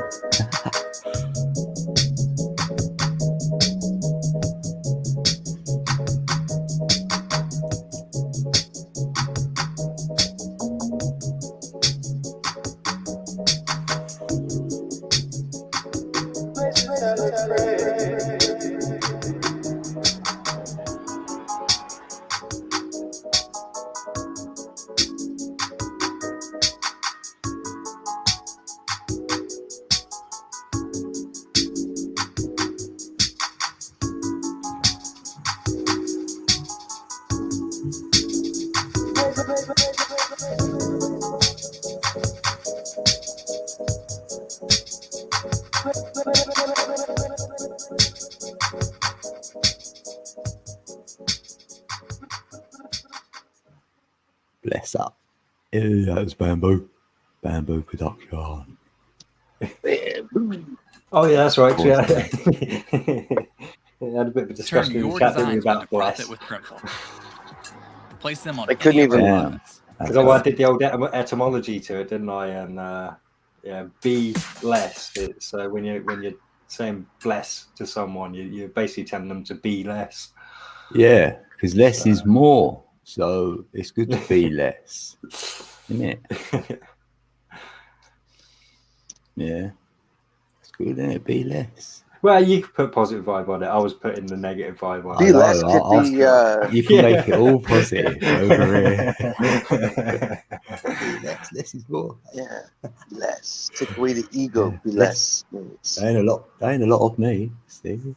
Bless up. Yeah, that was Bamboo. Bamboo production. Oh yeah, that's right. Yeah. We had a bit of a discussion Turn in the your chat didn't we, designs about into profit Bless. with Printful. Place them on I couldn't any of our even- products. Because I did the old etymology to it, didn't I? And yeah, be less. It's when you're saying bless to someone, you're basically telling them to be less. Yeah, because less is more. So it's good to be less. Isn't it? Yeah. It's good, isn't it? Be less. Well, you could put positive vibe on it. I was putting the negative vibe on Be it. less could be. You can make it all positive over here. Yeah. Less is more. Yeah, less. Take away the ego. Yeah, Be less. less. There ain't a lot of me. See?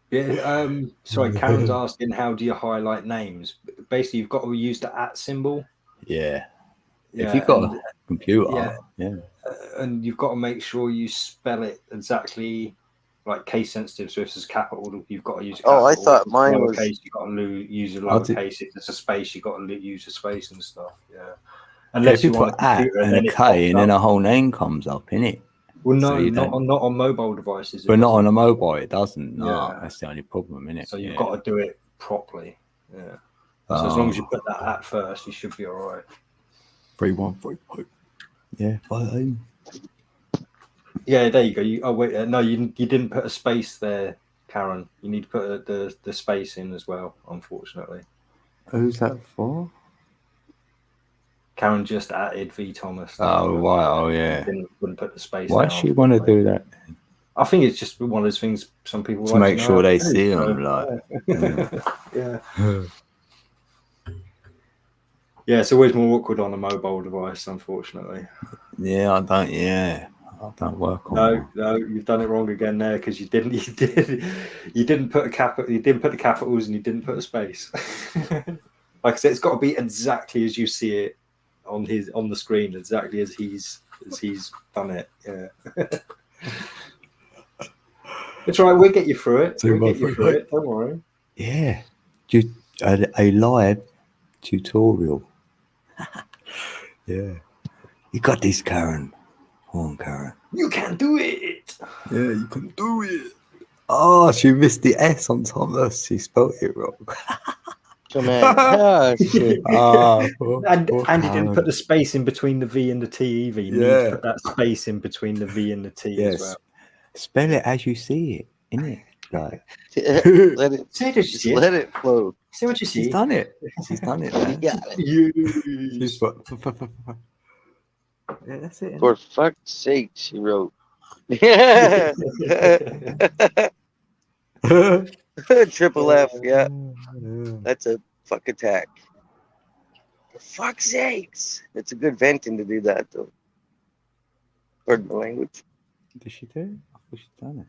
Yeah. Sorry, Karen's asking, how do you highlight names? Basically, you've got to use the @ symbol. Yeah. Yeah, If you've got and, a computer, yeah. and you've got to make sure you spell it exactly like case sensitive. So if it's capital, you've got to use. Oh, I capital. thought If mine it's was- lowercase. You've got to use a I'll do- lowercase. If there's a space, you've got to use a space and stuff. Yeah. If you want put at and a K and then a whole name comes up, innit? Well, So no, you not don't- on mobile devices. it But not on doesn't. a mobile, it doesn't. No, Yeah. that's the only problem, isn't it? So you've got to do it properly. Yeah. So Oh. as long as you put that at first, you should be all right. 3145. Yeah, 5. Yeah, there you go. Oh wait, no, you didn't put a space there, Karen. You need to put the space in as well. Unfortunately, Who's that for? Karen just added V Thomas. Oh, right. Oh, yeah. Wouldn't put the space. Why there, does she want to do that? I think it's just one of those things some people To like make know sure how they to do, see so, them, like. yeah. Yeah, it's always more awkward on a mobile device, unfortunately. Yeah, I don't work on No, you've done it wrong again there because you didn't put you didn't put the capitals and you didn't put a space. Like I said, it's got to be exactly as you see it on the screen, exactly as he's done it. Yeah. It's all right, we'll get you through it. Don't worry. Yeah, just a live tutorial. Yeah, you got this, Karen. Come on, Karen. You can do it. Yeah, you can do it. Oh, she missed the S on Thomas. She spelled it wrong. Come on. Oh, shit. And you didn't put the space in between the V and the T either. You need to put that space in between the V and the T as well. Spell it as you see it, innit? Like, Let it, Say it as you just see it. let it flow. Say what you she's see. done it. She's done it, man. Yeah. She's got. Yeah, that's it. For fuck's sake, she wrote. Yeah. Triple F, yeah. That's a fuck attack. For fuck's sakes. It's a good venting to do that, though. Pardon the language. Did she do it? I thought she'd done it.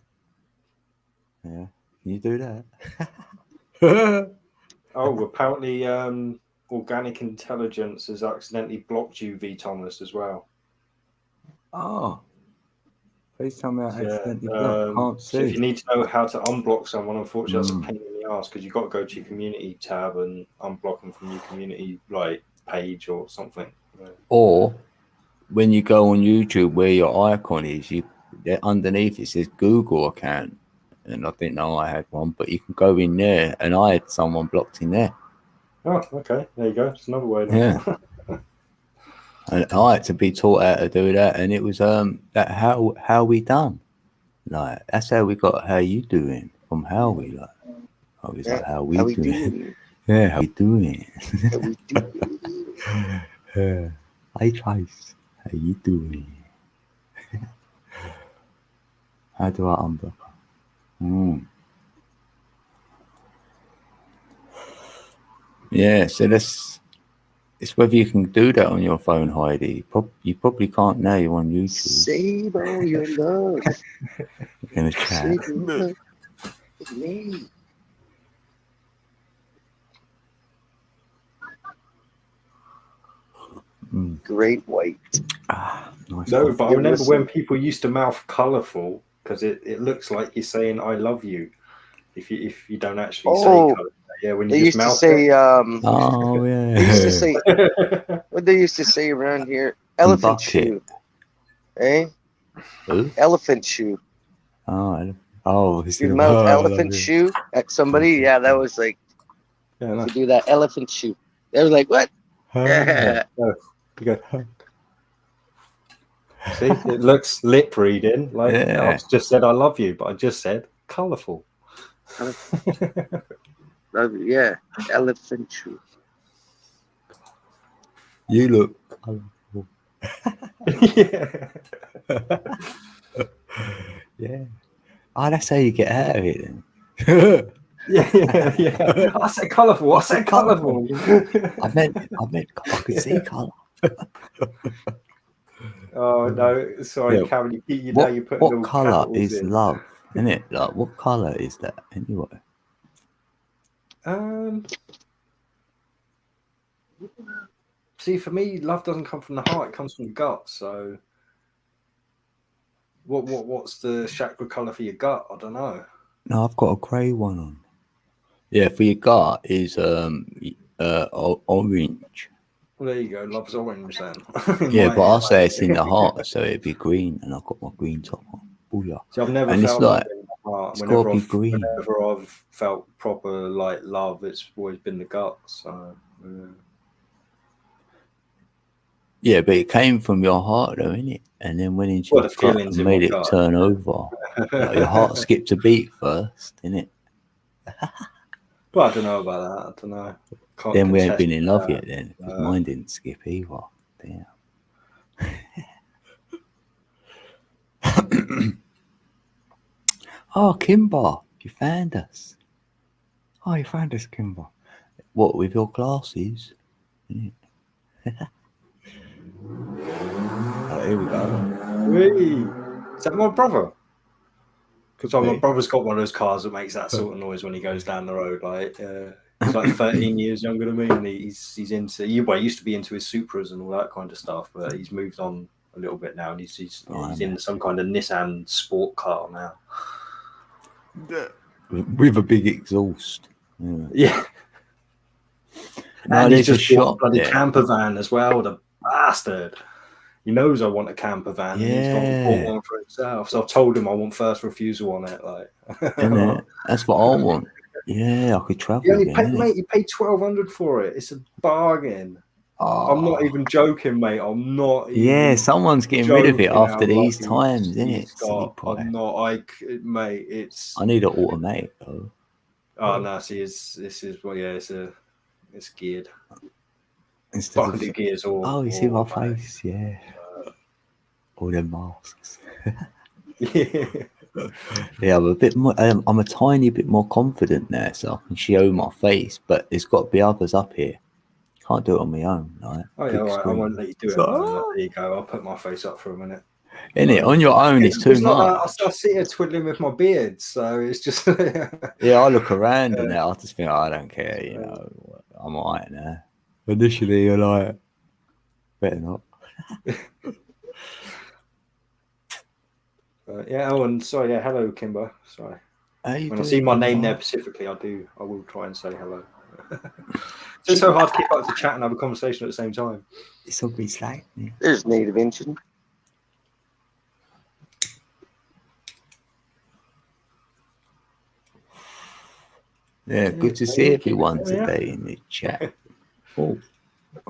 Yeah. Can you do that? Oh, apparently organic intelligence has accidentally blocked you, V Thomas, as well. Oh. Please tell me I Yeah, accidentally blocked. Can't so if you see. need to know how to unblock someone, unfortunately, that's a pain in the ass because you've got to go to your community tab and unblock them from your community page or something. Yeah. Or when you go on YouTube where your icon is, underneath it says Google account. And I didn't know I had one, but you can go in there, and I had someone blocked in there. Oh, okay. There you go. It's another way. Yeah. And I had to be taught how to do that, and it was that how we done. Like that's how we got how you doing from Howie. Like I was like how we doing. Yeah, how we doing. How we doing? Yeah. Hey Trace, how you doing? How do I unblock her? Yeah, so it's whether you can do that on your phone, Heidi. You probably can't now. You're on YouTube. Save all your love. In a chat. Save your love. It's me. Great white. Nice. No, but I Yeah, remember listen. when people used to mouth colourful because it looks like you're saying "I love you" if you don't actually say colourful. Yeah, when you They just used to mouth say, Oh they used to yeah. say, it. what they used to say around here? Elephant bucket. shoe. Eh? Who? Elephant shoe. Oh, You mouth elephant shoe at somebody? Yeah, that was like, Yeah, no. to do that elephant shoe. They were like, what? Yeah. You go. See, it looks lip reading. Like Yeah. I've just said I love you, but I just said colourful. Yeah, elephant shoe. You look colourful. Yeah. Yeah. Oh, that's how you get out of it then. Yeah. I said colourful. I said colourful. I meant I could see colour. Oh no, sorry, Yeah. Karen. You know you put What little colour capitals is in. love? Isn't it? Like what colour is that anyway? See, for me, love doesn't come from the heart; it comes from the gut. So, what's the chakra color for your gut? I don't know. No, I've got a grey one on. Yeah, for your gut is orange. Well, there you go. Love's orange then. Yeah, but I'll say it's in the heart, so it'd be green, and I've got my green top on. Booyah. See, I've never And it's felt like, love in my heart. it's gotta be green. Whenever I've felt proper like love, it's always been the guts. So, Yeah, but it came from your heart, though, innit? And then went into Well, your the gut feelings and in my made it gut. turn over. Like, your heart skipped a beat first, innit? But I don't know about that. I don't know. Can't Then we ain't contest been in love that. yet, then, because mine didn't skip either. Damn. Oh, Kimber, you found us. Oh, you found us, Kimber. What, with your glasses? Oh, here we go. Whee! Is that my brother? Because my Wait. brother's got one of those cars that makes that sort of noise when he goes down the road. Like he's like 13 years younger than me, and he's into. Well, he used to be into his Supras and all that kind of stuff, but he's moved on a little bit now, and he's in some kind of Nissan sport car now. With a big exhaust. Yeah. No, And he's there's a just bought a shop bloody there. camper van as well, the bastard. He knows I want a camper van, and he's gone and bought one for himself. So I've told him I want first refusal on it. Like, Innit? That's what I want. Yeah, I could travel. he only again, paid, innit? mate. He paid $1,200 for it. It's a bargain. Oh. I'm not even joking, mate. I'm not. Yeah, Even someone's getting rid of it joking after how these lucky times, isn't he's it? Silly got. pie. I'm not. Mate. It's. I need an automatic though. Oh no! See, this is well, yeah. It's geared. Instead Fucking do gears all. oh, you see my automatic. face? Yeah. All them masks. Yeah. Yeah, I'm a bit more. I'm a tiny bit more confident now, so I can show my face. But there's got to be others up here. Can't do it on my own, right? Oh yeah, Big all right. I screen. won't let you do it. So- Man. There you go. I'll put my face up for a minute. Innit? On your own, it's too It's not that much. I sit here twiddling with my beard, so it's just. Yeah, I look around and I just think, I don't care, you know. I'm alright now. Initially, you're like, better not. Yeah. Oh, and sorry. Yeah. Hello, Kimber. Sorry. How you When I doing, see my name Kimber? there specifically, I will try and say hello. It's so hard to keep up to chat and have a conversation at the same time. It's all been slack. Yeah. There's native engine. Yeah, good to see everyone today in the chat. Oh,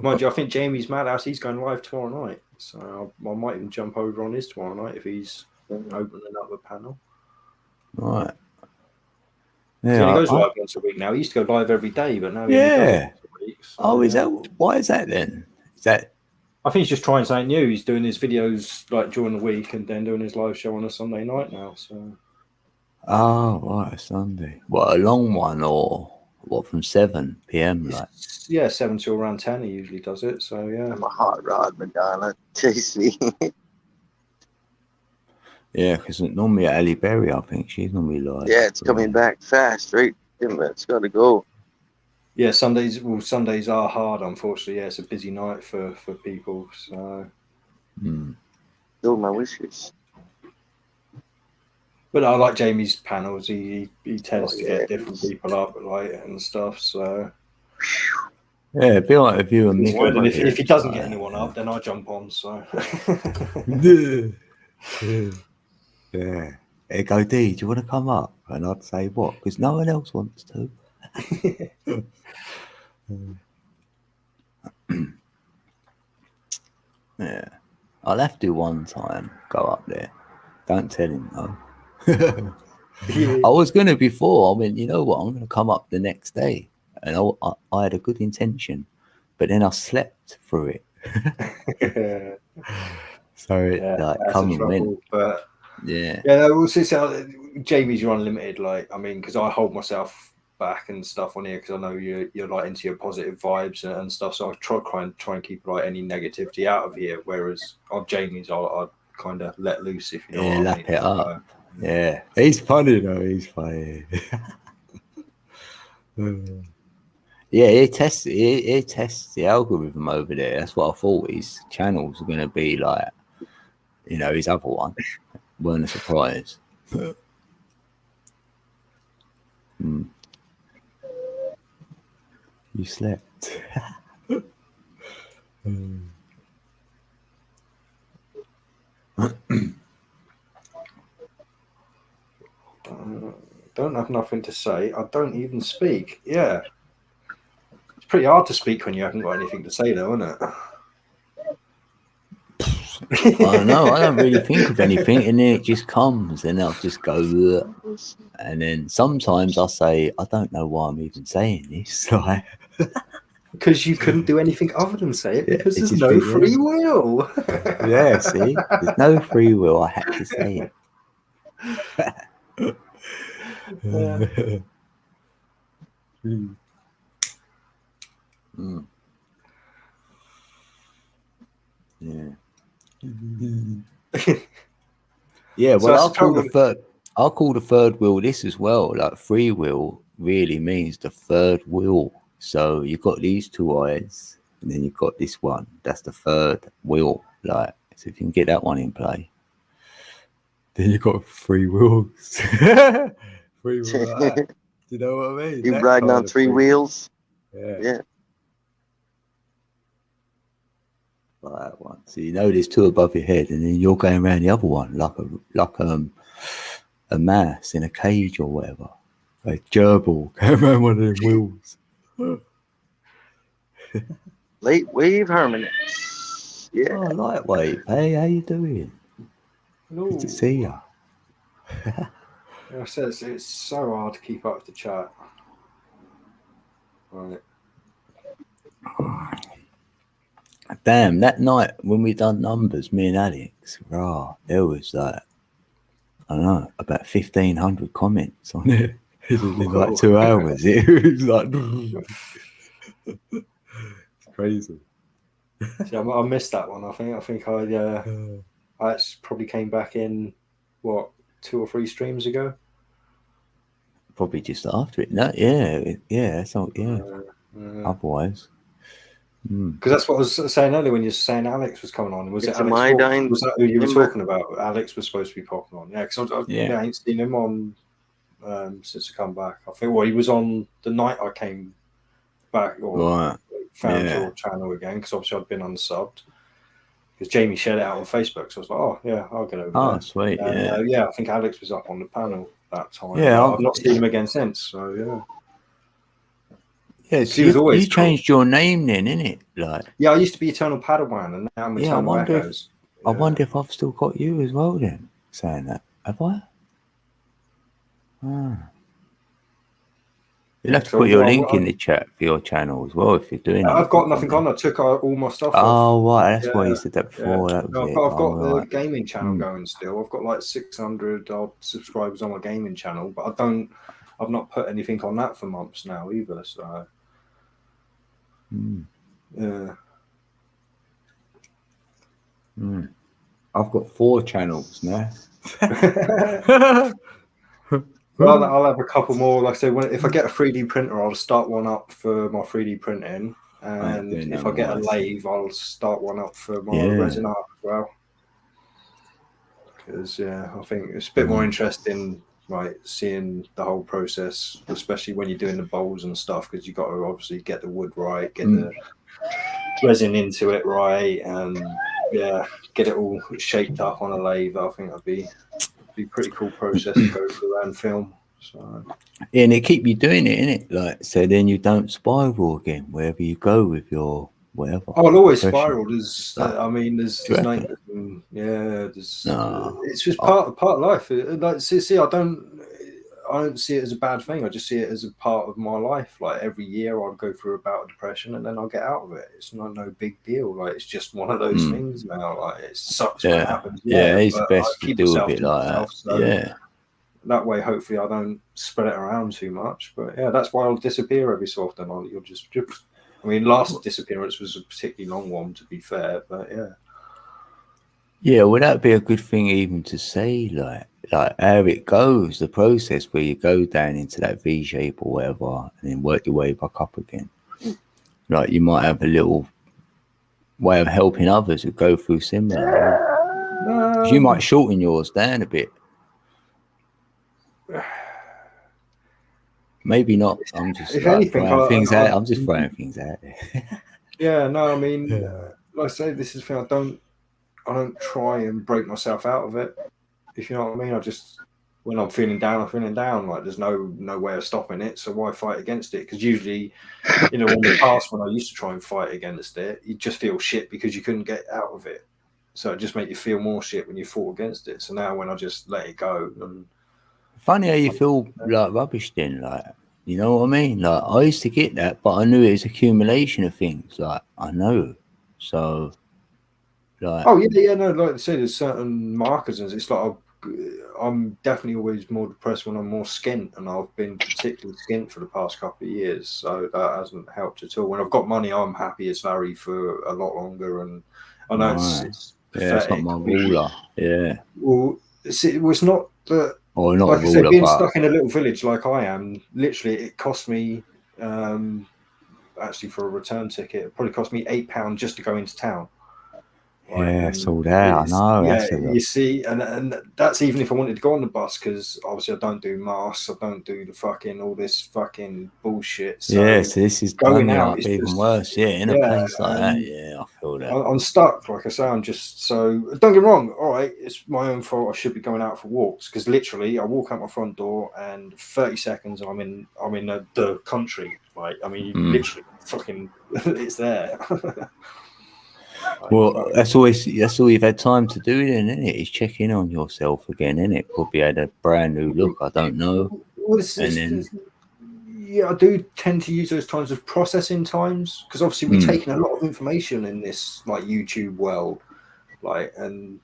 Mind you, I think Jamie's Madhouse, he's going live tomorrow night. So I might even jump over on his tomorrow night if he's opening up a panel. right. So he Yeah. goes live once a week now. He used to go live every day, but now he only does Yeah. it once a week. So, Oh, is yeah. that why is that then? Is that I think he's just trying something new. He's doing his videos like during the week and then doing his live show on a Sunday night now. So oh right, a Sunday? What, a long one or what, from 7 p.m. like? yeah, 7 till around 10 he usually does it. So yeah. I'm a hot rod, Madonna. Chase me. Yeah, because normally at Ali Berry, I think she's normally like. Yeah, it's coming back fast, right? It's got to go. Yeah, Sundays are hard, unfortunately. Yeah, it's a busy night for people. So Hmm. Still my wishes. but I like Jamie's panels. He tends to yeah. get different people up like and stuff. So Yeah, it'd be like if you were it's good. And Mick. if he doesn't get anyone up, then I jump on. So Yeah. Hey, go D, do you want to come up? And I'd say what? Because no one else wants to. Yeah. I'll have to one time go up there. Don't tell him though. I was going to before. I went, you know what? I'm going to come up the next day. And I had a good intention. But then I slept through it. So it like that's come the and went. trouble, but Yeah. yeah, no, we'll see. So Jamie's your unlimited. Like, I mean, because I hold myself back and stuff on here because I know you're like into your positive vibes and stuff. So I try and keep like any negativity out of here. Whereas on Jamie's, I'll kind of let loose if you know. Yeah, what I lap mean. it up. Yeah. He's funny though. He's funny. Yeah, he tests the algorithm over there. That's what I thought his channels were going to be like. You know, his other one. Weren't a surprise. You slept. Don't have nothing to say. I don't even speak. Yeah. It's pretty hard to speak when you haven't got anything to say, though, isn't it? I don't know. I don't really think of anything, and then it just comes, and I'll just go. "Ugh." And then sometimes I say, I don't know why I'm even saying this. Like, Because you couldn't do anything other than say it Yeah, because it there's just no be- free will. yeah, see, there's no free will. I had to say it. Mm. Yeah. Yeah, So well, that's I'll the call trouble. the third. I'll call the third wheel this as well. Like free will really means the third wheel. So you've got these two eyes, and then you've got this one. That's the third wheel. Like, so if you can get that one in play, then you've got free wheels. Free will. Like that. Do you know what I mean? You That riding kind on of three free- wheels? Yeah. Yeah. Like that one. So you know there's two above your head, and then you're going around the other one like a mouse in a cage or whatever. A gerbil going around one of them wheels. Late wave harmonics. Yeah. Oh, lightweight. Hey, how you doing? Good to see you. I said it's so hard to keep up with the chat. Right. Damn, that night when we done numbers, me and Alex, there was like, I don't know, about 1,500 comments on it. It was in like 2 hours. It was like, it's crazy. See, I missed that one. I think I probably came back in what 2 or 3 streams ago. Probably just after it. No, yeah. So yeah. Otherwise, Because that's what I was saying earlier when you were saying Alex was coming on. Was It's it a Alex? Myodine Was that who you were timber. talking about? Alex was supposed to be popping on. Yeah, because I Yeah. ain't seen him on since I come back. I think he was on the night I came back or right. found Yeah. your channel again because obviously I'd been unsubbed. Because Jamie shared it out on Facebook, so I was like, oh yeah, I'll get over Oh, there. sweet. And, Yeah. I think Alex was up on the panel that time. Yeah, But I've not seen him again since. So yeah. Yeah. He was always You changed your name then, innit? Like, Yeah, I used to be Eternal Padawan, and now I'm Yeah, I Eternal wonder if- Echoes. I wonder if I've still got you as well then, saying that. Have I? You'll have to So, put your well, link in the chat for your channel as well if you're doing it. I've got nothing on. I took all my stuff off. Oh, right. That's why you Yeah, said that before. That was No, it. I've got Oh, the right. gaming channel Hmm. going still. I've got like 600 odd subscribers on my gaming channel, but I've not put anything on that for months now either. So yeah. I've got 4 channels now. Well, I'll have a couple more. Like I said, if I get a 3D printer, I'll start one up for my 3D printing. And doing if that I get a nice. lathe, I'll start one up for my Yeah. resin art as well. Because I think it's a bit more interesting, right, seeing the whole process, especially when you're doing the bowls and stuff, because you got to obviously get the wood right, get the resin into it right, and get it all shaped up on a lathe. I think that'd be a pretty cool process to go through and film. So And it keep you doing it, innit? Like, so then you don't spiral again wherever you go with your whatever. I'll always profession. spiral. There's Do you reckon? there's No. it's just part of life. Like see, I don't see it as a bad thing. I just see it as a part of my life. Like every year I'll go through a bout of depression and then I'll get out of it. It's not no big deal. Like it's just one of those things now. Like it sucks when it happens. Yeah, it's but best I to deal with it like myself, that. so Yeah. that way hopefully I don't spread it around too much. But yeah, that's why I'll disappear every so often. You'll just I mean, last disappearance was a particularly long one, to be fair, but yeah. Yeah, well, that'd be a good thing even to say, like how it goes, the process where you go down into that V shape or whatever, and then work your way back up again. Like you might have a little way of helping others who go through similar. 'Cause you might shorten yours down a bit. Maybe not. I'm just If like, anything, throwing things out. I- I'm just throwing things out there. Yeah, no, I mean, like I say, this is the thing. I don't try and break myself out of it. If you know what I mean, I just when I'm feeling down, I'm feeling down. Like there's no way of stopping it. So why fight against it? Because usually, in the past when I used to try and fight against it, you just feel shit because you couldn't get out of it. So it just make you feel more shit when you fought against it. So now when I just let it go, and Funny how you feel like rubbish then, like, you know what I mean? Like, I used to get that, but I knew it was accumulation of things. Like, I know. So, like, oh yeah, no, like I said, there's certain markers, and it's like I'm definitely always more depressed when I'm more skint, and I've been particularly skint for the past couple of years, so that hasn't helped at all. When I've got money, I'm happy as Larry for a lot longer, and I know right. it's Yeah, it's not pathetic. my ruler. Yeah. Well, it's not that. Or not Like a I said, ruler, being but stuck in a little village like I am, literally, it cost me. Actually, for a return ticket, it probably cost me £8 just to go into town. yeah, it's all there. I know. Yeah, That's a lot. you see, and that's even if I wanted to go on the bus, because obviously I don't do masks, I don't do the fucking all this fucking bullshit. So Yeah, so this is going going out up is even just worse. Yeah, in a yeah, place like that. Yeah, I feel that. I'm stuck. Like I say, I'm just so. Don't get me wrong. All right, it's my own fault. I should be going out for walks because literally, I walk out my front door and 30 seconds, I'm in the country. Like I mean, literally, fucking, it's there. Well, that's all you've had time to do then, isn't it? Is check in on yourself again, isn't it? Probably had a brand new look. I don't know. Well, then yeah, I do tend to use those times of processing times because obviously we're taking a lot of information in this like YouTube world, like, and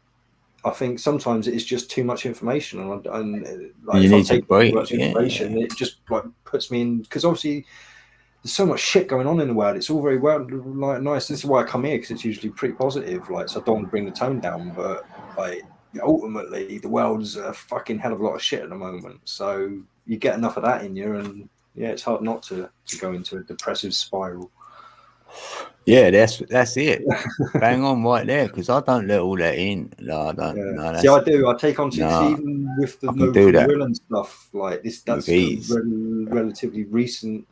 I think sometimes it's just too much information, and like you if I need to take too break. much Yeah. information, it just like puts me in because obviously there's so much shit going on in the world. It's all very well, like nice. This is why I come here because it's usually pretty positive. Like, so I don't want to bring the tone down, but like ultimately, the world's a fucking hell of a lot of shit at the moment. So you get enough of that in you, and yeah, it's hard not to go into a depressive spiral. Yeah, that's it. Bang on right there, because I don't let all that in. No, I don't. Yeah. No, See, I do. I take on to no, even with the I can no do free that will and stuff like this. That's with a ease. relatively recent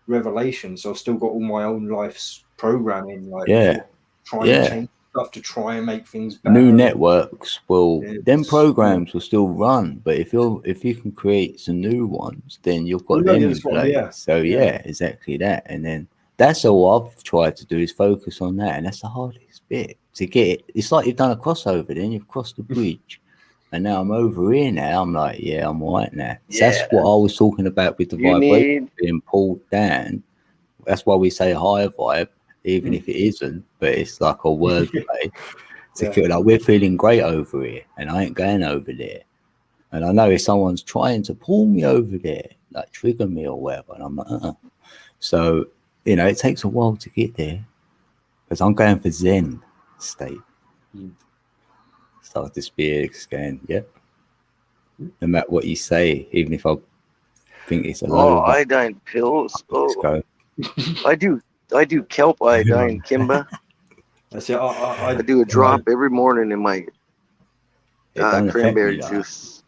revelation. So I've still got all my own life's programming, like Yeah. trying to change stuff to try and make things better. New networks will them It's- programs will still run, but if you can create some new ones, then you've got Well, them yeah, in that's what- place. yeah. So yeah, exactly that. And then that's all I've tried to do is focus on that, and that's the hardest bit to get it. It's like you've done a crossover, then you've crossed the bridge, and now I'm over here. Now I'm like, yeah, I'm right now. So that's what I was talking about with the You vibration need being pulled down. That's why we say high vibe, even if it isn't, but it's like a word play. To feel like we're feeling great over here, and I ain't going over there. And I know if someone's trying to pull me over there, like trigger me or whatever, and I'm like, So, you know, it takes a while to get there because I'm going for Zen state. Start this beer scan, yep. No matter what you say, even if I think it's a low. iodine pills. Let's go. I do kelp iodine, Kimba. I I do a drop every morning in my It don't affect cranberry me, like. juice.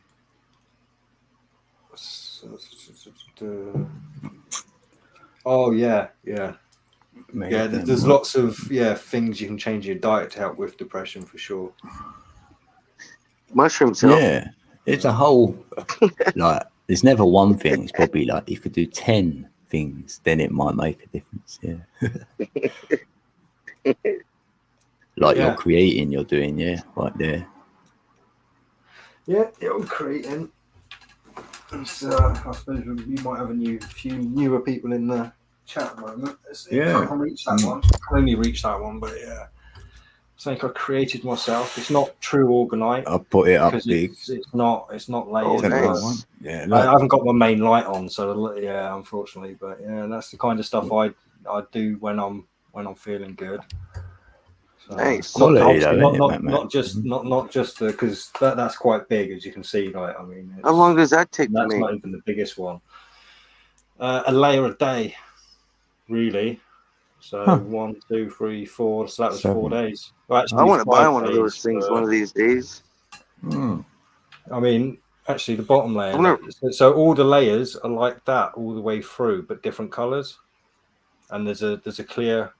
Oh yeah. Made Yeah, them there's up. lots of things you can change your diet to help with depression for sure. Mushrooms help. Yeah, it's a whole like. There's never one thing. It's probably like you could do 10 things, then it might make a difference. Yeah. Like you're creating, you're doing, right there. Yeah, I'm creating. I suppose you might have a few newer people in the chat at the moment. Yeah. I can reach that one. I can only reach that one, but yeah. I think I created myself. It's not true Orgonite. I'll put it up because big. it's not layered. Nice. Yeah, I haven't got my main light on, so yeah, unfortunately. But yeah, that's the kind of stuff I do when I'm feeling good. So Nice. Quality, though, not just because that's quite big, as you can see. Like, I mean, How long does that take to that's make? not even the biggest one. A layer a day, really. So 1, 2, 3, 4. So that was 4 days. Well, actually, I want to buy 5 one of those days, things one of these days. I mean, actually, the bottom layer. wonder- So all the layers are like that all the way through, but different colors. And there's a clear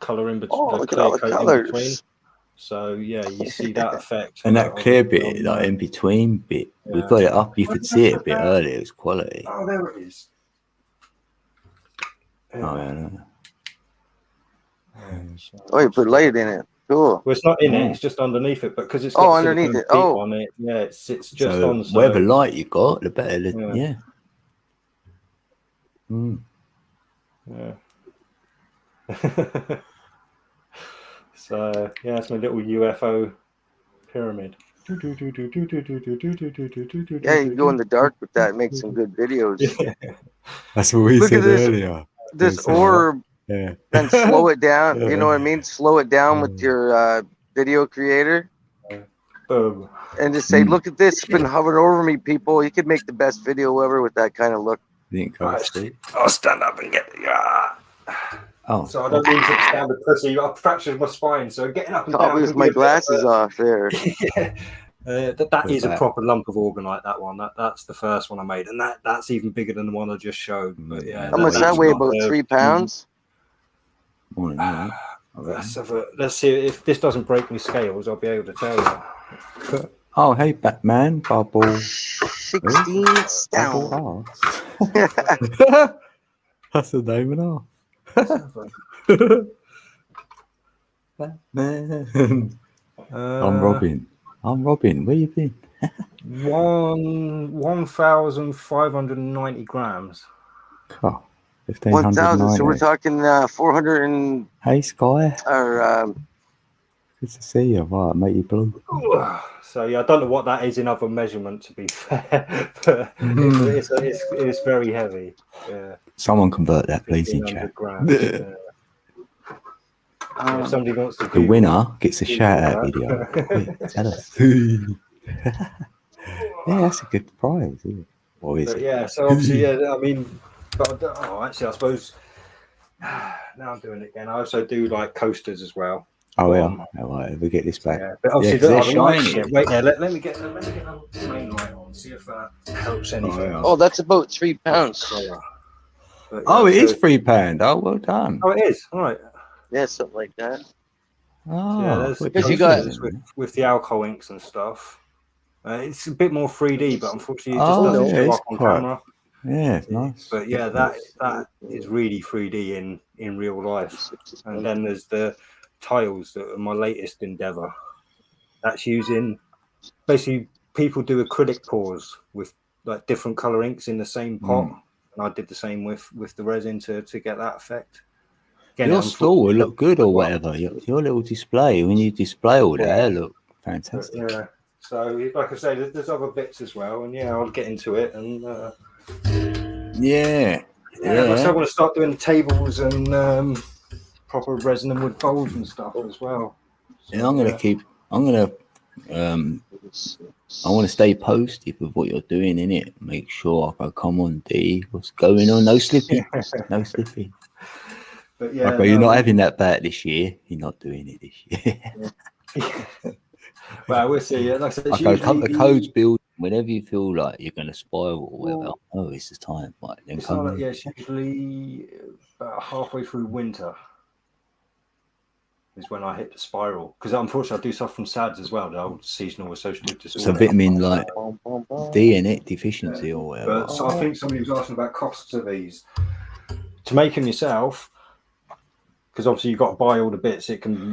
color in between, Oh, the look at clear all the coat in colors. between. So yeah, you see that effect. And that of clear it bit, on, like in between bit, we yeah. got it up. You could see it a bit earlier. It's quality. Oh, there it is. Oh, yeah. So Oh, you put light in it. Cool. well, it's not in it; Oh. it's just underneath it. But because it's Oh, got underneath silicone it. feet Oh. on it, yeah, it sits just So on. So whatever light you got, the better. Yeah. Yeah. Mm. yeah. So yeah, it's my little UFO pyramid. Yeah, you can go in the dark with that and make some good videos. That's what we Look said at this- earlier. This They said, orb, Yeah. then slow it down. You know what I mean? Slow it down with your video creator Boom. and just say, Mm. look at this. It's been hovering over me, people. You could make the best video ever with that kind of look. Didn't go to sleep. I'll stand up and get the. Oh, So I don't mean to stand a pussy. I fractured my spine, so getting up and Probably down. with could my be a bit of glasses a- off there. Yeah. That With is a that. proper lump of orgonite. That one. That's the first one I made, and that's even bigger than the one I just showed. But yeah, How much that that's weigh? not About the- 3 pounds? more than that. I Let's reckon. let's see if this doesn't break my scales. I'll be able to tell you. Oh, hey, Batman, Bubble. 16 stone. Bubble Arts. That's the name of Batman. I'm Robin. I'm Robin. Where you been? 1,590 grams. Oh, 1,000. So we're 1,590. talking 400 and, Hey, Sky. or Good to see you. Right, mate, you blue. So yeah, I don't know what that is in other measurement, to be fair, but it's very heavy. Yeah, Someone convert that, please, in 1,500 chat. grams. The If somebody wants to Google winner gets a Google shout out that. video. Quick, tell us. Yeah, that's a good prize. Isn't it? Or is But it? yeah, so obviously, yeah, I mean, but actually, I suppose now I'm doing it again. I also do like coasters as well. Oh, yeah. All right, we get this back. Yeah, but obviously, 'cause they're the light shiny. shit. Wait there, let me get the main light on. See if that helps anything. yeah. oh, that's about 3 pounds. But, Oh, it yeah, is so- £3. Oh, well done. Oh, it is. All right. Yeah, something like that. Oh, Yeah, there's we're Because you coasters got- with the alcohol inks and stuff. It's a bit more 3D, but unfortunately, it just Oh, doesn't yeah, show it's up on quite- camera. Yeah, it's nice. But yeah, that is really 3D in real life. And then there's the tiles that are my latest endeavor. That's using basically people do acrylic pours with like different color inks in the same pot, and I did the same with the resin to get that effect. Again, Your store will look good or Well, whatever. Your little display, when you display all that, it look but, fantastic. yeah. So like I say, there's other bits as well, and yeah, I'll get into it. And Yeah. so I Yeah. want to start doing tables and proper resin and wood bowls and stuff as well. So, And I'm gonna I want to stay posted with what you're doing in it. Make sure I go, come on, D, what's going on? No slipping, no slipping. But yeah, Okay, you're not having that back this year. You're not doing it this year. well, we'll see. Like I said, it's Okay, come the usually codes build whenever you feel like you're gonna spiral or whatever. Oh, it's the time. Right, then It's come not, in. yeah, it's usually about halfway through winter is when I hit the spiral. Because unfortunately, I do suffer from SADS as well, the old seasonal associative disorder. So vitamin like D in it deficiency or whatever. But so I think somebody was asking about costs of these. To make them yourself, because obviously you've got to buy all the bits. It can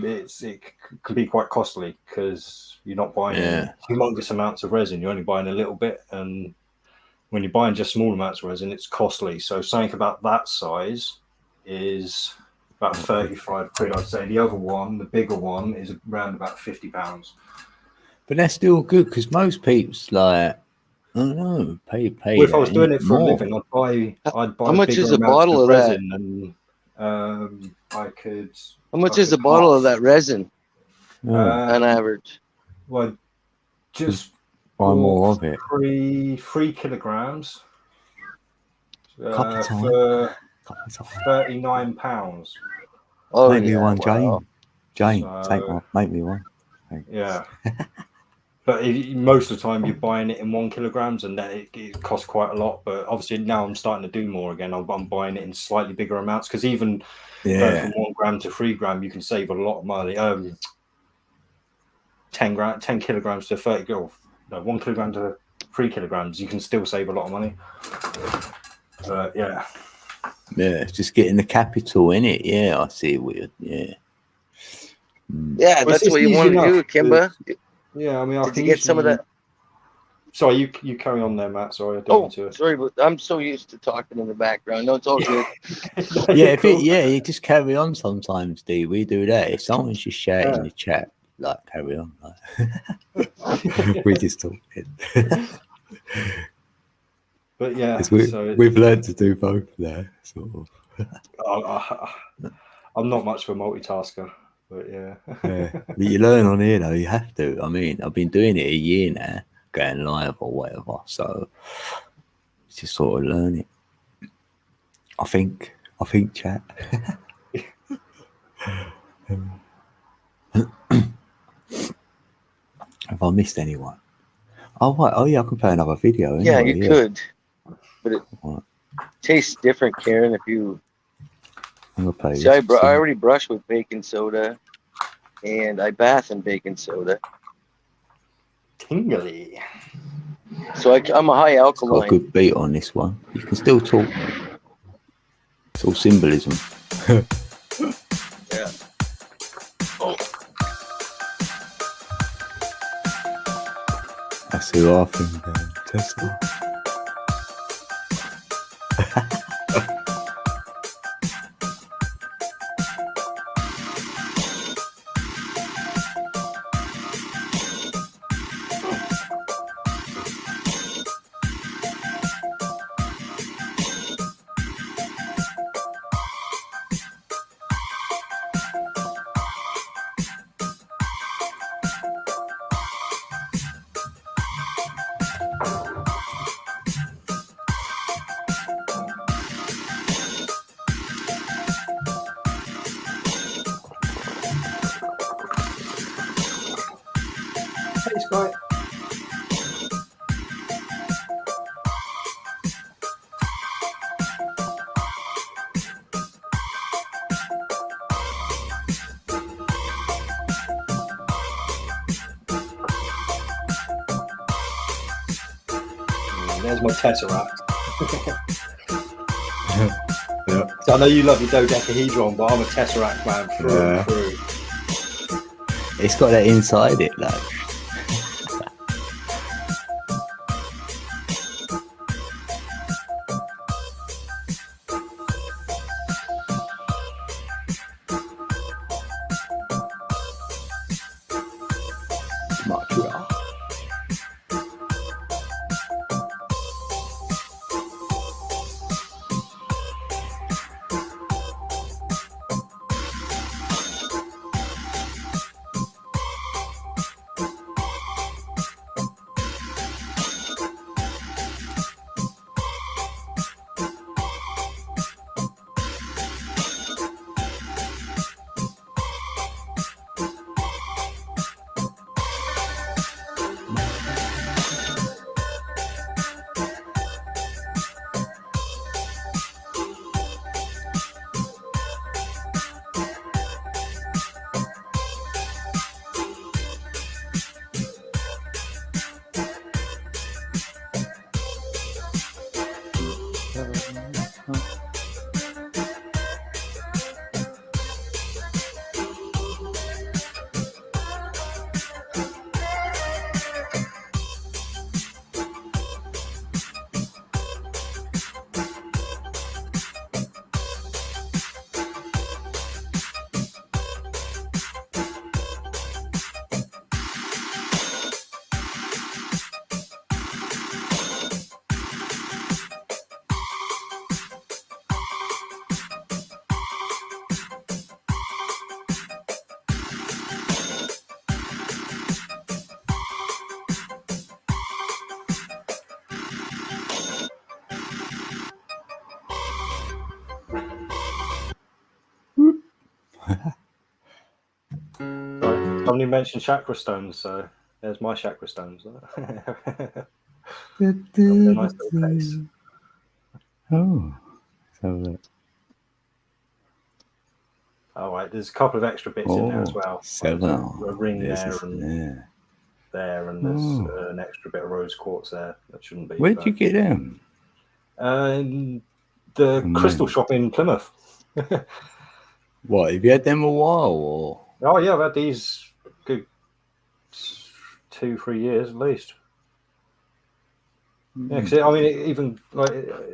be quite costly because you're not buying humongous amounts of resin. You're only buying a little bit, and when you're buying just small amounts of resin, it's costly. So something about that size is about 35 quid, I'd say. The other one, the bigger one, is around about £50. But that's still good because most people's like, I don't know, pay. Well, if I was doing it for more. a living, I'd buy How much bigger is a amounts bottle of that? resin, and I could. How much I is a could bottle of half. that resin Oh, on average? Well, just buy more of it. 3 kilograms Couple of times. for So, £39. Oh, make me yeah, one, wow. Jane. Jane, So- take one. Make me one. Yeah. But most of the time you're buying it in 1 kilograms, and then it costs quite a lot. But obviously now I'm starting to do more again. I'm buying it in slightly bigger amounts, because even going from 1 gram to 3 gram, you can save a lot of money. 10 kilograms to 30 grams, no, 1 kilogram to 3 kilograms, you can still save a lot of money. But yeah, it's just getting the capital in it. Yeah, I see what you're. Yeah. Yeah, Well, that's it's what you easy want to do, enough. Kimba. Yeah, I mean, Did you get some of that? Sorry, you carry on there, Matt. Sorry, I don't Oh, want to. sorry, but I'm so used to talking in the background. No, it's all good. Yeah, Cool. you just carry on sometimes, D. We do that. If someone's just shouting in the chat, like, carry on. Like, we just talking. But yeah, We've learned to do both there, sort of. I'm not much of a multitasker, but yeah. But you learn on here, though. You have to. I mean, I've been doing it a year now, going live or whatever. So it's just sort of learning. I think, chat. Have I missed anyone? Oh, right. Oh, yeah, I can play another video. Anyway, Yeah, you could. But it tastes different, Karen, if you... I'm gonna play See, this. I already brush with baking soda, and I bath in baking soda. Tingly. So I'm a high It's got a alkaline. good beat on this one. You can still talk. It's all symbolism. Yeah. Oh, That's who I think, Tesla. Hey, Sky. There's my Tesseract. Yeah. So I know you love your dodecahedron, but I'm a Tesseract man through Yeah. and through. It's got that inside it, like. Montreal. Somebody mentioned chakra stones, so There's my chakra stones. Nice little case. Oh, so All right, there's a couple of extra bits in there as well. seven. There's a ring This there is- and yeah. there, and there's an extra bit of rose quartz there that shouldn't be. Where'd you get them? The crystal shop in Plymouth. What, have you had them a while or? Oh yeah, I've had these good 2-3 years at least. Yeah, because I mean, even like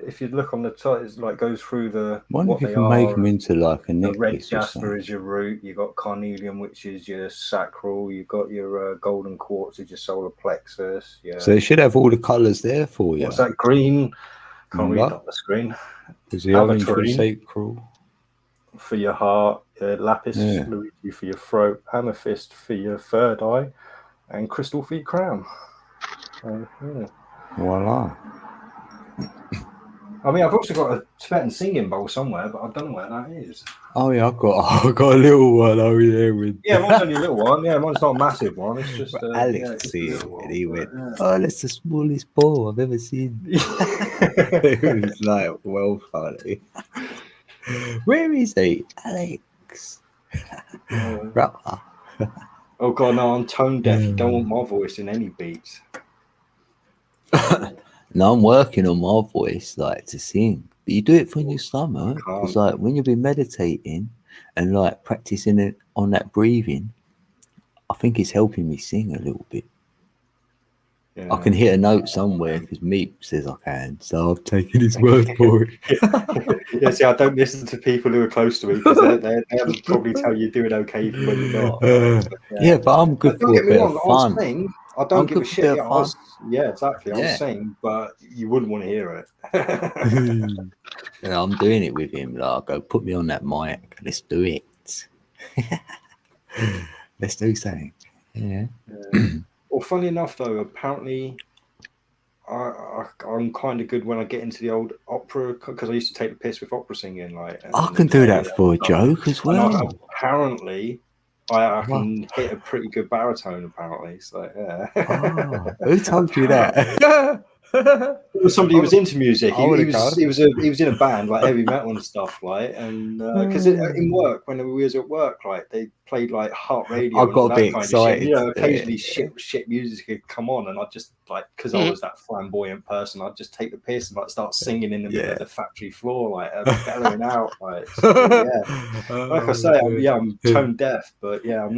if you look on the top, it's like goes through the Wonder what if you they can are. make them into like a The red necklace or jasper something. is your root. You got carnelian, which is your sacral. You got your golden quartz, is your solar plexus. Yeah. So they should have all the colours there for you. What's that? Green. Can't read What? on the screen. Is the orange for Aventurine. sacral? For your heart, lapis Yeah. lazuli for your throat, amethyst for your third eye, and crystal for your crown. Yeah. Voila. I mean, I've also got a Tibetan singing bowl somewhere, but I don't know where that is. Oh yeah, I've got a little one over there with Yeah, mine's only a little one. Yeah, mine's not a massive one. It's just Alex yeah, it's a see it little one, and he but, went, yeah. "Oh, that's the smallest ball I've ever seen." It was like, well funny. Where is he, Alex? Right. Oh god, no, I'm tone deaf. You don't want my voice in any beats. No, I'm working on my voice, like to sing. But you do it from your stomach. can't. It's like when you've been meditating and like practicing it on that breathing, I think it's helping me sing a little bit. Yeah. I can hit a note somewhere because Meep says I can, so I'm taking his word for it. Yeah, see, I don't listen to people who are close to me because they'll probably tell you doing okay even when you're not. Yeah, but I'm good Don't for get a me bit wrong, of I'll fun. sing. I don't I'm give a good for a shit. bit Yeah, of fun. yeah, exactly. I'll Yeah. sing, but you wouldn't want to hear it. Yeah, I'm doing it with him. Like, I go, put me on that mic. Let's do it. Let's do something. Yeah. Well, funny enough, though, apparently I'm kind of good when I get into the old opera because I used to take the piss with opera singing. Like I can do that for a joke as And well. apparently, I can hit a pretty good baritone. Apparently, so yeah. Oh, who told you that? It was somebody who was into music. I would've He was in a band like heavy metal and stuff, like, and because in work when we was at work, like they played like heart radio. I got and a that bit kind of excited. shit. You know, occasionally shit music would come on, and I just like because I was that flamboyant person, I'd just take the piss and like start singing in the middle of the factory floor, like bellowing out, like so, yeah. Like I say, I'm tone deaf, but yeah, I'm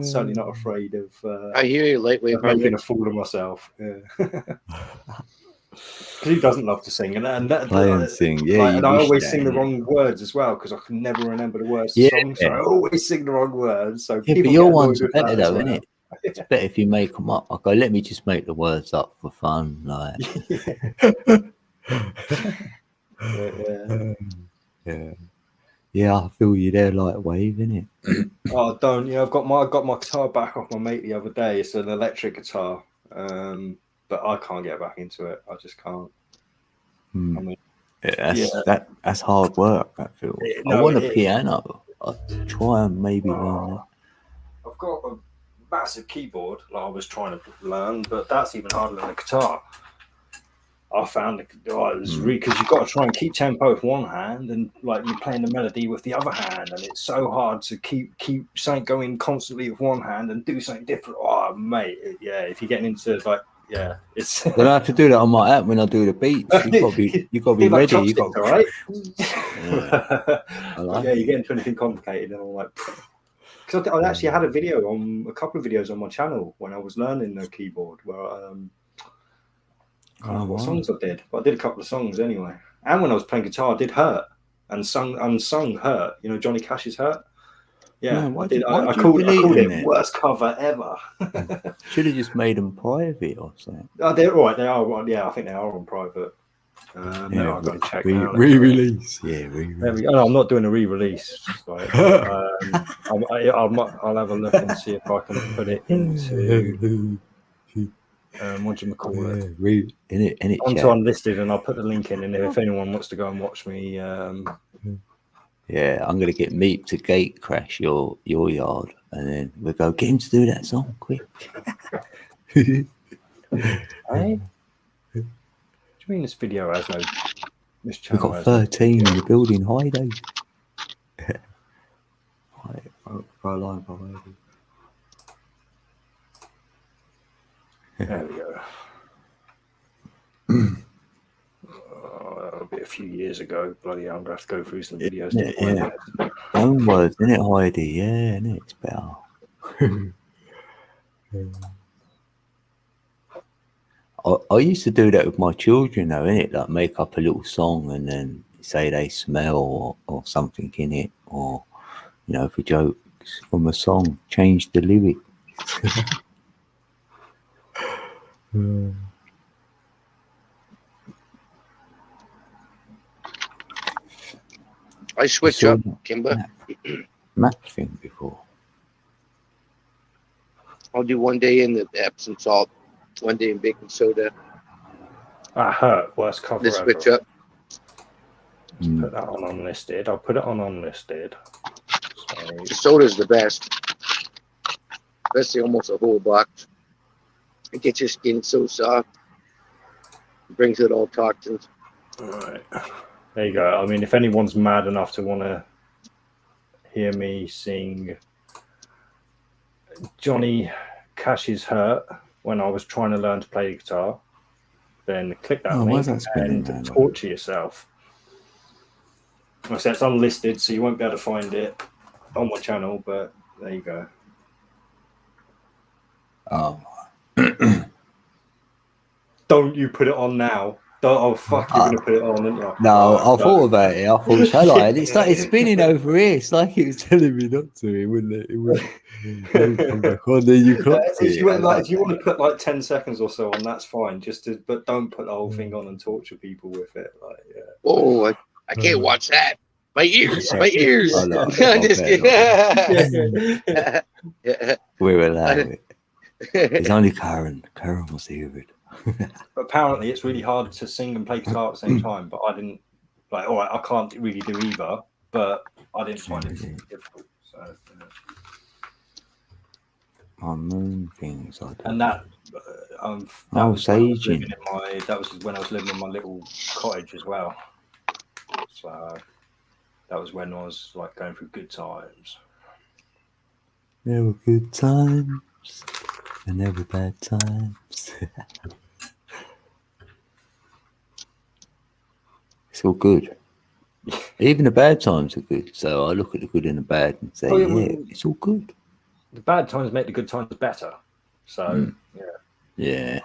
certainly not afraid of. I hear you, lightweight Of making a harmonics. fool of myself. Yeah. Because he doesn't love to sing, and that, Play and sing. Yeah, like, you and I wish always that, sing the innit? wrong words as well because I can never remember the words to Yeah. songs. So I always sing the wrong words. So Yeah, people but your get annoyed ones are with that better as though, well. isn't it? It's better if you make them up. I go, let me just make the words up for fun. Like, Yeah, I feel you there, like waving it. Oh, don't you know? I got my guitar back off my mate the other day. It's an electric guitar, but I can't get back into it. I just can't. Hmm. I mean, That's hard work. That feels. I want a piano. I'll try and maybe learn that. I've got a massive keyboard like I was trying to learn, but that's even harder than a guitar. I found it was really because you've got to try and keep tempo with one hand and like you're playing the melody with the other hand, and it's so hard to keep something going constantly with one hand and do something different. Oh, mate, if you're getting into like it's. Then I have to do that on my app when I do the beats. You got to be like ready. You got chopsticks, all right? I like You get into anything complicated, and I'm like. Because I actually had a couple of videos on my channel when I was learning the keyboard where I can't remember what songs I did, but I did a couple of songs anyway. And when I was playing guitar, I did Hurt and sung Hurt. You know, Johnny Cash's Hurt. Yeah, Man, I did. why'd I you called delete them it then? worst cover ever. Should have just made them private or something. Oh, they're all right. They are. Well, yeah, I think they are on private. No, I've got to check now. Re-release. Yeah, There re-release. we go. No, I'm not doing a re-release. Like, I'll have a look and see if I can put it into what do you call it? In it, Onto chat. Unlisted, and I'll put the link in. And if anyone wants to go and watch me, Yeah, I'm gonna get Meep to gate crash your yard, and then we'll go get him to do that song quick. Hey? What do you mean this video has no? This We've channel got has no 13 in the building. Hi, Dave. Hi, pro line, pro lady. There we go. That'll be a few years ago. Bloody hell, I'm gonna have to go through some videos. Yeah, to find yeah. this. Own words, isn't it, Heidi? Yeah, isn't it? It's better. I used to do that with my children, though, innit? Like make up a little song and then say they smell or something in it, or you know, for jokes from a song, change the lyric. I switch saw up, that Kimba. map thing before. I'll do one day in the Epsom salt, one day in baking soda. That hurt. Worst cover This ever. switch up. Put that on unlisted. I'll put it on unlisted. So, The soda's the best. Especially almost a whole box. It gets your skin so soft. It brings out all toxins. all right. There you go. I mean, if anyone's mad enough to want to hear me sing Johnny Cash's Hurt when I was trying to learn to play guitar, then click that Oh, why is link that spinning and now? torture yourself. Like I said, it's unlisted, so you won't be able to find it on my channel, but there you go. Oh, Don't you put it on now. Don't, oh, fuck, you're going to put it on, aren't you? no, Oh, I thought about it. I thought, shall I? And it started spinning over here. It's like it was telling me not to. It wouldn't come back on. Then you clocked if you, it. if you want to put like 10 seconds or so on, that's fine. But don't put the whole thing on and torture people with it. Like, yeah. Oh, I can't watch that. My ears, my ears. I know. I'm just kidding. Yeah. We're allowed it. It's only Karen. Karen wants to hear it. But apparently, it's really hard to sing and play guitar at the same time. But I didn't like. All right, I can't really do either. But I didn't find it difficult. So, My moon things. I do. and that Oh, was when I was saging. living that was when I was living in my little cottage as well. So that was when I was like going through good times. There were good times and there were bad times. It's all good. Even the bad times are good. So I look at the good and the bad and say, Oh, yeah, yeah, well, it's all good. The bad times make the good times better. So yeah. Yeah.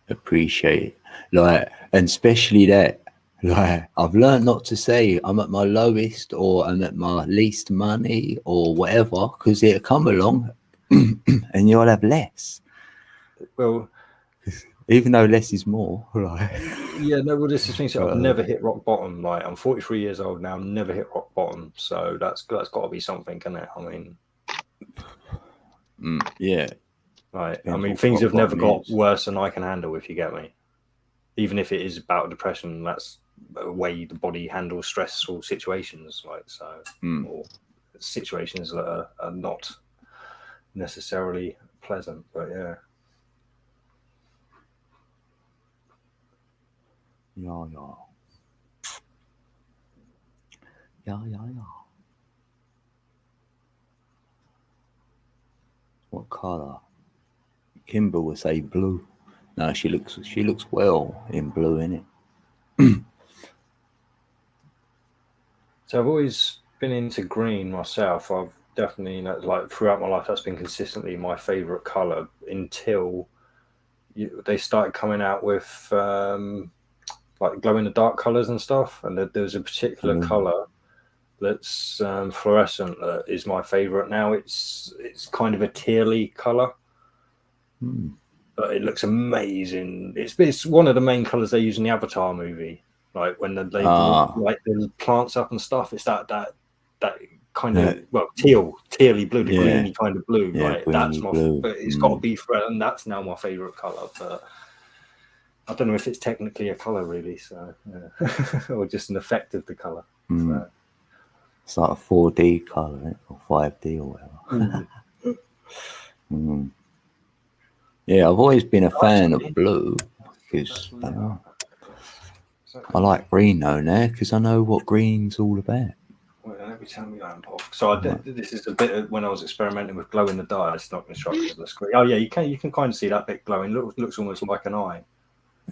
Appreciate it. Like, and especially that. Like, I've learned not to say I'm at my lowest or I'm at my least money or whatever, because it'll come along and you'll have less. Well, Even though less is more. Like, yeah, no, well, this is the thing. So I've never hit rock bottom. Like, I'm 43 years old now. I've never hit rock bottom. So that's got to be something, isn't it? I mean, yeah. right. I Depends mean, what things rock have never bottom got is. worse than I can handle. If you get me, even if it is about depression, that's a way the body handles stressful situations. Like so, or situations that are not necessarily pleasant. But yeah. Yeah. What colour? Kimber would say blue. No, she looks well in blue, innit? So I've always been into green myself. I've definitely, like throughout my life, that's been consistently my favorite color until they started coming out with like glow in the dark colors and stuff. And there's a particular color that's fluorescent that is my favorite now. It's kind of a tealy color, but it looks amazing. It's one of the main colors they use in the Avatar movie. Like when they like the plants up and stuff, it's that kind of tealy blue, the greeny kind of blue. Yeah, right? That's my blue. but it's got to be and that's now my favorite color. But I don't know if it's technically a color really, so or just an effect of the color. So. It's like a 4D colour, or 5D or whatever. Yeah, I've always been a fan of blue because I don't know. I like green though now because I know what green's all about. Well, let me turn my lamp off. So I did, this is a bit of when I was experimenting with glow in the dark. It's not going to show because of the screen. Oh yeah, you can kind of see that bit glowing. Looks almost like an eye.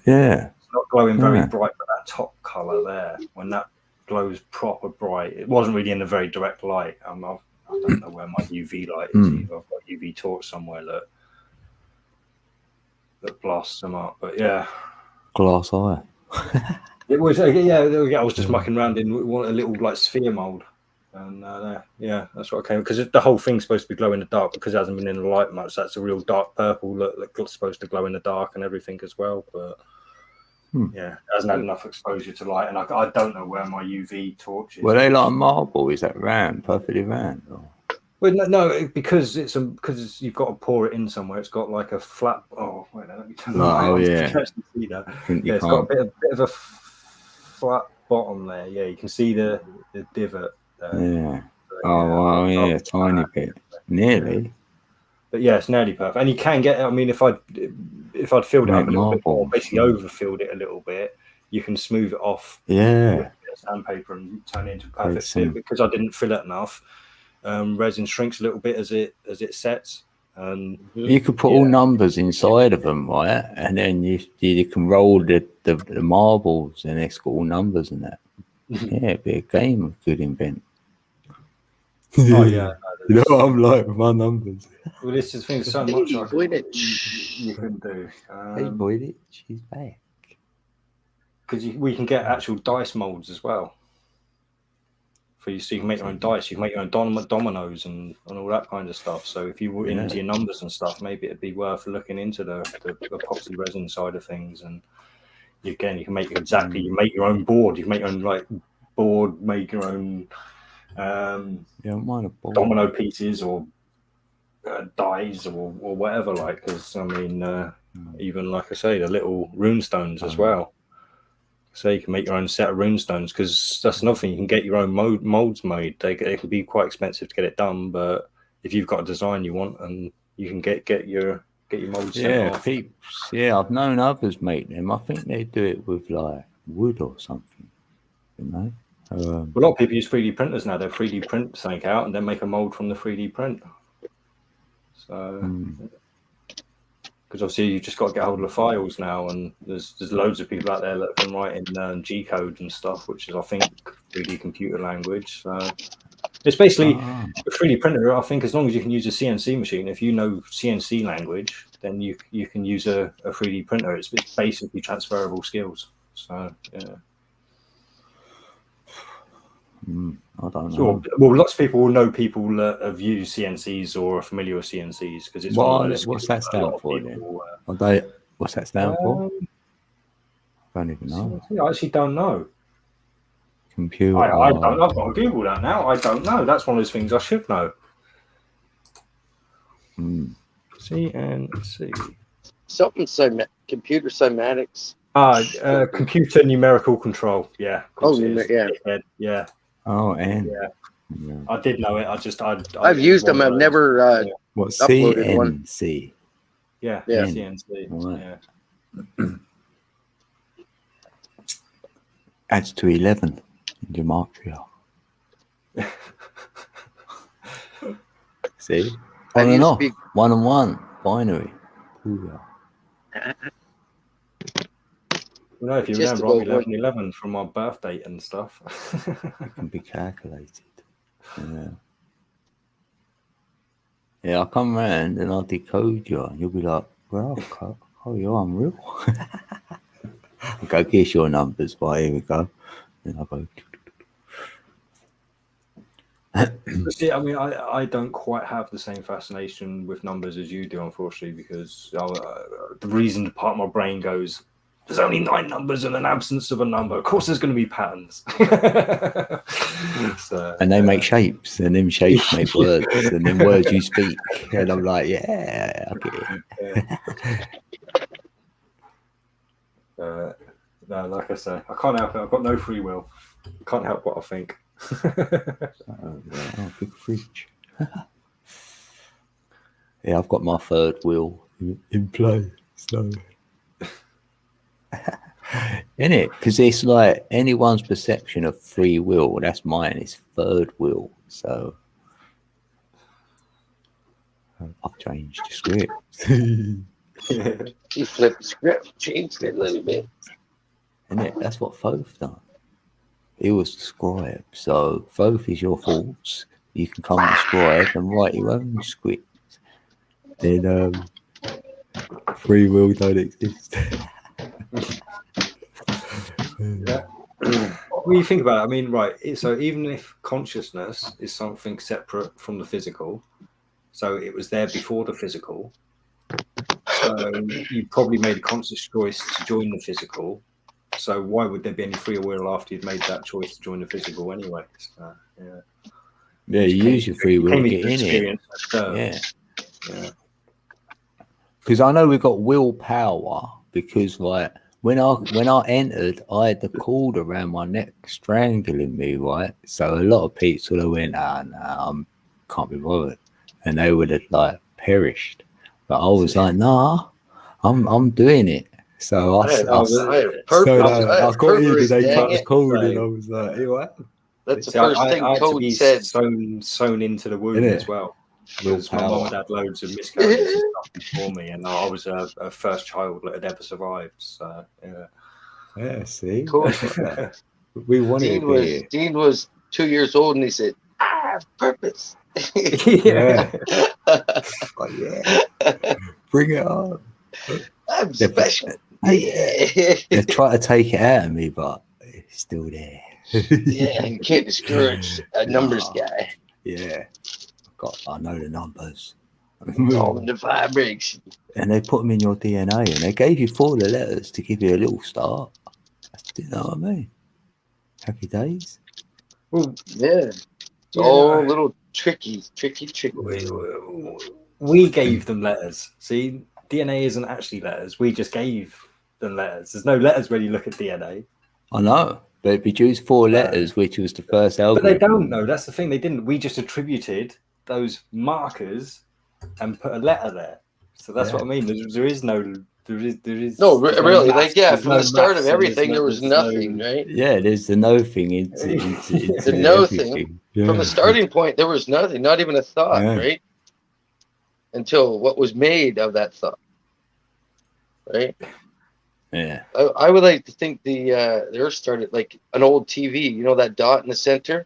Yeah. It's not glowing very Yeah. bright, but that top color there, when that glows proper bright, it wasn't really in a very direct light. I don't know where my UV light is either. I've got UV torch somewhere that blasts them up. But yeah, Glass eye. it was I was just mucking around in a little like sphere mold, and yeah, that's what I came because the whole thing's supposed to be glow in the dark because it hasn't been in the light much. That's a real dark purple that's supposed to glow in the dark and everything as well, but. Yeah, it hasn't had enough exposure to light, and I don't know where my UV torch is. Were they like marble? Is that round, perfectly round? Or? Well, no, because because you've got to pour it in somewhere. It's got like a flat. Oh, wait, let me turn. Oh, yeah. You can actually see that. You It's got a bit of a flat bottom there. Yeah, you can see the divot. There. Yeah. Oh, wow, yeah, tiny bit. Nearly. But yeah, it's nearly perfect. And you can get. I mean, if I'd filled it up a little bit more, marble. basically overfilled it a little bit, you can smooth it off. Yeah. With sandpaper and turn it into a perfect Very fit. Because I didn't fill it enough, resin shrinks a little bit as it sets. And You could put all numbers inside of them, right? And then you can roll the marbles and it's got all numbers in that. Yeah, it'd be a game of good invent. oh yeah, You know what I'm like with my numbers. well, this is things so much Hey, I Voynich. you can do. Hey, Voynich, she's back. Because we can get actual dice molds as well. So you can make your own dice, you can make your own dominoes and all that kind of stuff. So if you were into your numbers and stuff, maybe it'd be worth looking into the epoxy resin side of things. And again, you can make you make your own board. You can make your own board, make your own Yeah, mine a ball. domino pieces or dies or whatever. Because I mean, even like I say, the little rune stones as well. So you can make your own set of rune stones because that's another thing. You can get your own molds made. They can be quite expensive to get it done, but if you've got a design you want, and you can get your molds. Yeah, peeps. Yeah, I've known others make them. I think they do it with like wood or something. You know. A lot of people use 3D printers now. They 3D print something out and then make a mold from the 3D print. So. Because obviously you've just got to get hold of the files now, and there's loads of people out there that can write in G code and stuff, which is I think 3D computer language. So it's basically a 3D printer. I think as long as you can use a CNC machine, if you know CNC language, then you can use a 3D printer. It's basically transferable skills. So yeah. I don't know. Well, lots of people will know people that have used CNCs or are familiar with CNCs because it's What's that stand for then? What's that stand for? I don't even know. I actually don't know. Computer. I don't know. I've got to Google that now. I don't know. That's one of those things I should know. CNC. Something computer cymatics. Computer numerical control. Yeah. Yeah. Oh, and yeah. I did know it. I've used them. I've never what uploaded one. CNC? Yeah. Yeah. CNC. Right. Yeah. Adds to 11 in gematria. See? On and off. 1 and 1. Binary. Ooh, You know, if you Just remember, about 11 from my birth date and stuff. it can be calculated. Yeah. Yeah, I'll come round and I'll decode you, and you'll be like, well, oh, you're unreal. I'll go, guess your numbers. Right, here we go. Then I'll go. See, I mean, I don't quite have the same fascination with numbers as you do, unfortunately, because the reason part of my brain goes, there's only 9 numbers in an absence of a number. Of course, there's going to be patterns. So, and they make shapes, and them shapes make words, and then words you speak. And I'm like, yeah, I get it. No, like I say, I can't help it. I've got no free will. I can't help what I think. Oh, big fridge. Yeah, I've got my third wheel in play. So, isn't it? Because it's like anyone's perception of free will. That's mine. It's third will. So I've changed the script. He flipped the script, changed it a little bit. Isn't it? That's what Thoth done. He was the scribe. So Thoth is your thoughts. You can come to scribe and write your own script. Then free will don't exist. Well, you think about it, I mean, right, so even if consciousness is something separate from the physical, so it was there before the physical, so you probably made a conscious choice to join the physical, so why would there be any free will after you'd made that choice to join the physical anyway? So, Yeah, you use your free will to get in it. Yeah. Because I know we've got willpower, because like when I entered, I had the cord around my neck strangling me, right? So a lot of people sort of went, can't be bothered, and they would have like perished. But I was like, nah, I'm doing it. So I got in and they cut the cord, and I was like, hey, what? That's the first thing Code said. Sewn into the womb as well. Because my mum had loads of miscarriages and stuff before me, and I was a first child that had ever survived. So yeah, see, cool. We wanted Dean was 2 years old, and he said, "I have purpose." Yeah. Oh, yeah. Bring it on. I'm special. Yeah. They try to take it out of me, but it's still there. Yeah, you can't discourage a numbers guy. Yeah. I know the numbers. All in the vibration. And they put them in your DNA, and they gave you 4 letters to give you a little start. You know what I mean? Happy days. Well, yeah. It's all a little tricky. We gave them letters. See, DNA isn't actually letters. We just gave them letters. There's no letters when you look at DNA. I know. But it produced 4 letters, which was the first algorithm. But they don't know. That's the thing. They didn't. We just attributed those markers and put a letter there. So that's what I mean. There is no. There is. No, really. Like, yeah, from the start of everything, there was nothing, right? Yeah, there's the no thing into the no everything. thing. Yeah. From the starting point, there was nothing, not even a thought, right? Until what was made of that thought, right? Yeah. I would like to think the Earth started like an old TV. You know that dot in the center?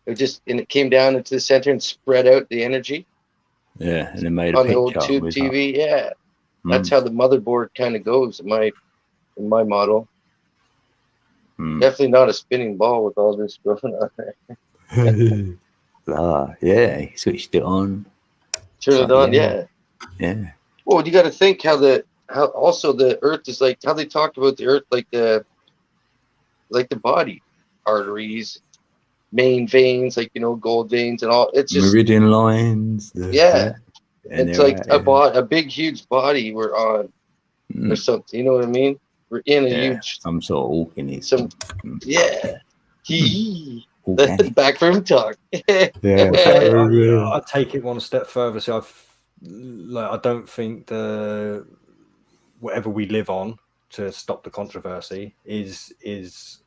It came down into the center and spread out the energy. Yeah, and it made a on picture the old tube TV. Yeah, that's how the motherboard kind of goes in my model. Definitely not a spinning ball with all this going on there. Yeah, he switched it on. Turn it on, yeah. Well, you got to think how also the Earth is like, how they talk about the Earth like the body, arteries, main veins, like, you know, gold veins and all. It's just meridian lines. It's like a big, huge body we're on, or something. You know what I mean? We're in a huge some sort of organism. Backroom talk. I take it one step further. So I don't think whatever we live on, to stop the controversy, is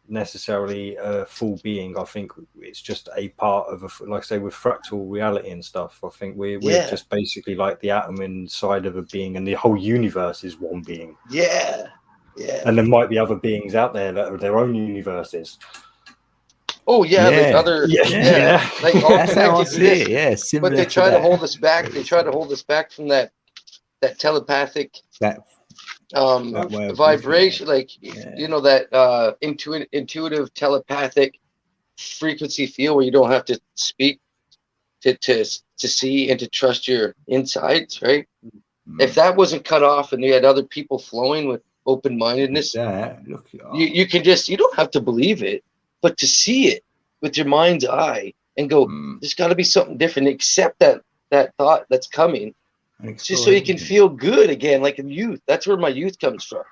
necessarily a full being. I think it's just a part of like I say, with fractal reality and stuff. I think we're just basically like the atom inside of a being, and the whole universe is one being. Yeah. And there might be other beings out there that are their own universes. Oh yeah, like other like all that's how I see it. Yeah, but they try to hold us back. They try to hold us back from that telepathic vibration, like you know, that intuitive telepathic frequency field where you don't have to speak to see and to trust your insides, right? If that wasn't cut off and you had other people flowing with open-mindedness, you can just, you don't have to believe it, but to see it with your mind's eye and go, there's got to be something different. Accept that thought that's coming, just so you can feel good again, like in youth. That's where my youth comes from.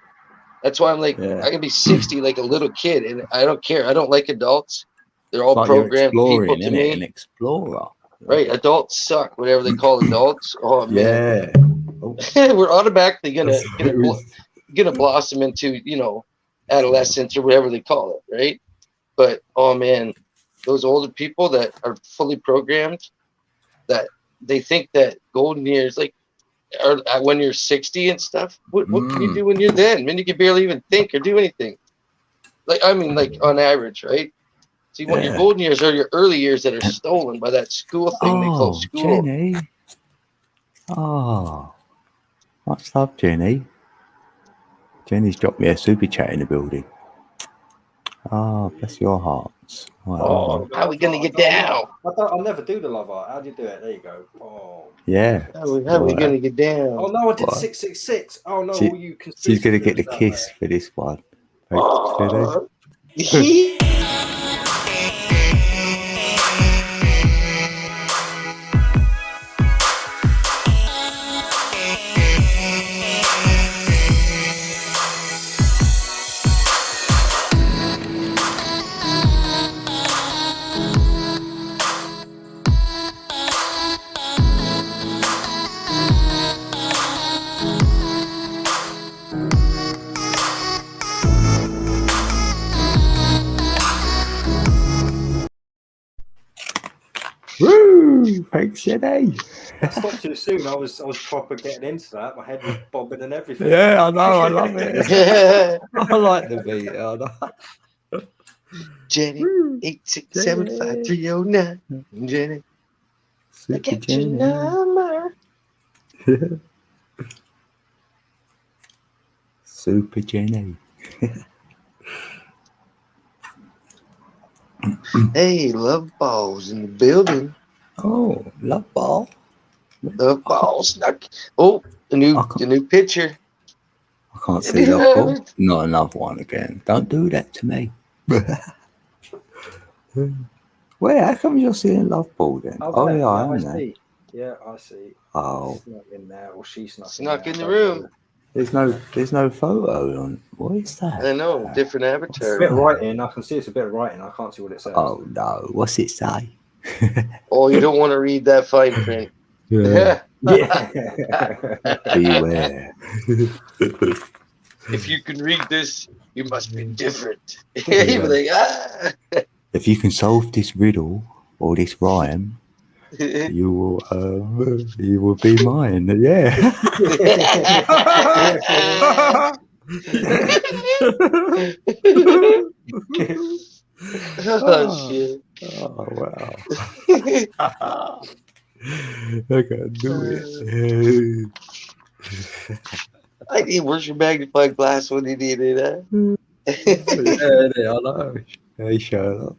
That's why I'm like, I can be 60 like a little kid, and I don't care. I don't like adults. They're all programmed people to me. An explorer. Right, adults suck. Whatever they call adults. Oh man. Yeah. Oh, we're automatically gonna blossom into, you know, adolescence or whatever they call it, right? But oh man, those older people that are fully programmed, that they think that golden years, like, are when you're 60 and stuff. What can you do when you're then? When you can barely even think or do anything. Like, I mean, like on average, right? See, what your golden years are your early years that are stolen by that school thing they call school. Jenny. Oh, much love, Jenny. Jenny's dropped me a super chat in the building. Oh, bless your hearts. Right, hold on. How are we gonna get down? I'll never do the love art. How do you do it? There you go. Oh. Yeah. How are we gonna get down? Oh no, I did What? 666. Oh no, She- all you She's going to get the conspiracy kiss for this one. Thanks, Jenny. Woo! Thanks, Jenny. I stopped too soon. I was proper getting into that. My head was bobbing and everything. Yeah, I know. I love it. I like the beat. I know. Jenny, 8675309. Jenny, I Super got your Jenny. number. Super Jenny. Hey, love balls in the building. Oh, love ball. Love balls snuck. Oh, the new picture. I can't see love ball. Not another one again. Don't do that to me. Wait, how come you're seeing love ball then? Oh, yeah, I am there. see. Yeah, I see. Oh, Snuck in there, or she Snuck in the there. room. there's no photo on. What is that? I know, different It's a bit avatar. of writing. I can see it's a bit of writing. I can't see what it says. Oh no, what's it say? Oh, you don't want to read that fine print. Yeah. Yeah. Beware. If you can read this, you must be different. You'd be like, ah. If you can solve this riddle or this rhyme, you will be mine. Yeah. Oh shit. Oh wow. I can't do it. I need where's your magnifying glass when you need it, huh? Yeah, I know. Hey, Sherlock.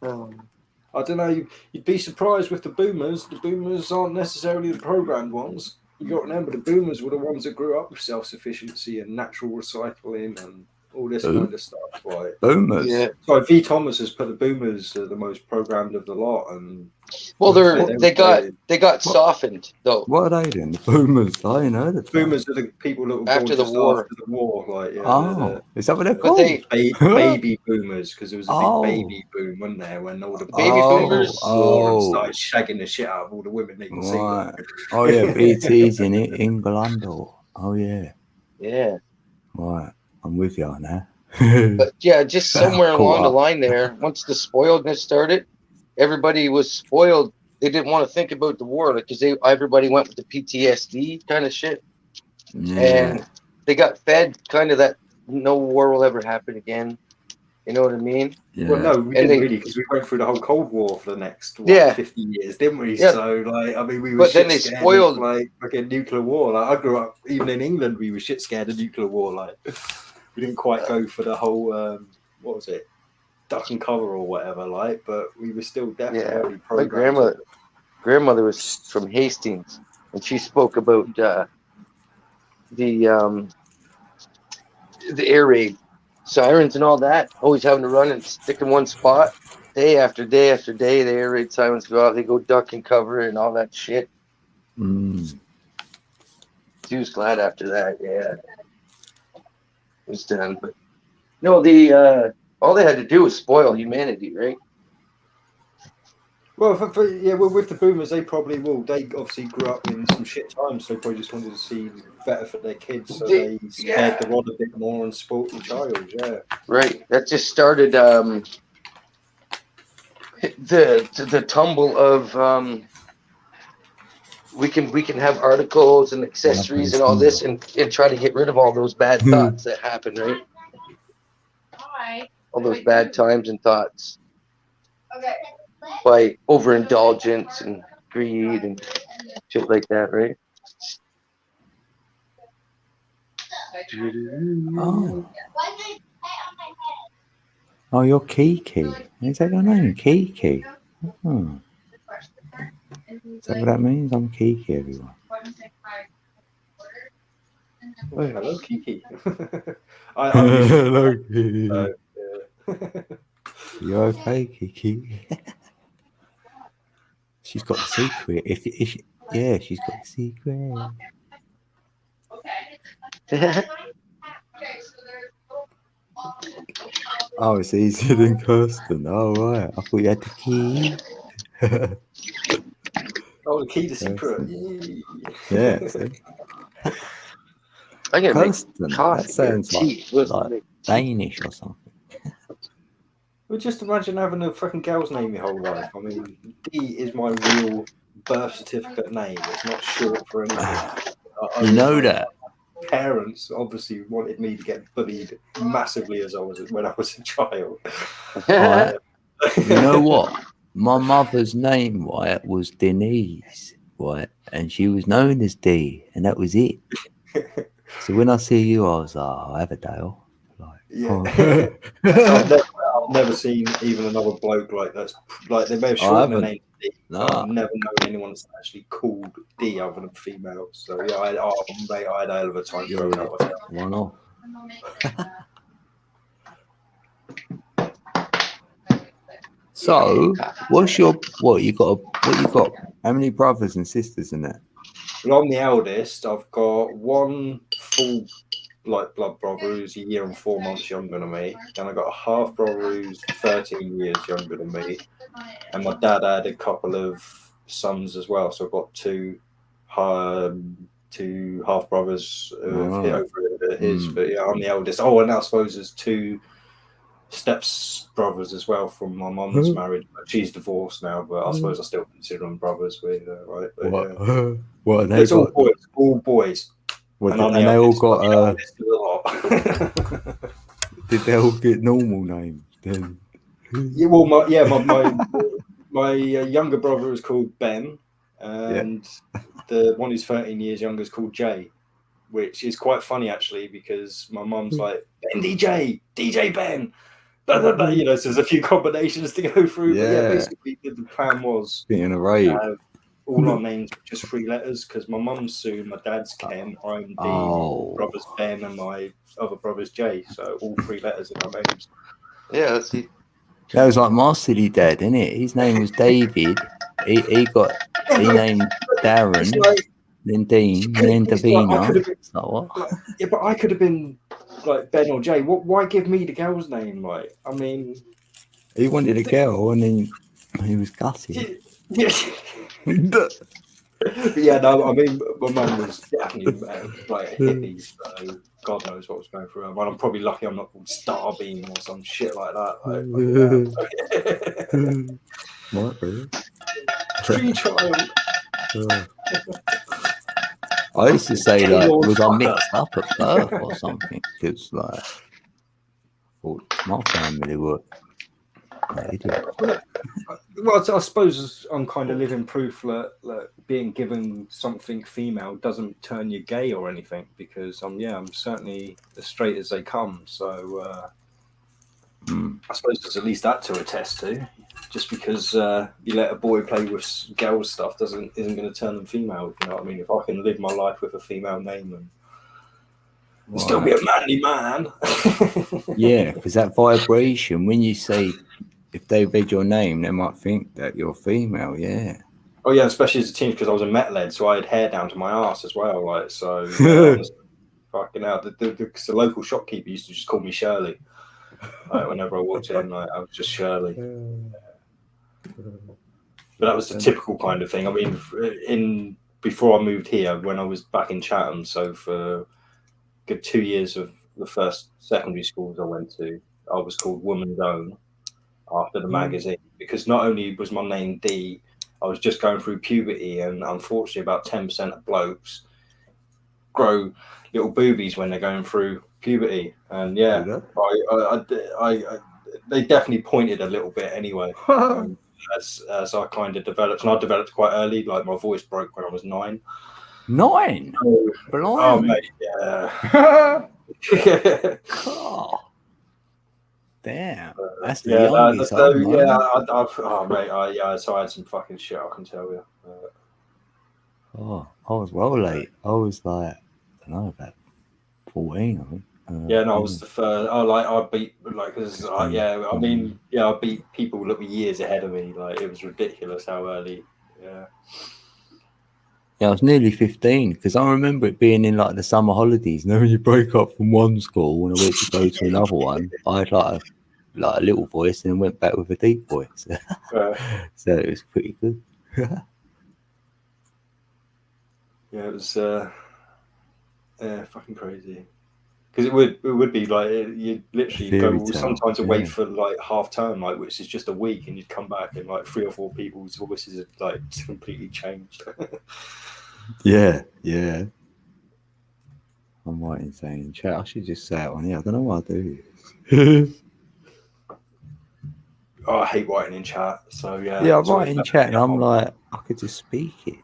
I don't know. You'd be surprised with the boomers. The boomers aren't necessarily the programmed ones. You got to remember, the boomers were the ones that grew up with self-sufficiency and natural recycling and all this Who? kind of stuff. Right? Boomers. Yeah. So V. Thomas has put the boomers the most programmed of the lot, and Well, they got softened though. What are they then? The boomers. I ain't heard of them. boomers are the people that were born After the just war. After the war, like yeah, Oh, is that what they're But called? they baby boomers, because there was a big Oh. baby boom, wasn't there, when all the Baby boomers? war and Oh, started shagging the shit out of all the women they could see. right. Oh yeah, BT's in England. Oh yeah. yeah. Right. I'm with you on that. But yeah, just somewhere Cool. along the line there, once the spoiledness started, everybody was spoiled. They didn't want to think about the war because everybody went with the PTSD kind of shit, and they got fed kind of that no war will ever happen again. You know what I mean? Yeah. Well, no, we And didn't they- really, because we went through the whole Cold War for the next 50 years, didn't we? Yeah. So, like, I mean, we were But then shit they scared spoiled- of, like, fucking nuclear war. Like, I grew up, even in England, we were shit scared of nuclear war. Like, we didn't quite go for the whole, what was it, duck and cover or whatever, like, but we were still definitely My programmed. grandmother was from Hastings, and she spoke about the air raid sirens and all that. Always having to run and stick in one spot, day after day after day. The air raid sirens go out. They go duck and cover and all that shit. Mm. She was glad after that. Yeah, it was done. But no, the all they had to do was spoil humanity, right? Well, with the boomers, they probably will. They obviously grew up in some shit times, so they probably just wanted to see better for their kids, so they spared the rod a bit more and spoilt the child. Yeah, Right. That just started the tumble of we can have articles and accessories and all this and try to get rid of all those bad thoughts that happen, right? All those bad times and thoughts. Okay. By overindulgence and greed and shit like that, right? Oh. Oh, you're Kiki. Is that your name? Kiki. Oh. Is that what that means? I'm Kiki, everyone. oh, hello, Kiki. Hello, Kiki. Yeah. You okay, Kiki? She's got the secret. Yeah, she's got the secret. Oh, it's easier than Kirsten. Oh, right. I thought you had the key. Oh, the key to secret. Yay. Yeah, see? I gotta make Kirsten. coffee. That sounds tea. like Danish or something. Well, just imagine having a fucking girl's name your whole life. I mean, D is my real birth certificate name. It's not short for anything. You know that. Parents obviously wanted me to get bullied massively when I was a child. Right. You know what? My mother's name, right, was Denise, right, and she was known as D, and that was it. So when I see you, I was like, oh, Averdale. Like, Yeah. I've never seen even another bloke like that's like they may have shortened the name to D. No. I've never known anyone that's actually called D other than females. So yeah, mate, I had a hell of a time growing up myself. One off. So, what you got? How many brothers and sisters in that? Well, I'm the eldest. I've got one full blood brother who's a year and 4 months younger than me. Then I got a half brother who's 13 years younger than me, and my dad had a couple of sons as well. So I've got two half brothers over his. But yeah, I'm the eldest. Oh, and I suppose there's two steps brothers as well from my mum that's married. She's divorced now, but I suppose I still consider them brothers. With right? But, yeah. What are they? It's all boys. All boys. What, And they all got. a Did they all get normal names then? Yeah, well, my younger brother is called Ben, and the one who's 13 years younger is called Jay, which is quite funny actually because my mum's like Ben DJ Ben, blah, blah, blah. You know, so there's a few combinations to go through. But yeah, basically the plan was in a rave. All our names were just 3 letters because my mum's Sue, my dad's Ken, I'm D, my brother's Ben, and my other brother's Jay. So all 3 letters in our names. Yeah, let's see. That was like my silly dad, isn't it? His name was David. He named Darren, then Dean, and then Davina. Yeah, but I could have been like Ben or Jay. Why give me the girl's name? Like, I mean, he wanted a girl, and then he was gutted. Yeah, no, I mean, my mum was definitely like a hippie, so God knows what was going through her. Well, I'm probably lucky I'm not called Starbeam or some shit like that. What, really? Tree child. I used to say, like, was I mixed up at birth or something? Because, like, my family were. Well, I suppose I'm kind of living proof that being given something female doesn't turn you gay or anything, because I'm certainly as straight as they come. So I suppose there's at least that to attest to. Just because you let a boy play with girls stuff isn't going to turn them female. You know what I mean? If I can live my life with a female name and still be a manly man. Yeah, because that vibration, when you say, if they read your name, they might think that you're female. Yeah. Oh yeah, especially as a teen, because I was a metalhead, so I had hair down to my ass as well. Like so, fucking hell. The local shopkeeper used to just call me Shirley. Like, whenever I walked in, I was just Shirley. But that was the typical kind of thing. I mean, before I moved here, when I was back in Chatham, so for a good 2 years of the first secondary schools I went to, I was called Woman's Own after the magazine, because not only was my name D, I was just going through puberty, and unfortunately about 10% of blokes grow little boobies when they're going through puberty. And yeah, they definitely pointed a little bit anyway. As I kind of developed, and I developed quite early. Like my voice broke when I was 9. 9? Oh, Blimey. mate, yeah. Oh, damn. That's the Yeah, youngest. so I had some fucking shit, I can tell you. Oh, I was well late. I was like, I don't know, about 14, I think. Yeah, no, I was the first. I beat cause, I mean, I beat people that were years ahead of me. Like, it was ridiculous how early. Yeah. Yeah, I was nearly 15 because I remember it being in like the summer holidays. And then when you break up from one school and I went to go to another one, I had like a little voice and then went back with a deep voice. So it was pretty good. Yeah, it was fucking crazy. Because it would be like you'd literally go sometimes away for like half term, like, which is just a week, and you'd come back and like 3 or 4 people's voices had like completely changed. Yeah. I'm right in saying in chat. I should just say it on here. I don't know why I do this. Oh, I hate writing in chat. So yeah. Yeah, I write in chat and I'm like, I could just speak it.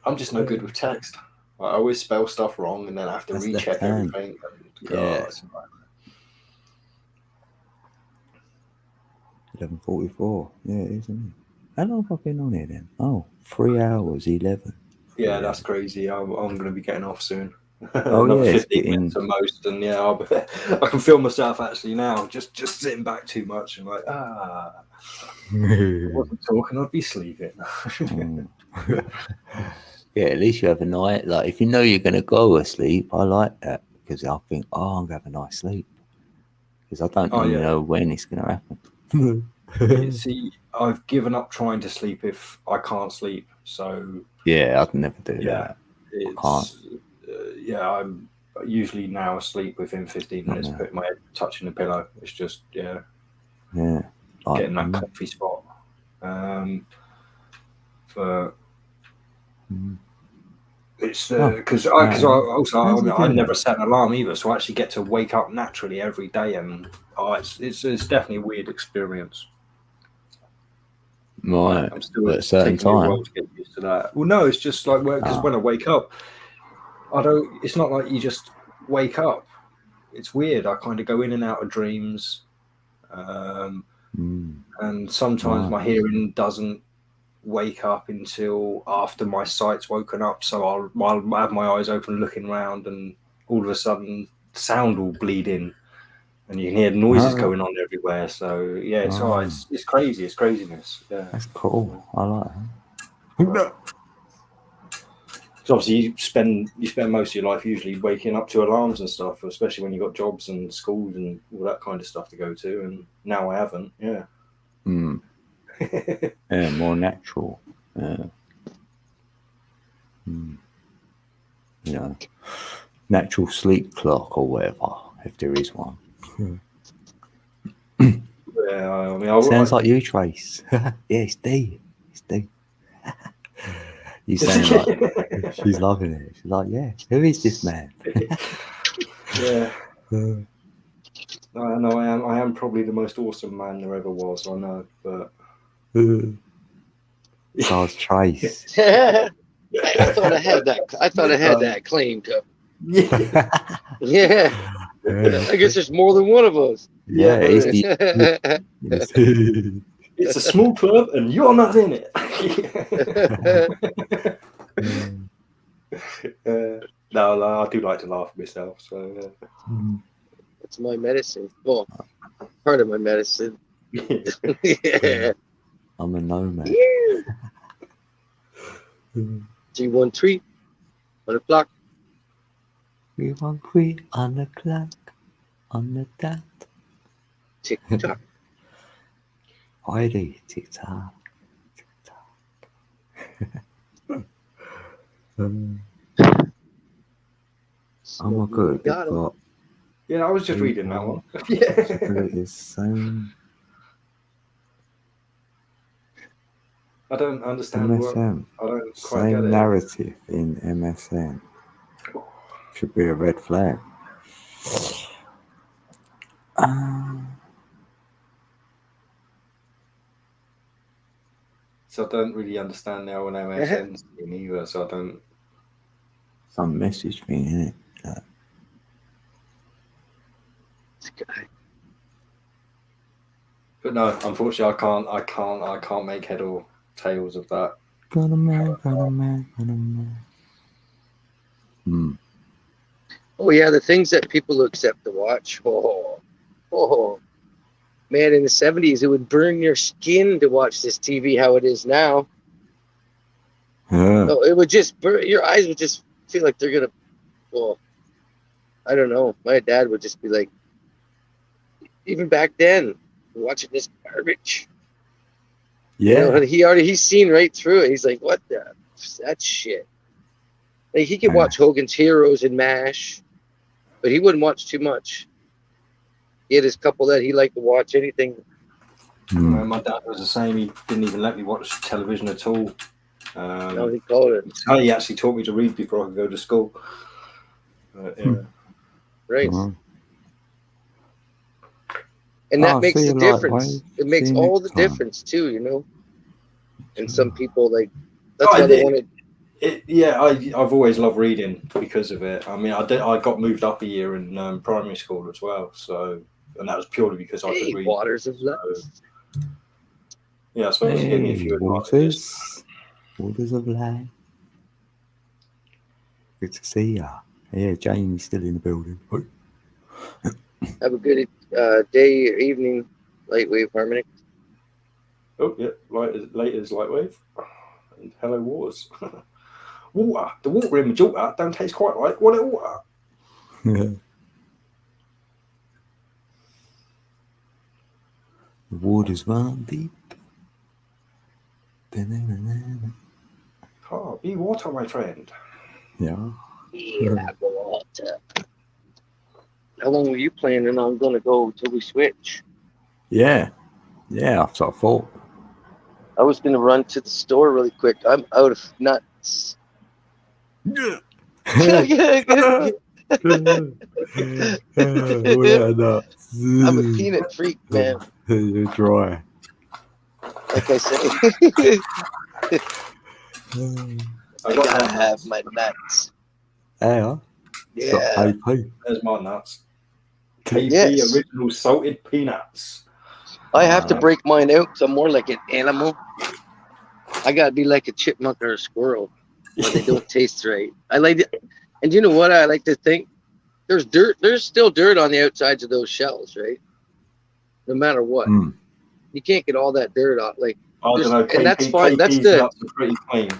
I'm just no good with text. I always spell stuff wrong and then I have to recheck everything. Yeah. 11:44. Yeah, it is, isn't it? How long have I been on here then? Oh, 3 hours, 11. Yeah, that's crazy. I'm going to be getting off soon. Oh, Another yeah, 15 minutes at most. And yeah, I can feel myself actually now, just sitting back too much and like, if I wasn't talking, I'd be sleeping. Yeah, at least you have a night. Like, if you know you're going to go asleep, I like that because I think, I'm going to have a nice sleep because I don't know when it's going to happen. See, I've given up trying to sleep if I can't sleep. So yeah, I'd never do that. I can't. I'm usually now asleep within 15 minutes, putting my head touching the pillow. It's just like, getting that comfy spot. It's because I never set an alarm either, so I actually get to wake up naturally every day, and it's definitely a weird experience. Right, I'm still at a certain time. A while to get used to that. Well, no, it's just like because when I wake up, it's not like you just wake up. It's weird. I kind of go in and out of dreams, and sometimes my hearing doesn't wake up until after my sight's woken up. So I'll have my eyes open, looking around, and all of a sudden, sound will bleed in, and you can hear noises going on everywhere. So yeah, it's crazy. It's craziness. Yeah, that's cool. I like that. So obviously you spend most of your life usually waking up to alarms and stuff, especially when you've got jobs and schools and all that kind of stuff to go to. And now I haven't. Yeah. Yeah, more natural. Natural sleep clock or whatever, if there is one. Yeah, I mean, sounds like you, Trace. Yeah, it's D. It's D. You sound like she's loving it. She's like, yeah, who is this man? Yeah. I know I am probably the most awesome man there ever was. I know, but so it's Trace. I thought I had that claim to. Yeah. I guess there's more than one of us. Yeah, it's a small club and you're not in it. No, I do like to laugh at myself. So it's my medicine. Well, part of my medicine. Yeah. I'm a nomad. G13 on the clock. 313 on the clock. On the dot. Tick tock. Heidi, TikTok. Oh my god, they've Got 'em. got Yeah, I was just reading that one. Yeah. the same I don't understand what. MSN, I don't quite get same it. narrative in MSN. Should be a red flag. So I don't really understand the old MSN thing either. So I don't. Some message thing, innit? This guy. But no, unfortunately, I can't make head or tails of that. Gonna man. Oh yeah, the things that people accept to watch. Oh, man! In the '70s, it would burn your skin to watch this TV. How it is now. Yeah. Oh, it would just burn. Your eyes would just feel like they're gonna. Well, I don't know. My dad would just be like, even back then, watching this garbage. Yeah. You know, he's seen right through it. He's like, what the? That's shit. Like, he could watch Hogan's Heroes and MASH, but he wouldn't watch too much. He had his couple that he liked to watch anything. My dad was the same. He didn't even let me watch television at all. No, he called it. He actually taught me to read before I could go to school. Yeah. Right. Uh-huh. And that Oh, makes see the you later, difference. mate. It makes See you all next the time. difference too, you know. And some people like that's Oh, why they wanted. I've always loved reading because of it. I mean, I got moved up a year in primary school as well, so and that was purely because I Hey, could read. waters of love. Yeah, I suppose it gave me a Hey, few advantages. Waters of life. Good to see ya. Yeah, Jamie's still in the building. Have a good day or evening, Lightwave Harmonic. Oh yeah, late as Lightwave. And hello, waters. Water. The water in Majorca don't taste quite like water. Yeah. The waters run deep. Da-na-na-na-na. Oh, be water, my friend. Yeah. Yeah, water. How long were you planning on going to go until we switch? Yeah. Yeah, that's what I thought. I was going to run to the store really quick. I'm out of nuts. I'm a peanut freak, man. You're dry. Like I say, I gotta have my nuts. Yeah. Yeah. AP. There's my nuts. KP Yes. original salted peanuts. I have to break mine out because I'm more like an animal. I gotta be like a chipmunk or a squirrel, or they don't taste right. I like it, and you know what? I like to think there's dirt. There's still dirt on the outsides of those shells, right? No matter what, you can't get all that dirt off. Like, I don't know. and that's fine. KP's nuts are pretty clean.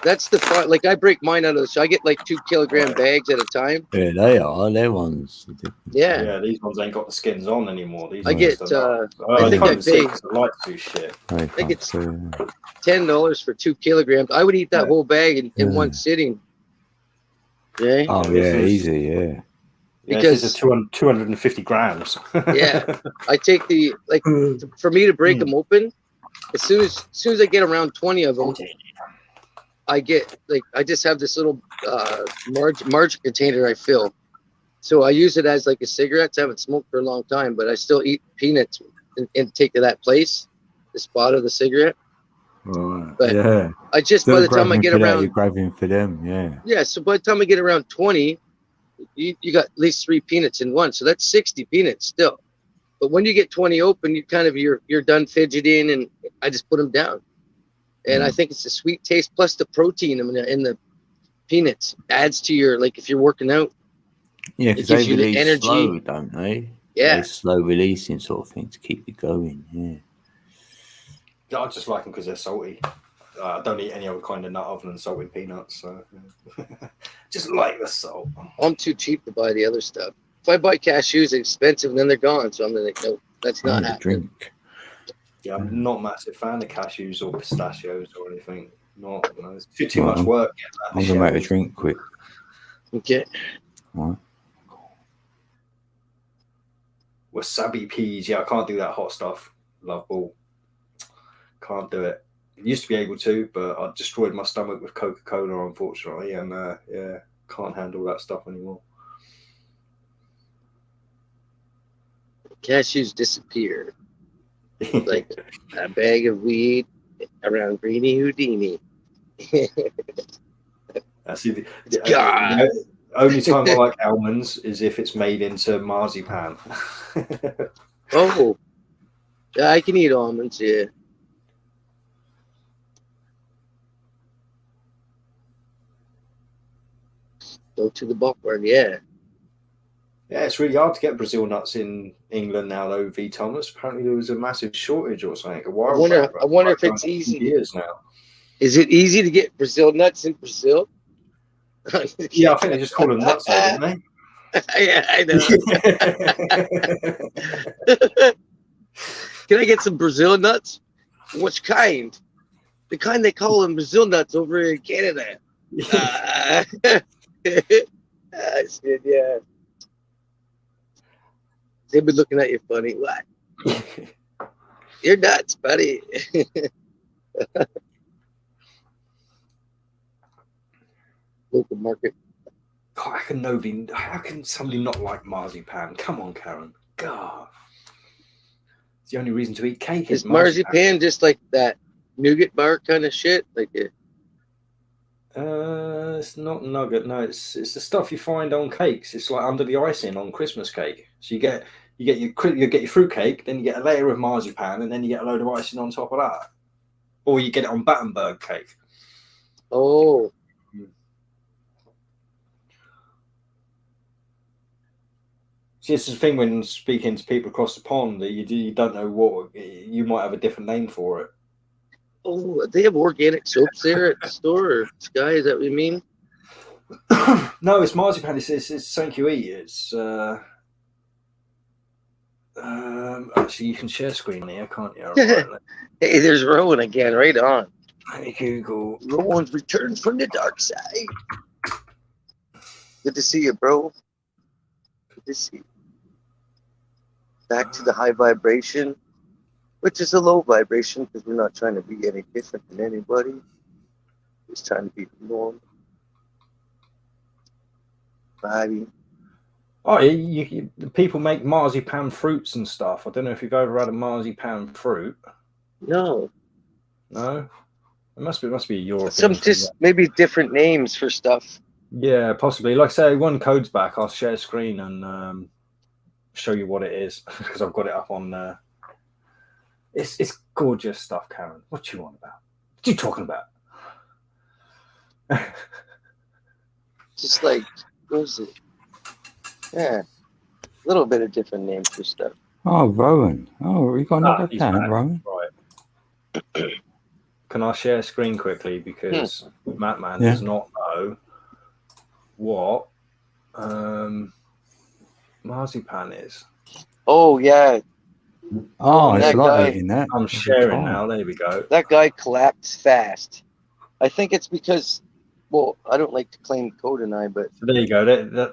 That's the fun. Like, I break mine out of the. So I get like 2 kilogram bags at a time. Yeah, they are. They're ones. Yeah. Yeah, these ones ain't got the skins on anymore. These I ones get. are I think I can't see pay. 'cause the lights do shit. I think it's $10 for 2 kilograms. I would eat that whole bag in one sitting. Yeah. Oh yeah, easy. Yeah. Yeah, Because this is 250 grams. yeah, I take the like for me to break them open. As soon as I get around 20 of them, I get like I just have this little margin container I fill. So I use it as like a cigarette. I haven't smoked for a long time, but I still eat peanuts and take to that place, the spot of the cigarette. Right. But yeah. I just by the time I get around, you're grabbing for them. Yeah. yeah. So by the time I get around 20, you got at least 3 peanuts in one. So that's 60 peanuts still. But when you get 20 open, you kind of you're done fidgeting, and I just put them down. And I think it's the sweet taste plus the protein in the peanuts adds to your, like, if you're working out. Yeah, because they gives you the release energy. slow, don't they? Yeah. They're slow releasing sort of thing to keep you going. Yeah. I just like them because they're salty. I don't eat any other kind of nut other than salted peanuts. So just like the salt. I'm too cheap to buy the other stuff. If I buy cashews, it's expensive, and then they're gone. So I'm like, no, that's not I need a happening. drink. Yeah, I'm not a massive fan of cashews or pistachios or anything. Not, it's too much work. I'm gonna make a drink quick. Okay. Right. Wasabi peas. Yeah, I can't do that hot stuff. Love ball. Can't do it. Used to be able to, but I destroyed my stomach with Coca-Cola, unfortunately, and yeah, can't handle that stuff anymore. Cashews disappear like a bag of weed around Greeny Houdini. That's the God. only time I like almonds is if it's made into marzipan. Oh, yeah, I can eat almonds. Yeah. Go to the ballpark. Yeah. Yeah, it's really hard to get Brazil nuts in England now, though. V. Thomas. Apparently, there was a massive shortage or something. A while back, I wonder if like it's easy. Years now. Is it easy to get Brazil nuts in Brazil? Yeah, I think they just call them nuts, though, don't Yeah, I know. they? Can I get some Brazil nuts? Which kind? The kind they call them Brazil nuts over in Canada. I said, yeah. They've been looking at you funny. What? You're nuts, buddy. Local market. God, how can somebody not like marzipan? Come on, Karen. God. It's the only reason to eat cake Is marzipan just like that nougat bar kind of shit? Like it? It's not nugget. No, it's the stuff you find on cakes. It's like under the icing on Christmas cake. So you get your fruit cake, then you get a layer of marzipan, and then you get a load of icing on top of that. Or you get it on Battenberg cake. Oh. See, it's the thing when speaking to people across the pond that you don't know what you might have a different name for it. Oh, they have organic soaps there at the store. Or Sky, is that what you mean? No, it's marzipan. It's something you eat. It's actually you can share screen here, can't you? Right, Hey, there's Rowan again. Right on. let me Google. Rowan's returned from the dark side. Good to see you, bro. Good to see you. Back to the high vibration, which is a low vibration because we're not trying to be any different than anybody. Just trying to be normal. Vibing. Oh, the people make marzipan fruits and stuff. I don't know if you've ever had a marzipan fruit. No. No, it must be a European. Some just maybe different names for stuff. Yeah, possibly. Like I say, when code's back, I'll share screen and show you what it is because I've got it up on. It's gorgeous stuff, Karen. What you on about? What you talking about? Just like, what was it? Yeah, a little bit of different names for stuff. Oh, Rowan. Oh, we got another he's can, back. Rowan. Right. Can I share screen quickly because Mattman does not know what marzipan is. Oh yeah. Oh, it's that like guy- eating that. I'm sharing now. There we go. That guy collapsed fast. I think it's because, well, I don't like to claim code and I, but So there you go.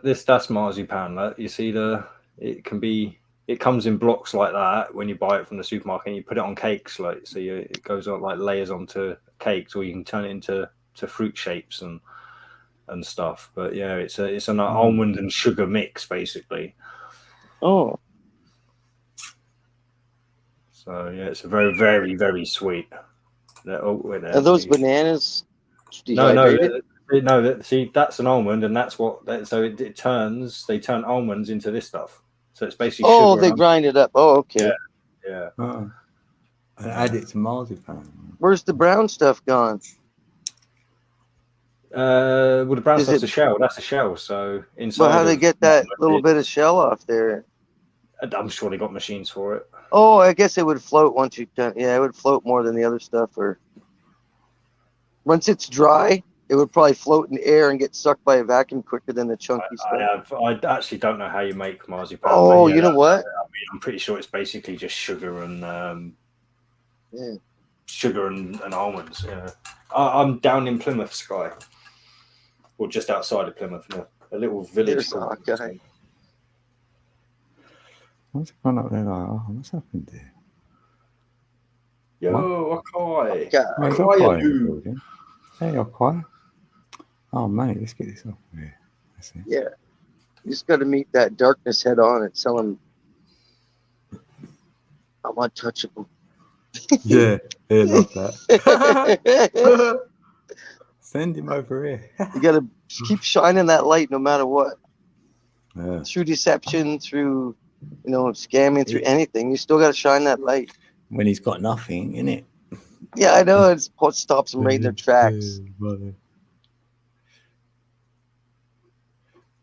That's marzipan. You see it comes in blocks like that when you buy it from the supermarket and you put it on cakes, like so it goes on like layers onto cakes, or you can turn it into fruit shapes and stuff. But yeah, it's an almond and sugar mix basically. oh, So yeah, it's a very, very, very sweet. are those bananas No, dehydrated? see, that's an almond, and that's what. So it turns. They turn almonds into this stuff. So it's basically. Oh, sugar they and- grind it up. Oh, okay. Yeah. Oh. And add it to marzipan. Where's the brown stuff gone? Well, the brown Is stuff's it- a shell. That's a shell. So inside. Well, how do they of get that almond, little bit of shell off there? I'm sure they got machines for it. Oh, I guess it would float once you done. Yeah, it would float more than the other stuff. Or once it's dry, it would probably float in the air and get sucked by a vacuum quicker than the chunky stuff. I actually don't know how you make marzipan. Oh, but yeah, you know what? I'm pretty sure it's basically just sugar and Yeah. sugar and almonds. Yeah, I'm down in Plymouth, Sky, or just outside of Plymouth, in a little village. There's called Hawkeye. What's gone up there? Like, oh, what's happened there? Yo, Akai. God. Oh, it's Akai, Okai in the you. building. Hey, Okai. Oh, mate, let's get this off of here. That's it. Yeah. You just got to meet that darkness head on and tell him I'm untouchable. Yeah, love that. Send him over here. You got to keep shining that light no matter what. Yeah. Through deception, through, scamming, through anything. You still got to shine that light. When he's got nothing, innit? Yeah, I know. It's what stops them right in their tracks.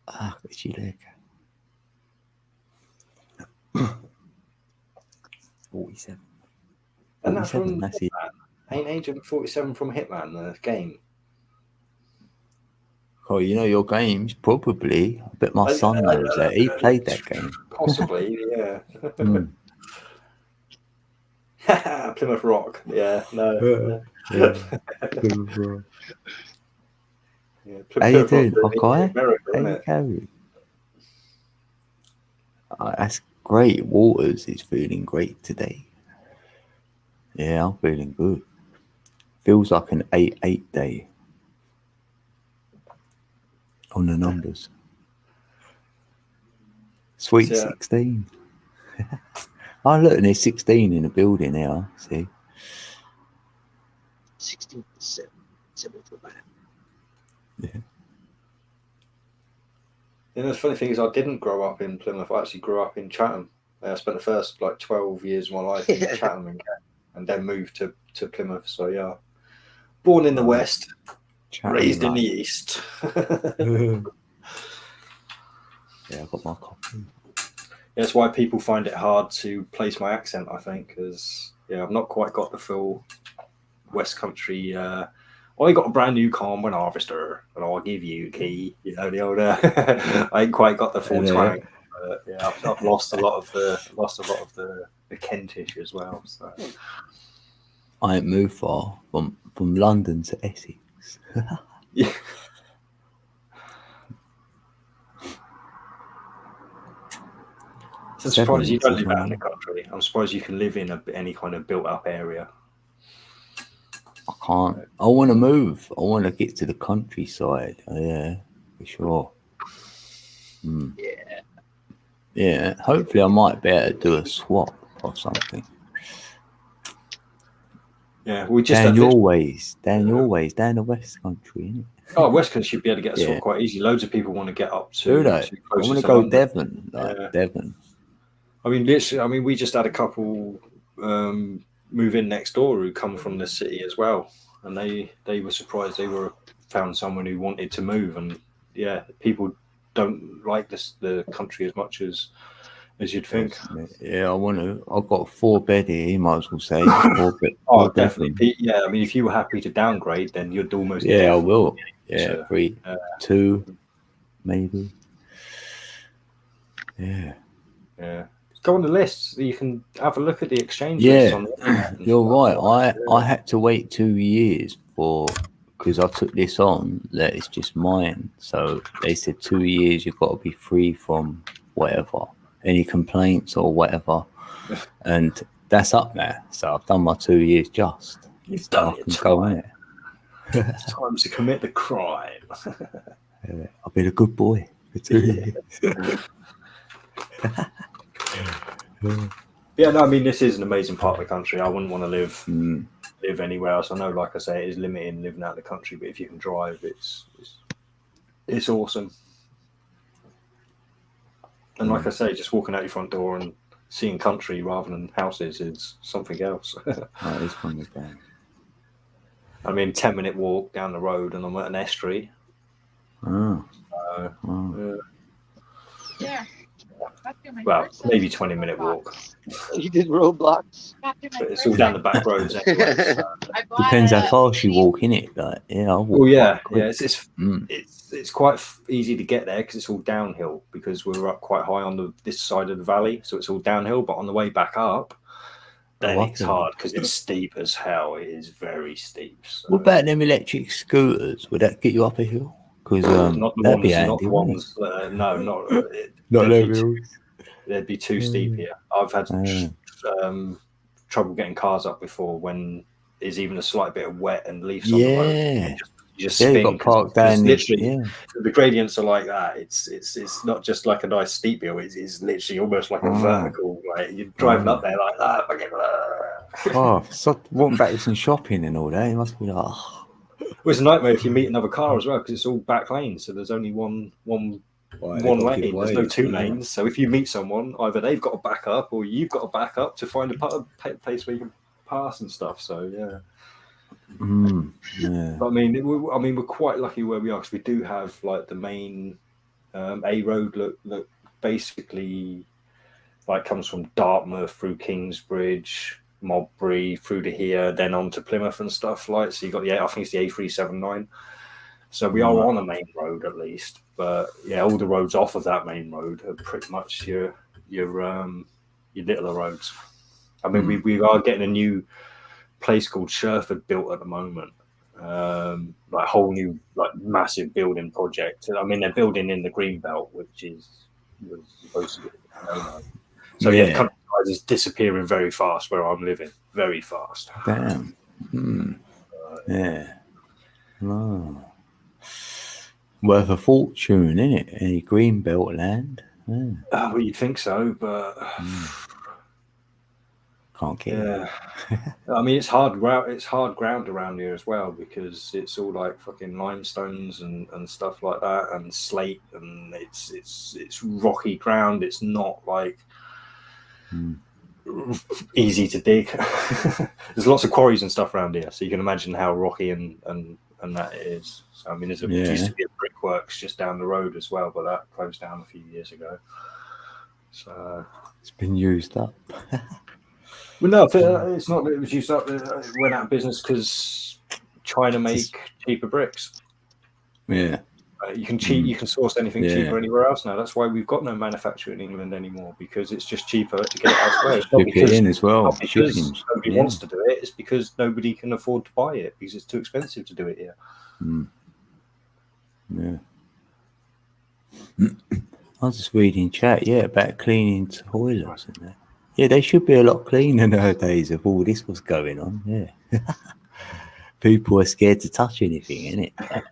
Ah, che leg. 47. And that's 47, from that's it. Ain't Agent 47 from Hitman, the game? Oh, you know your games? Probably. I bet my son knows that. He played that game. Possibly, yeah. Mm. Plymouth Rock, yeah, no. Yeah. Yeah, How you Plymouth doing, Rock, Hawkeye? America, How isn't you it? going? That's great. Waters is feeling great today. Yeah, I'm feeling good. Feels like an 8-8 day on the numbers. Sweet Yeah. 16. Oh, look, and there's 16 in the building now. See? 16%. 7%. You know, the funny thing is, I didn't grow up in Plymouth. I actually grew up in Chatham. I spent the first 12 years of my life in Chatham and then moved to Plymouth. So yeah, born in the West, raised in the East. Yeah, I got my copy. That's why people find it hard to place my accent, I think, because I've not quite got the full West Country. I got a brand new combine harvester, and I'll give you a key. The old. I ain't quite got the full twang. I've lost a lot of the Kentish as well. So I ain't moved far from London to Essex. yeah. I'm surprised you don't live out in the country. I'm surprised you can live in any kind of built-up area. I can't. I want to move. I want to get to the countryside. Yeah, for sure. Yeah. Yeah. Hopefully, I might be able to do a swap or something. Yeah, we just down your ways, down the West Country, innit? Oh, West Country should be able to get a swap quite easy. Loads of people want to get up to. Do they? I want to go London. Devon, Devon. I mean, literally. I mean, we just had a couple move in next door who come from the city as well, and they were surprised they found someone who wanted to move, and people don't like the country as much as you'd think. Yeah, I want to. I've got a 4-bed here. You might as well say 4-bed. Oh, definitely. Yeah, I mean, if you were happy to downgrade, then you'd almost. Yeah, I will. Yeah, So, 3, 2, maybe. Yeah. Yeah. Go on the list. You can have a look at the exchange Yeah, list. you're right. I had to wait 2 years because I took this on that it's just mine. So they said 2 years you've got to be free from whatever, any complaints or whatever, and that's up there. So I've done my 2 years just. You've done it. Go on it. It's time to commit the crime. I've been a good boy for 2 years. Yeah, no, I mean, this is an amazing part of the country. I wouldn't want to live anywhere else. I know, like I say, it is limiting living out of the country, but if you can drive, it's awesome. And like I say, just walking out your front door and seeing country rather than houses is something else. That is from the game. I mean, 10-minute walk down the road and I'm at an estuary. Yeah. Well, maybe 20-minute walk. You did Roblox. But it's all down the back roads anyway. So. Depends how fast you walk in it. Like, I walk. Well, yeah. quite It's quite easy to get there because it's all downhill because we're up quite high on this side of the valley, so it's all downhill. But on the way back up, then it's okay. hard because it's steep as hell. It is very steep. So. What about them electric scooters? Would that get you up a hill? Because not the that'd be ones, handy, not the wouldn't ones. No, not Not they'd, them be too, hills. they'd be too steep here. I've had Mm. trouble getting cars up before when there's even a slight bit of wet and leaves on the road. Yeah. You just Yeah, you spin got parked down. literally Yeah. the gradients are like that. It's not just like a nice steep hill. It's literally almost like a vertical. Like you're driving up there like that. Oh, so walking back to some shopping and all that, it must be like, oh, Well, it's a nightmare if you meet another car as well because it's all back lanes. So there's only one right, lane. they've got to give There's way, no two yeah. lanes. So if you meet someone, either they've got to back up or you've got to back up to find a place where you can pass and stuff. So yeah. Yeah. But I mean, we're quite lucky where we are because we do have like the main A road that basically like comes from Dartmouth through Kingsbridge, Modbury through to here, then on to Plymouth and stuff like. So you got I think it's the A379. So we are on a main road at least, but yeah, all the roads off of that main road are pretty much your littler roads. I mean, we are getting a new place called Sherford built at the moment, like a whole new like massive building project. I mean, they're building in the Greenbelt, which was supposed to be. So yeah, countryside is disappearing very fast where I'm living, very fast. Damn. Yeah. Oh. Worth a fortune, isn't it? Any greenbelt land? Yeah. Well, you'd think so, but Can't get it. yeah. I mean, it's hard ground around here as well because it's all like fucking limestones and stuff like that, and slate, and it's rocky ground. It's not like easy to dig. There's lots of quarries and stuff around here, so you can imagine how rocky and that it is. So I mean, there used to be a brickworks just down the road as well, but that closed down a few years ago. So It's been used up. well, no, it's not that it was used up. It went out of business because China make cheaper bricks. Yeah. You can source anything cheaper anywhere else now. That's why we've got no manufacturing in England anymore, because it's just cheaper to get it elsewhere. It's not Ship it in as well. not because Shipping. nobody wants to do it. It's because nobody can afford to buy it because it's too expensive to do it here. Yeah. I was just reading chat, about cleaning toilets and that. Yeah, they should be a lot cleaner nowadays if all this was going on. Yeah. People are scared to touch anything, innit?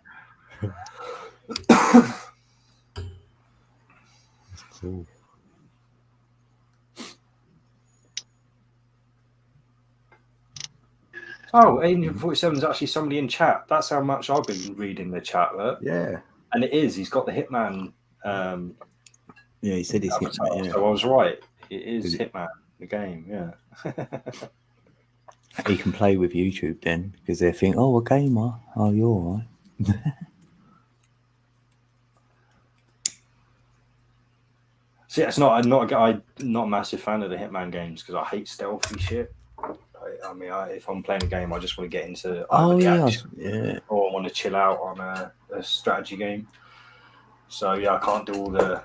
That's cool. Oh, 1847 is actually somebody in chat. That's how much I've been reading the chat. Look. Yeah. And it is. He's got the Hitman. Yeah, he said he's avatar, Hitman. Yeah. So I was right. It is Hitman, the game. Yeah. He can play with YouTube then because they think, oh, a gamer. Oh, you're all right. See, it's not a massive fan of the Hitman games because I hate stealthy shit. I mean, if I'm playing a game, I just want to get into action, or I want to chill out on a strategy game. So yeah, I can't do all the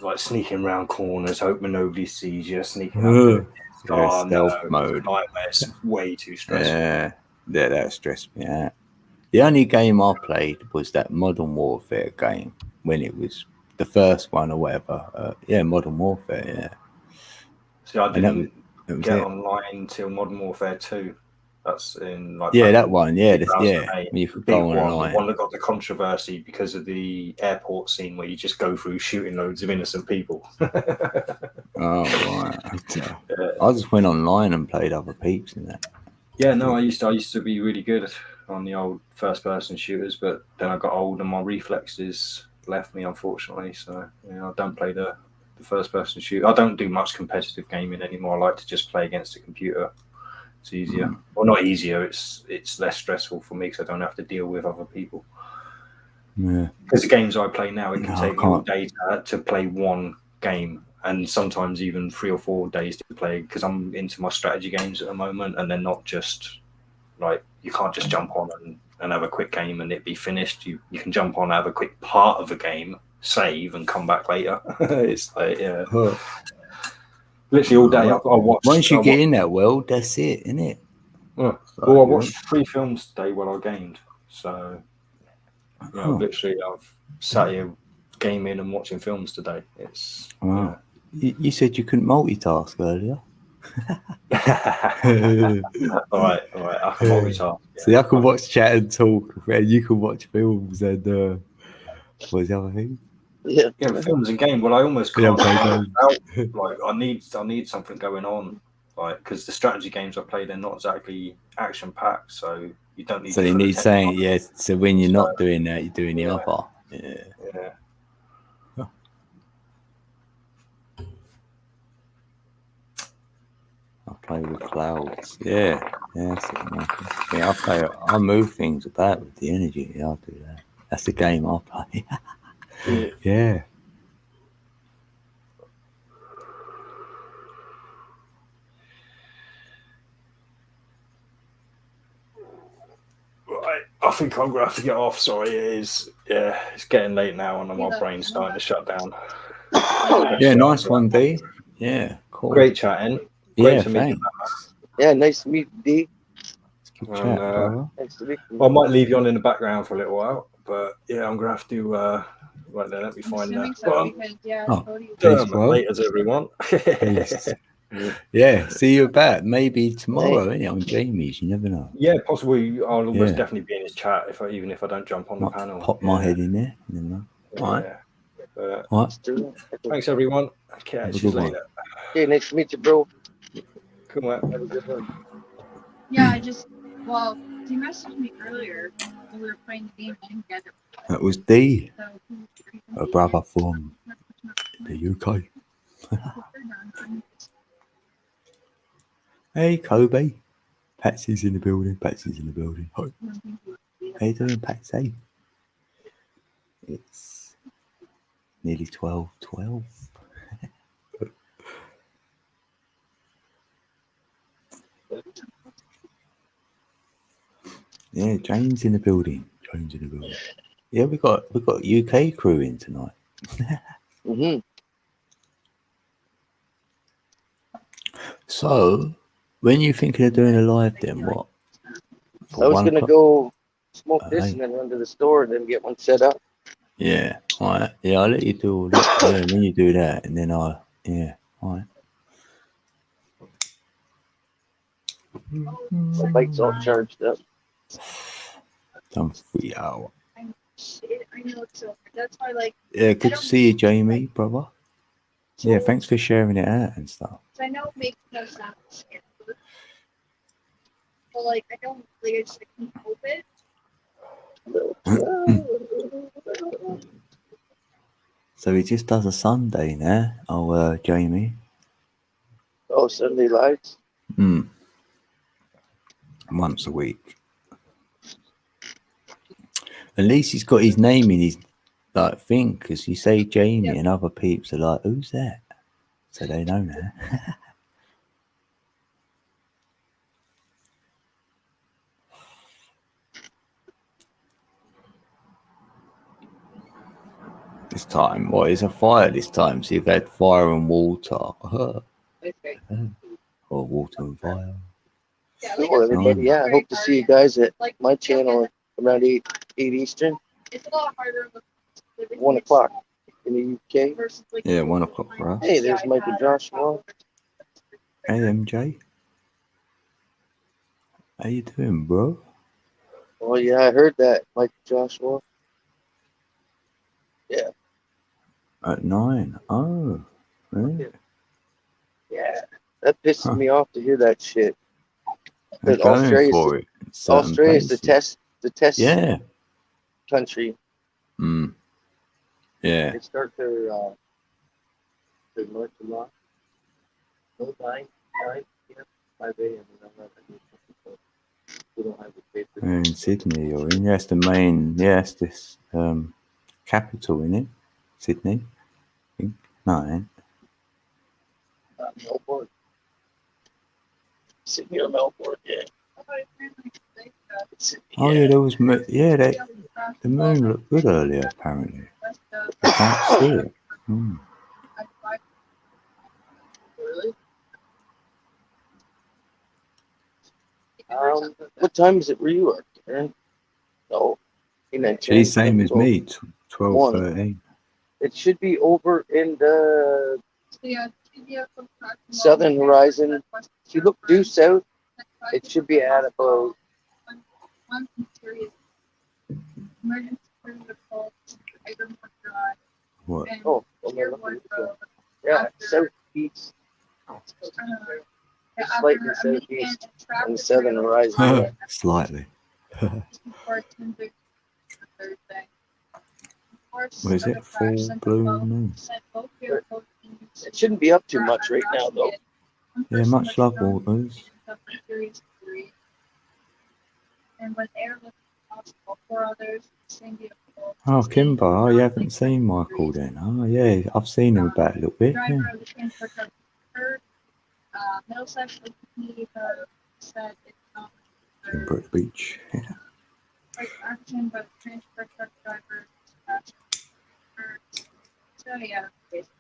like sneaking around corners, hoping nobody sees you, sneaking out. Stealth mode. Nightmare. It's way too stressful. Yeah, that stressed me out. The only game I played was that Modern Warfare game when it was the first one or whatever. Modern Warfare. Yeah. See, I didn't get online till Modern Warfare 2. That's in like that one. Yeah, you could go online. The one that got the controversy because of the airport scene where you just go through shooting loads of innocent people. Oh right. I just went online and played other peeps in that. Yeah, no, I used to be really good on the old first-person shooters, but then I got old and my reflexes left me, unfortunately. So I don't play the first-person shooter. I don't do much competitive gaming anymore. I like to just play against a computer. It's easier. Well, not easier. It's less stressful for me because I don't have to deal with other people. Yeah. Because the games I play now, it can take me all day to play one game, and sometimes even 3 or 4 days to play because I'm into my strategy games at the moment, and they're not just like you can't just jump on and have a quick game and it be finished. You can jump on, have a quick part of a game, save, and come back later. It's like Literally all day. I watched. Once you get in that world, that's it, isn't it? Well, I Like, watched 3 films today while I gamed. So, literally, I've sat here gaming and watching films today. It's Wow. You said you couldn't multitask earlier. all right. I can multitask. See, I can watch chat and talk, and you can watch films and what's the other thing? Yeah. Films and game. Well, I almost Yeah, can't. play games. Like, I need something going on. Like, because the strategy games I play, they're not exactly action packed, so you don't need. So you full need attention. saying, yes. So when you're not doing that, you're doing the other. Yeah. Yeah. I play with clouds. Yeah. That's it, man. Yeah, I move things about with the energy. Yeah, I'll do that. That's the game I play. Yeah. Right. I think I'm gonna have to get off. Sorry, it's getting late now, and my brain's starting to shut down. Yeah, nice one, D. Yeah, cool. Great chatting. Great Yeah, to meet you. thanks. Yeah, nice to meet you, D. Good And, chat, brother. Nice to meet you. I might leave you on in the background for a little while, but yeah, I'm gonna have to. Right there, let me find that. Peace, bro. Laters, everyone. Peace. Yeah, see you back maybe tomorrow, innit, on Jamie's. You never know. Yeah, possibly. I'll almost Yeah. definitely be in his chat even if I don't jump on the Might panel. pop my head in there. You never know. Alright. Yeah. Alright. Thanks, everyone. Okay, Have a see you good one. later. Okay, nice to meet you, bro. Cool, man. Have a good one. Yeah, he messaged me earlier when we were playing the game together. That was D, So a brother from the UK. Hey, Kobe. Patsy's in the building. Patsy's in the building. Hi. How you doing, Patsy? It's nearly 12:12. Yeah, James in the building. James in the building. Yeah, we got UK crew in tonight. Mm-hmm. So, when you thinking of doing a live, then what? I was gonna go smoke this Hey. and then run to the store and then get one set up. Yeah, all right. Yeah, I'll let you do all that. Yeah, when you do that, and then all right. My bike's all charged up. Done 3 hours. I know it's so that's why Yeah, good to see you, Jamie, brother. Yeah, thanks for sharing it out and stuff. I know it makes no sense. But I don't I just can't hope it. So he just does a Sunday now. Oh, Jamie. Oh, Sunday lights. Once a week. At least he's got his name in his thing, because you say Jamie and other peeps are like, who's that? So they know now. This time, what is a fire this time? So you've had fire and water. Or water and fire. Cool, everybody. Yeah, I hope to see you guys at my channel around 8 Eastern, It's a lot harder. 1 o'clock in the UK. Versus Yeah, 1 o'clock for us. Hey, there's Michael Joshua. Hey, MJ. How you doing, bro? Oh yeah, I heard that, Michael Joshua. Yeah. At 9. Oh, really? Yeah. That pisses me off to hear that shit. They're But going Australia's for it. in certain Australia's the places. test Yeah. country. Yeah. They start their march a lot. 9 p.m. 5 a.m. We don't have the paper. In Sydney, or in that's the main. Yes, this capital in it, Sydney. I think. No, it ain't. Melbourne. Sydney or Melbourne, yeah. Oh yeah, there was. The moon looked good earlier. Apparently, I can't see it. What time is it where you are, Karen? No, he meant She's same as 12. me, 12, One. 13. It should be over in the So yeah, TDF of Proximal Southern Transfer Horizon. Request If you look due south, it should be at about One serious emergency critical item for drive What? and oh, Tier look at 1 this road. one. Yeah, southeast, slightly After a southeast median and on traffic the Southern rail Horizon. line Slightly. before 10:30 on Thursday. Reports What is of it? the crash Full sent blue both- moon. sent both vehicles into It shouldn't be up too much right now, though. One Yeah, person much was love, found Waters. of a serious injury. And when air was possible, 4 others, same vehicle. Oh, sustained Kimber. Oh, you haven't non-life seen Michael injuries. then. Oh, yeah. I've seen him about a little bit. Driver Yeah. of the transport truck heard. Middlesex LPD said it's not Kimber at the beach. right action, but transport truck driver heard. So yeah, basically.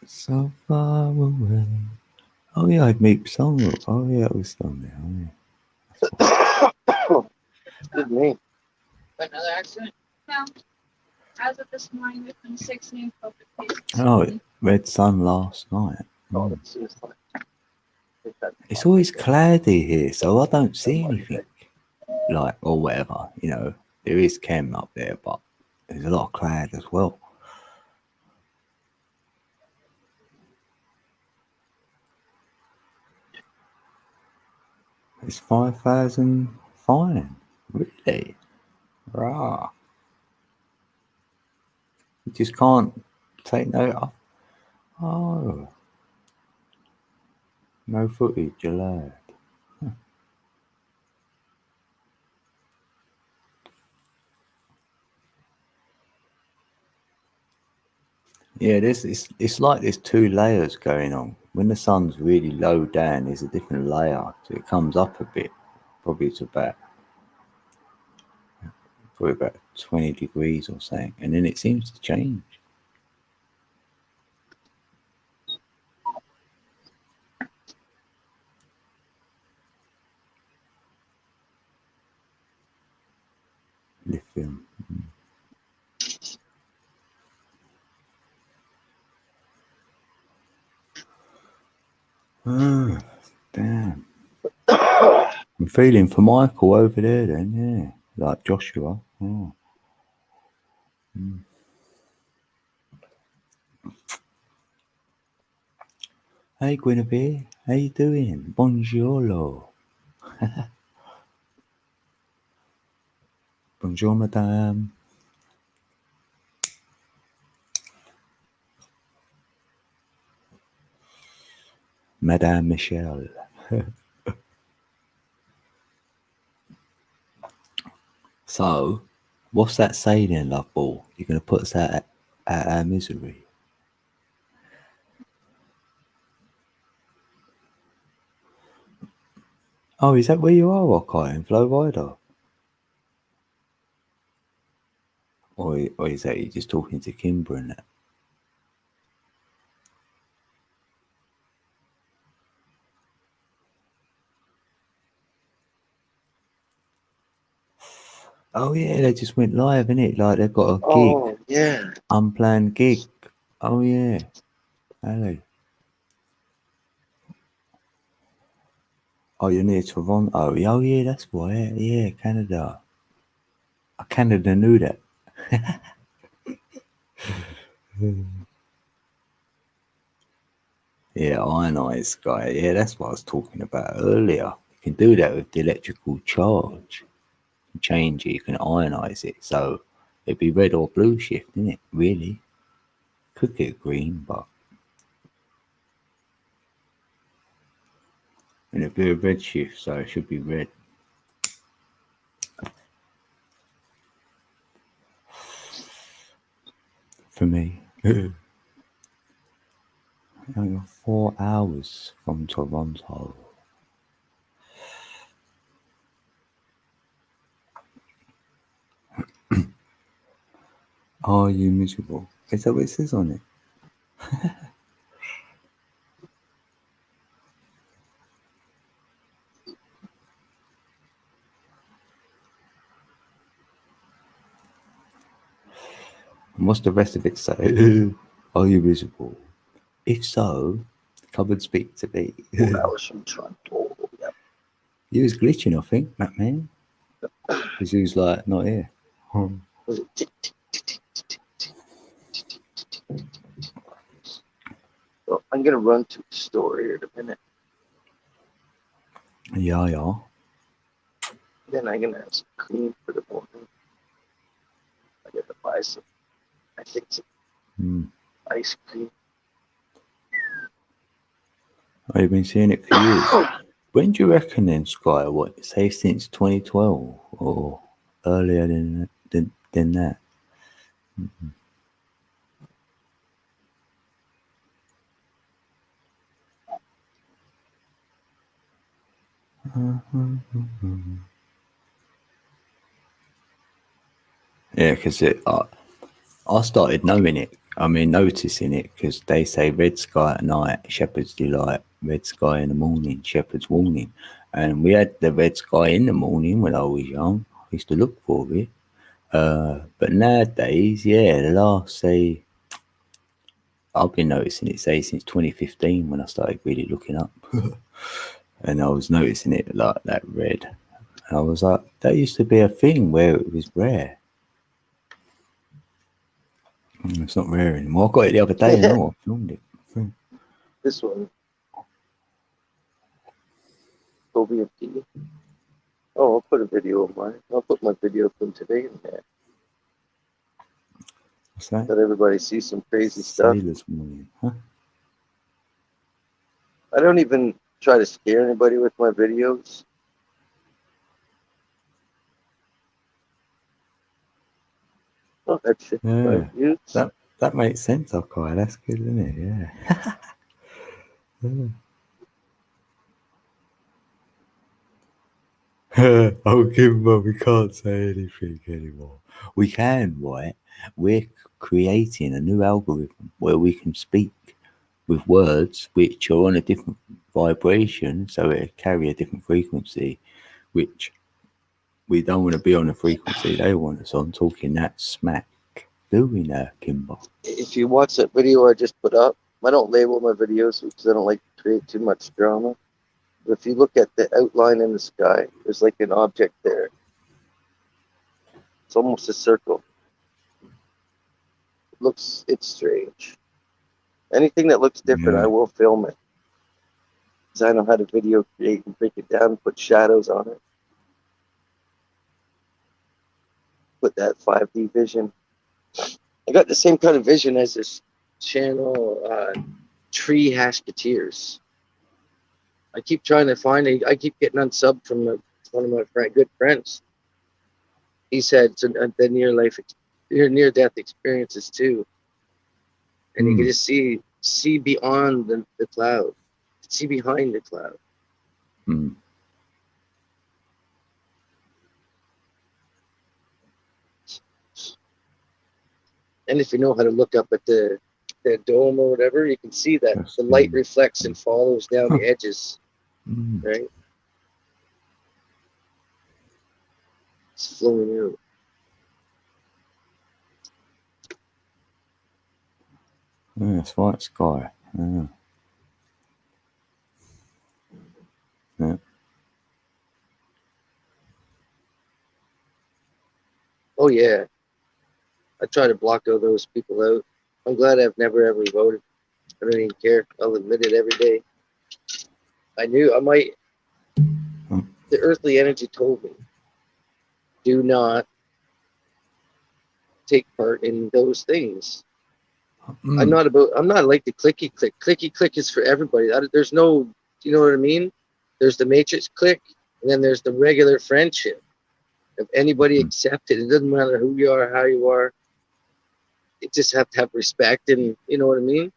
So far away. Oh, yeah, I'd meet song. Oh, yeah, it was on there. Oh, yeah. Good me. Another accident? Now, as of this morning, there's been 6 new COVID cases. Oh, Red Sun last night. Oh, Mm. it's fine. It's always cloudy here, so I don't see anything. Like, or whatever, you know. There is chem up there, but there's a lot of cloud as well. It's 5,000 fine. Really? Rah. You just can't take note of. Oh. No footage allowed. Huh. Yeah, it's like there's 2 layers going on. When the sun's really low down, there's a different layer. So it comes up a bit. Probably it's about 20 degrees or something. And then it seems to change. Lithium. Oh, damn. I'm feeling for Michael over there then, yeah. Like Joshua. Oh. Mm. Hey Guinevere, how you doing? Buongiorno. Bonjour, madame. Madame Michelle. So, what's that say then, love ball? You're going to put us out at our misery? Oh, is that where you are, Rockeye, in Flowrider? Or is that you just talking to Kimber and that? Oh yeah, they just went live, innit? Like they've got a gig, Oh, yeah. unplanned gig. Oh yeah. Hello. Oh, you're near Toronto. Oh yeah, that's right. Yeah, Canada. Canada knew that. Yeah, ionized guy. Yeah, that's what I was talking about earlier. You can do that with the electrical charge. You change it, you can ionize it. So it'd be red or blue shift, isn't it? Really? Could get green, but and it'd be a red shift, so it should be red. For me. Only 4 hours from Toronto. Are you miserable? Is that what it says on it? And what's the rest of it say? Are you visible? If so, come and speak to me. That was from Toronto. Yep. He was glitching, I think, that man. Because he was like, not here. Was it tick, tick, tick, tick, tick, tick, tick, tick, tick, tick, tick. Well, I'm gonna run to the store here in a minute. Yeah. Then I'm gonna have some cream for the morning. I gotta buy some. I think some Mm. ice cream. Oh, you've been seeing it for years. When do you reckon then, Sky? What, say since 2012 or earlier than that? Mm-hmm. Yeah, because I started knowing it. I mean, noticing it because they say red sky at night, shepherd's delight, red sky in the morning, shepherd's warning. And we had the red sky in the morning when I was young. I used to look for it. But nowadays, yeah, the last, say, I've been noticing it, say, since 2015 when I started really looking up. And I was noticing it like that red. And I was like, that used to be a thing where it was rare. It's not rare anymore. I got it the other day and all. I filmed it. This one. Kobe and T. Oh, I'll put a video of mine. I'll put my video from today in there. What's that? Let everybody see some crazy stuff. Sailor's morning. Huh? I don't even try to scare anybody with my videos. Oh, that's 55 views. That makes sense, okay. That's good, isn't it? Yeah. Oh, Kimber, we can't say anything anymore. We can, right? We're creating a new algorithm where we can speak with words which are on a different vibration, so it carry a different frequency, which we don't want to be on the frequency they want us on, talking that smack. Do we now, Kimber? If you watch that video I just put up, I don't label my videos because I don't like to create too much drama. But if you look at the outline in the sky, there's like an object there. It's almost a circle. It's strange. Anything that looks different, Yeah. I will film it. Because I know how to video create and break it down, put shadows on it. Put that 5D vision. I got the same kind of vision as this channel, Tree Hashketeers. I keep trying to find it. I keep getting unsubbed from one of my good friends. He said the near-death experiences too, and you can just see beyond the cloud, see behind the cloud. Mm. And if you know how to look up at the dome or whatever, you can see that That's the light good. reflects and follows down the edges, Mm. right? It's flowing out. Yeah, that's right, Sky. Yeah. Yeah. Oh yeah, I try to block all those people out. I'm glad I've never ever voted. I don't even care. I'll admit it every day. I knew I might. The earthly energy told me, do not take part in those things. Mm. I'm not like the clicky click. Clicky click is for everybody. There's no, you know what I mean? There's the matrix click, and then there's the regular friendship. If anybody accepts it, it doesn't matter who you are, how you are. You just have to have respect, and you know what I mean?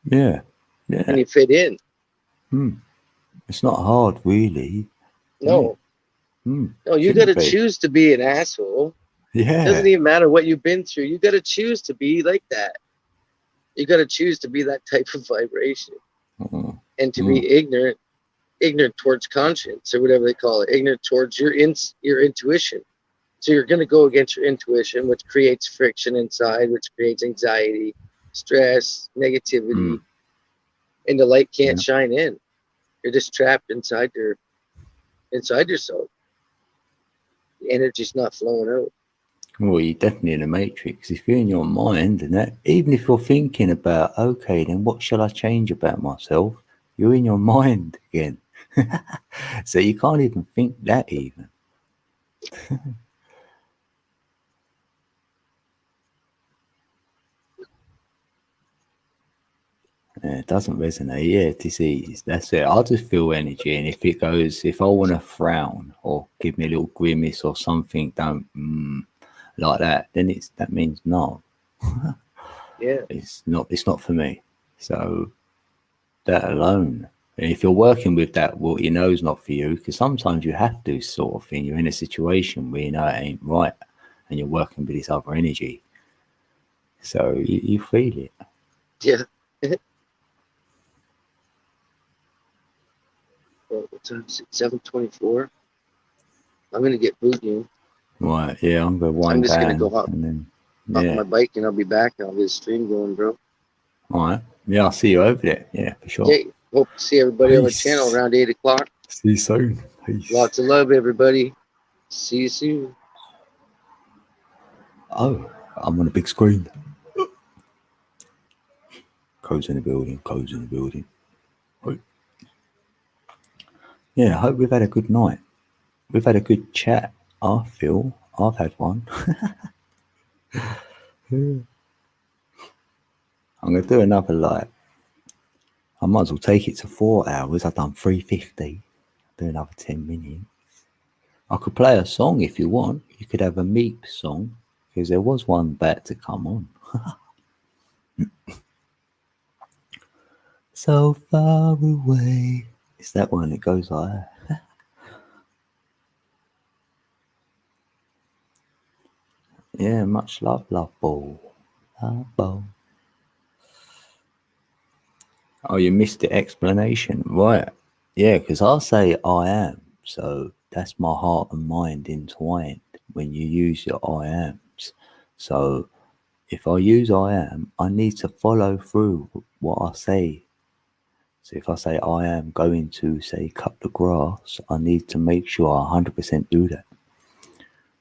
Yeah. Yeah. And you fit in. It's not hard, really. No, Mm. no, you Shouldn't got to be. choose to be an asshole. It Yeah. doesn't even matter what you've been through. You got to choose to be like that. You got to choose to be that type of vibration, and to be ignorant towards conscience or whatever they call it, ignorant towards your intuition. So you're going to go against your intuition, which creates friction inside, which creates anxiety, stress, negativity, and the light can't shine in. You're just trapped inside yourself. The energy's not flowing out. Well, you're definitely in a matrix. If you're in your mind and that, even if you're thinking about, okay, then what shall I change about myself? You're in your mind again. So you can't even think that even. Yeah, it doesn't resonate. Yeah, disease. That's it. I just feel energy, and if I want to frown or give me a little grimace or something, don't like that, then that means no. Yeah. It's not for me. So that alone. And if you're working with that, well, you know it's not for you, because sometimes you have to sort of thing. You're in a situation where you know it ain't right, and you're working with this other energy. So you feel it. Yeah. Well, what time is it? 7:24. I'm gonna get booting. Right. Yeah, I'm gonna wind I'm just down gonna go hop and then on my bike, and I'll be back. I'll get a stream going, bro. All right. Yeah, I'll see you over there. Yeah, for sure. Okay. Hope to see everybody on the Peace. channel around 8 o'clock. See you soon. Peace. Lots of love, everybody. See you soon. Oh, I'm on a big screen. Codes in the building. Codes in the building. Right. Yeah, I hope we've had a good night. We've had a good chat. I feel I've had one. I'm gonna do another live. I might as well take it to 4 hours. I've done 350. Do another 10 minutes. I could play a song if you want. You could have a Meep song, because there was one about to come on. So far away. It's that one that goes like that. Yeah, much love, love ball. Love ball. Oh, you missed the explanation. Right. Yeah, because I say I am. So that's my heart and mind entwined when you use your I ams. So if I use I am, I need to follow through what I say. So if I say I am going to, say, cut the grass, I need to make sure I 100% do that.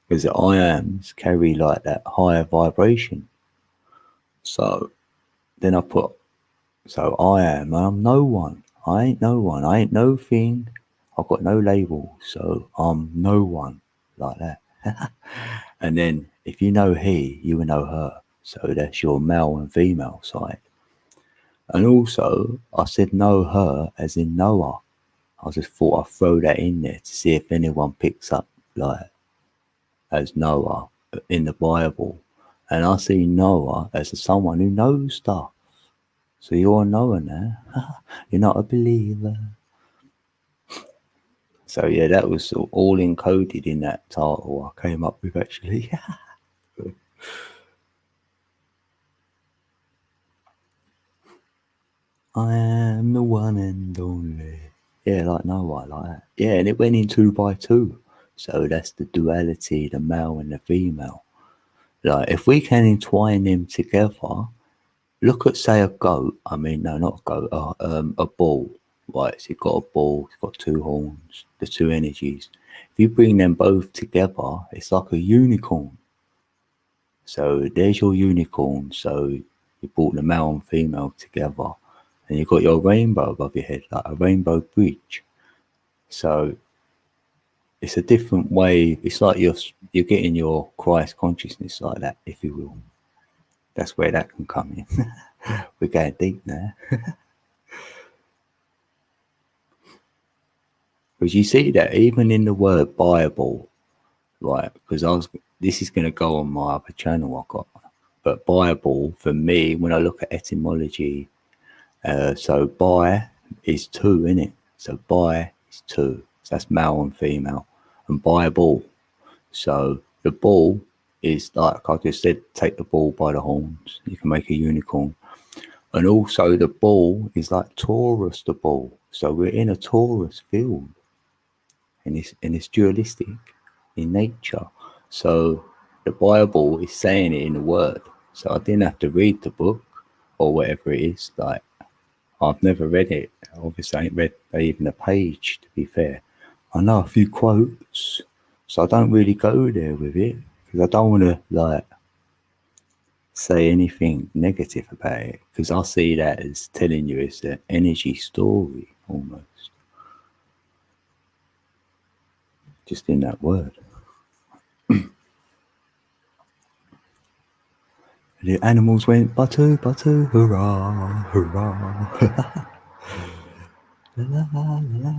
Because the I ams carry like that higher vibration. So then I put, so I am, I'm no one. I ain't no one. I ain't no thing. I've got no label. So I'm no one, like that. And then if you know he, you will know her. So that's your male and female side. And also, I said know her as in Noah. I just thought I'd throw that in there to see if anyone picks up like as Noah in the Bible. And I see Noah as someone who knows stuff. So you're a Noah now. You're not a believer. So yeah, that was all encoded in that title I came up with actually. I am the one and only. Yeah, like Noah, like that. Yeah, and it went in 2 by 2. So that's the duality, the male and the female. Like, if we can entwine them together, look at, say, a goat. I mean, no, not a goat, a bull. Right, so you've got a bull, it's got 2 horns, the 2 energies. If you bring them both together, it's like a unicorn. So there's your unicorn. So you brought the male and female together. And you've got your rainbow above your head, like a rainbow bridge. So it's a different way. It's like you're getting your Christ consciousness like that, if you will. That's where that can come in. We're going deep now. Because you see that even in the word Bible, right? Because this is going to go on my other channel I got. But Bible, for me, when I look at etymology, so bi is 2, innit? So bi is 2. So that's male and female. And Bible. So the bull is like I just said, take the bull by the horns. You can make a unicorn. And also the bull is like Taurus, the bull. So we're in a Taurus field. And it's dualistic in nature. So the Bible is saying it in the word. So I didn't have to read the book or whatever it is. Like, I've never read it. Obviously, I ain't read even a page, to be fair. I know a few quotes, so I don't really go there with it because I don't want to, like, say anything negative about it, because I see that as telling you it's an energy story almost, just in that word. The animals went batu batu, hurrah, hurrah. La, la, la.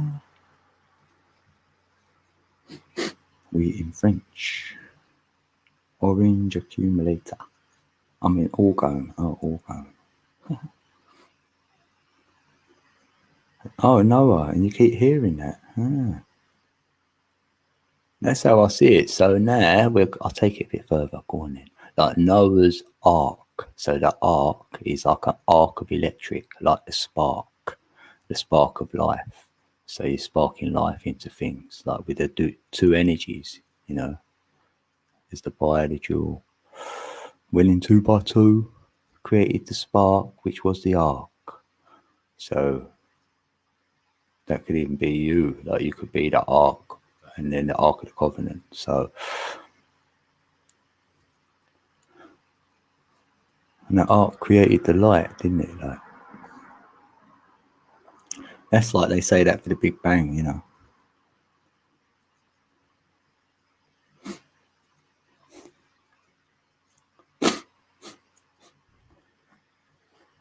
We in French. Orange accumulator. I mean orgone. Oh, orgone. Oh, Noah, and you keep hearing that. Ah. That's how I see it. So now I'll take it a bit further. Go on then. Like Noah's Ark. So the ark is like an arc of electric, like the spark of life. So you're sparking life into things, like with the two energies, you know. There's the biological winning 2x2 created the spark, which was the ark. So that could even be you, like you could be the ark and then the Ark of the Covenant. So, and the ark created the light, didn't it? Like, that's like they say that for the Big Bang, you know.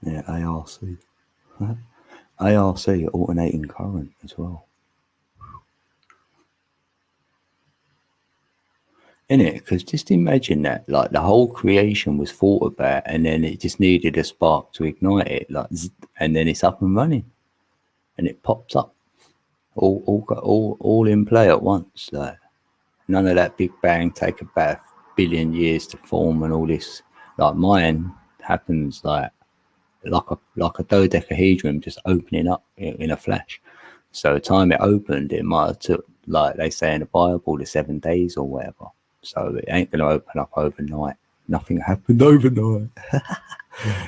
Yeah, ARC. ARC, alternating current as well. Innit? Because just imagine that, like the whole creation was thought about and then it just needed a spark to ignite it, like, and then it's up and running and it pops up all in play at once. Like, none of that Big Bang take about 1 billion years to form and all this. Like mine happens like a dodecahedron just opening up in a flash. So the time it opened, it might have took, like they say in the Bible, the 7 days or whatever. So it ain't going to open up overnight. Nothing happened overnight.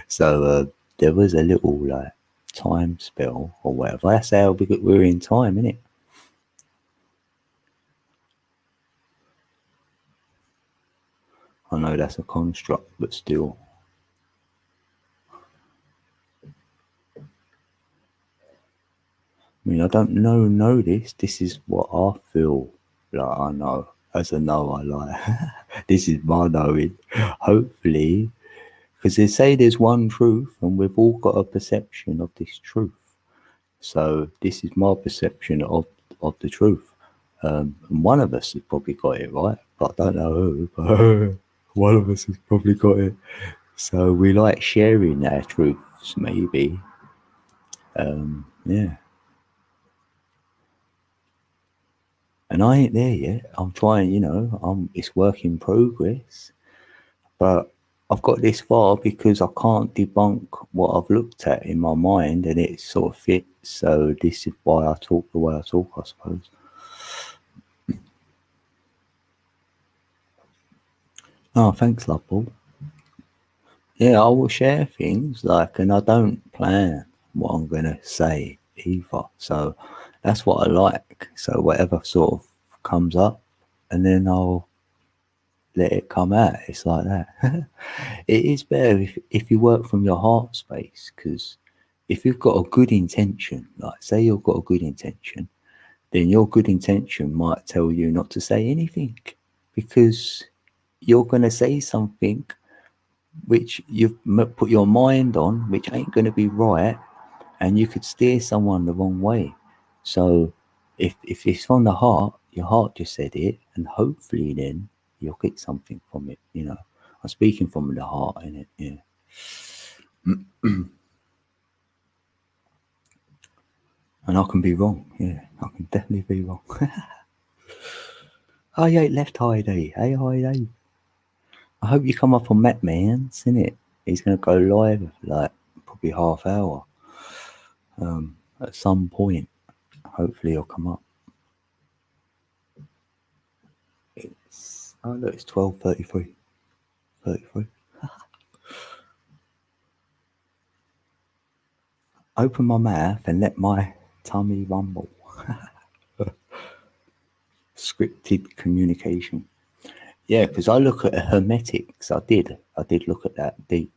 So there was a little like time spell or whatever. That's how we're in time, innit? I know that's a construct, but still. I mean, I don't know this. This is what I feel like I know. As I know, I like. This is my knowing. Hopefully, because they say there's one truth, and we've all got a perception of this truth. So this is my perception of the truth. And one of us has probably got it right, but I don't know who. But one of us has probably got it. So we like sharing our truths, maybe. Yeah. And I ain't there yet. I'm trying, you know, it's work in progress. But I've got this far because I can't debunk what I've looked at in my mind and it sort of fits. So this is why I talk the way I talk, I suppose. Oh, thanks, Loveball. Yeah, I will share things, like, and I don't plan what I'm going to say either. So that's what I like. So whatever sort of comes up, and then I'll let it come out. It's like that. It is better if you work from your heart space, because if you've got a good intention, like say you've got a good intention, then your good intention might tell you not to say anything, because you're going to say something which you've put your mind on, which ain't going to be right, and you could steer someone the wrong way. So if it's from the heart, your heart just said it, and hopefully then you'll get something from it, you know. I'm speaking from the heart, innit? Yeah. And I can be wrong, yeah. I can definitely be wrong. Oh, yeah, left Heidi. Hey, Heidi. I hope you come up on Matt Man's, innit? He's going to go live, like, probably half hour. At some point. Hopefully he'll come up. Oh, look, it's 12:33. 33. Open my mouth and let my tummy rumble. Scripted communication. Yeah, because I look at hermetics. I did look at that deep.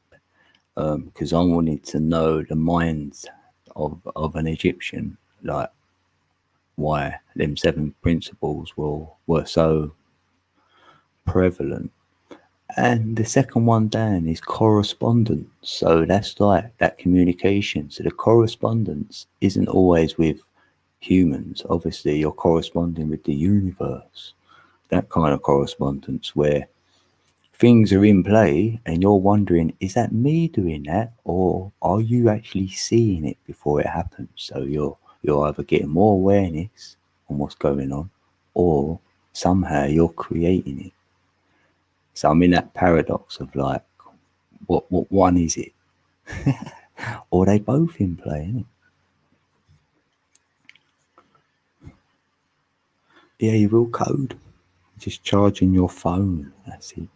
Because I wanted to know the minds of an Egyptian, like why them 7 principles were so prevalent. And the second one down is correspondence. So that's like that communication. So the correspondence isn't always with humans. Obviously, you're corresponding with the universe. That kind of correspondence where things are in play and you're wondering, is that me doing that, or are you actually seeing it before it happens? So you're either getting more awareness on what's going on, or somehow you're creating it. So I'm in that paradox of like, what one is it? Or are they both in play, innit? Yeah, you will code. Just charging your phone. That's it.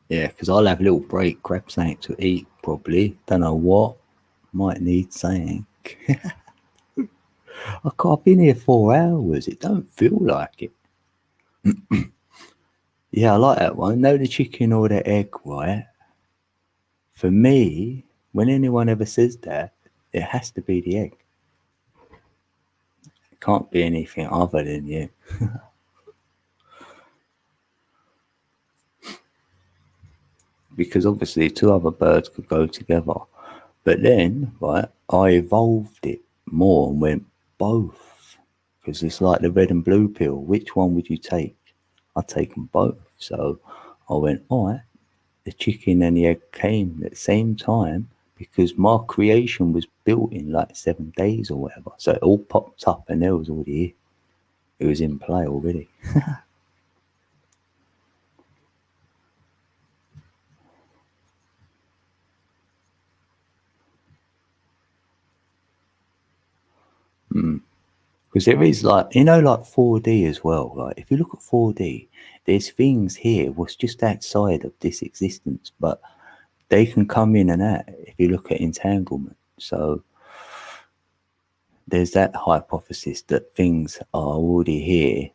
Yeah, because I'll have a little break, grab something to eat, probably. Don't know what. Might need something. I've been here 4 hours. It don't feel like it. Yeah, I like that one. No, the chicken or the egg, right? For me, when anyone ever says that, it has to be the egg. It can't be anything other than you. Because obviously 2 other birds could go together. But then, right, I evolved it more and went both. Because it's like the red and blue pill. Which one would you take? I'd take them both. So I went, all right, the chicken and the egg came at the same time because my creation was built in like 7 days or whatever. So it all popped up and there was already here. It was in play already. Because there is like, like 4D as well. Like if you look at 4D, there's things here what's just outside of this existence, but they can come in and out if you look at entanglement. So there's that hypothesis that things are already here,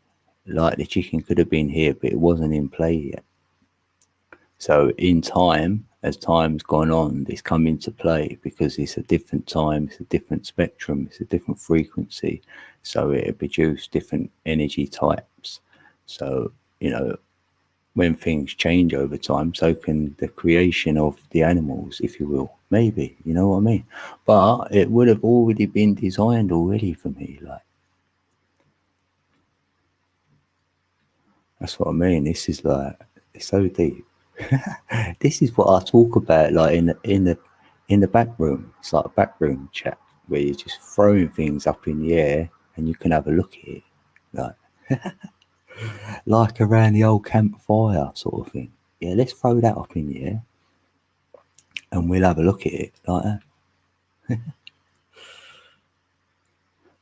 like the chicken could have been here, but it wasn't in play yet. So in time, as time's gone on, it's come into play because it's a different time, it's a different spectrum, it's a different frequency. So it produces different energy types. So, when things change over time, so can the creation of the animals, if you will. Maybe, you know what I mean? But it would have already been designed already for me. Like, that's what I mean. This is like, it's so deep. This is what I talk about, like in the back room. It's like a back room chat where you're just throwing things up in the air and you can have a look at it, like like around the old campfire sort of thing. Yeah, let's throw that up in the air and we'll have a look at it like that.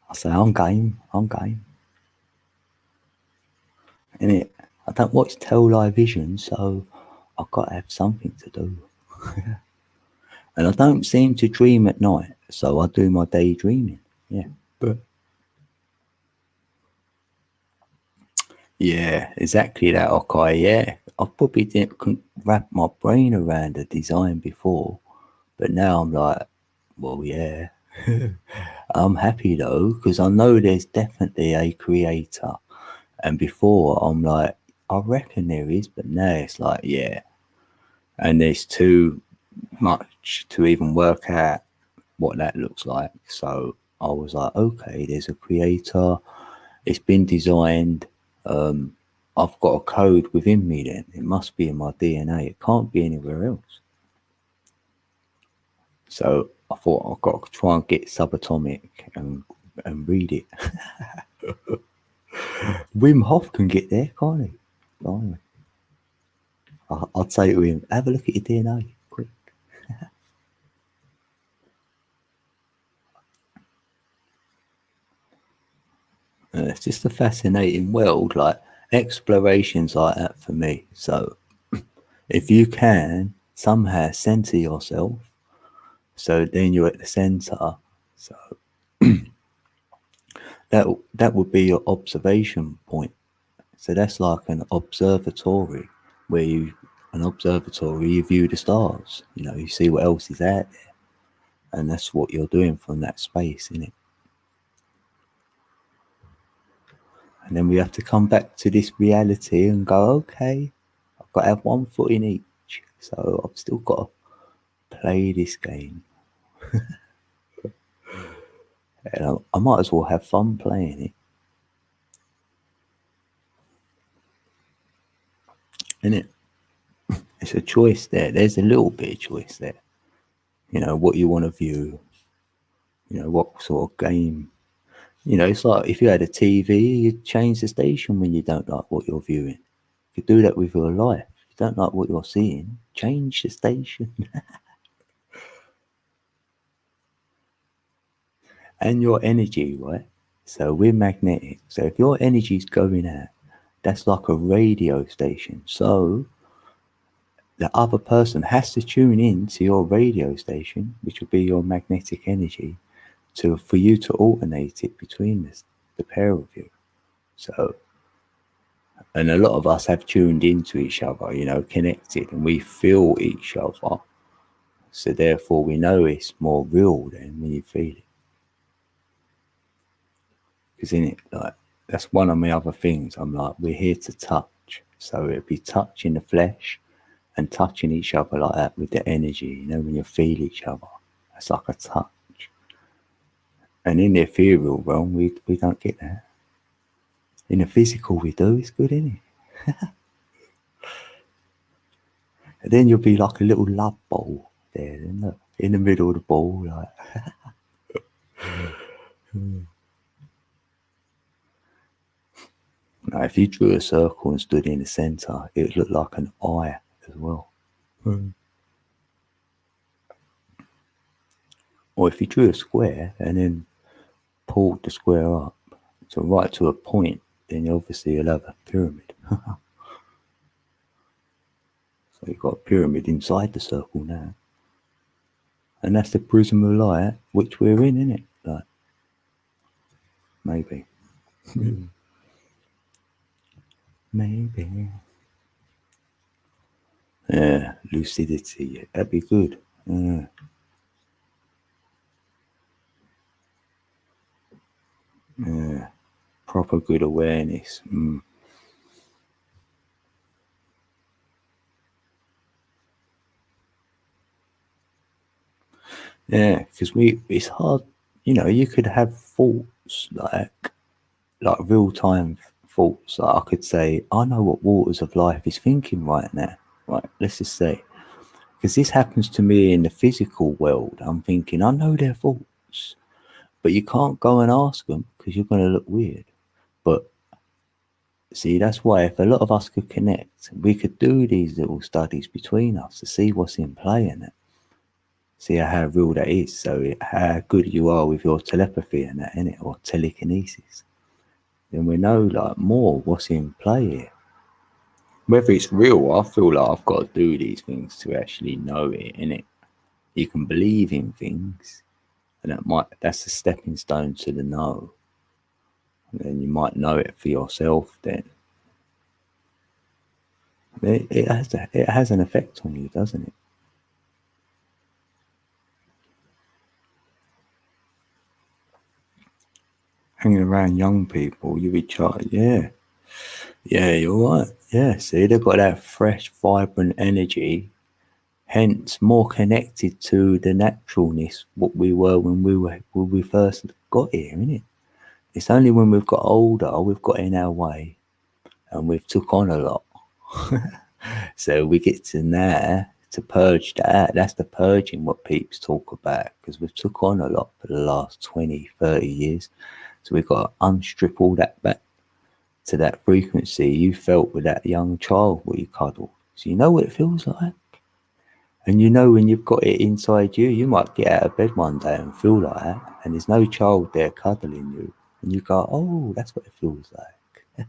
I say, I'm game. And I don't watch television, so I've got to have something to do. And I don't seem to dream at night, so I do my daydreaming. Yeah, but yeah, exactly that. Okay, yeah, I probably couldn't wrap my brain around the design before, but now I'm like, well, yeah. I'm happy though, because I know there's definitely a creator. And before I'm like, I reckon there is, but now it's like, yeah. And there's too much to even work out what that looks like. So I was like, okay, there's a creator. It's been designed. I've got a code within me then. It must be in my DNA. It can't be anywhere else. So I thought I've got to try and get subatomic and read it. Wim Hof can get there, can't he? Blimey. I'd say to him, have a look at your DNA, quick. It's just a fascinating world, like, explorations like that for me. So if you can somehow center yourself, so then you're at the center. So that would be your observation point. So that's like an observatory where you view the stars. You know, you see what else is out there, and that's what you're doing from that space, isn't it? And then we have to come back to this reality and go, okay, I've got to have one foot in each. So I've still got to play this game. And I might as well have fun playing it. Isn't it? It's a choice there. There's a little bit of choice there. You know, what you want to view. You know, what sort of game. You know, it's like if you had a TV, you'd change the station when you don't like what you're viewing. You could do that with your life. If you don't like what you're seeing, change the station. And your energy, right? So we're magnetic. So if your energy's going out, that's like a radio station. So the other person has to tune in to your radio station, which will be your magnetic energy, for you to alternate it between the pair of you. So, and a lot of us have tuned into each other, you know, connected, and we feel each other. So therefore we know it's more real than when you feel it. Because in it, like, that's one of my other things. I'm like, we're here to touch. So it'd be touching the flesh and touching each other like that with the energy, you know, when you feel each other. It's like a touch. And in the ethereal realm, we don't get that. In the physical, we do. It's good, isn't it? And then you'll be like a little love bowl there, look, in the middle of the bowl, like. Now, if you drew a circle and stood in the center, it would look like an eye as well. Or if you drew a square and then pulled the square up to right to a point, then obviously you'll have a pyramid. So you've got a pyramid inside the circle now. And that's the prism of light, which we're in, isn't it? Like, maybe. Maybe. Yeah, lucidity. That'd be good. Yeah. Yeah. Proper good awareness. Yeah, because it's hard, you know, you could have thoughts like real-time thoughts. Like I could say, I know what Waters of Life is thinking right now. Right, let's just say, because this happens to me in the physical world. I'm thinking, I know their thoughts, but you can't go and ask them because you're going to look weird. But see, that's why if a lot of us could connect, we could do these little studies between us to see what's in play in it. See how real that is. So how good you are with your telepathy and that, innit, or telekinesis. Then we know like more what's in play here. Whether it's real, I feel like I've got to do these things to actually know it, innit? You can believe in things, and that's a stepping stone to the know. And then you might know it for yourself then. It has an effect on you, doesn't it? Hanging around young people, you be charged, yeah, you're right. Yeah, see, they've got that fresh, vibrant energy, hence more connected to the naturalness what we were when we first got here, isn't it? It's only when we've got older, we've got in our way, and we've took on a lot. So we get to now to purge that. That's the purging what peeps talk about, because we've took on a lot for the last 20, 30 years. So we've got to unstrip all that back to that frequency you felt with that young child what you cuddled. So you know what it feels like. And you know when you've got it inside you, you might get out of bed one day and feel like that, and there's no child there cuddling you. And you go, oh, that's what it feels like.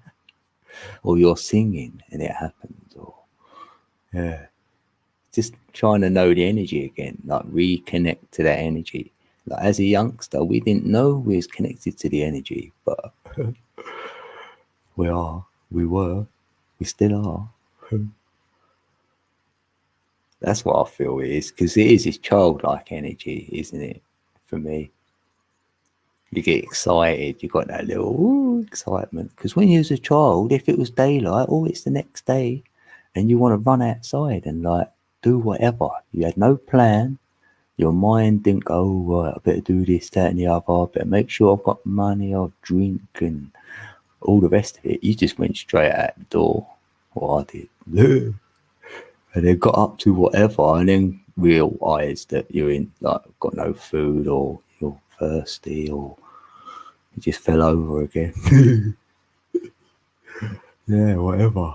or you're singing and it happens, or yeah, just trying to know the energy again, like reconnect to that energy. Like as a youngster, we didn't know we was connected to the energy, but we still are. That's what I feel it is, because it is this childlike energy, isn't it? For me, you get excited, you got that little excitement. Because when you was a child, if it was daylight, it's the next day, and you want to run outside and like do whatever. You had no plan. Your mind didn't go, right, I better do this, that, and the other. I better make sure I've got money, I'll drink, and all the rest of it. You just went straight out the door. Or I did. And then got up to whatever, and then realised that you're in, like, got no food, or you're thirsty, or you just fell over again. Yeah, whatever.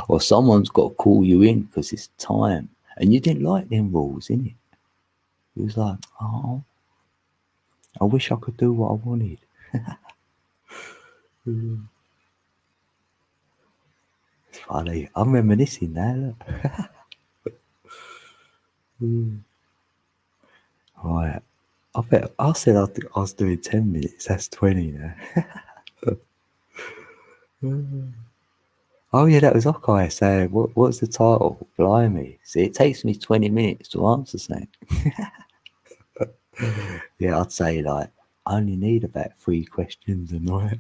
Or someone's got to call you in because it's time. And you didn't like them rules, innit? It was like, oh, I wish I could do what I wanted. It's funny. I'm reminiscing now, look. Right. I said I was doing 10 minutes. That's 20 now. Oh yeah, that was Okai saying, what's the title? Blimey. See, it takes me 20 minutes to answer something. Yeah, I'd say like, I only need about 3 questions a night.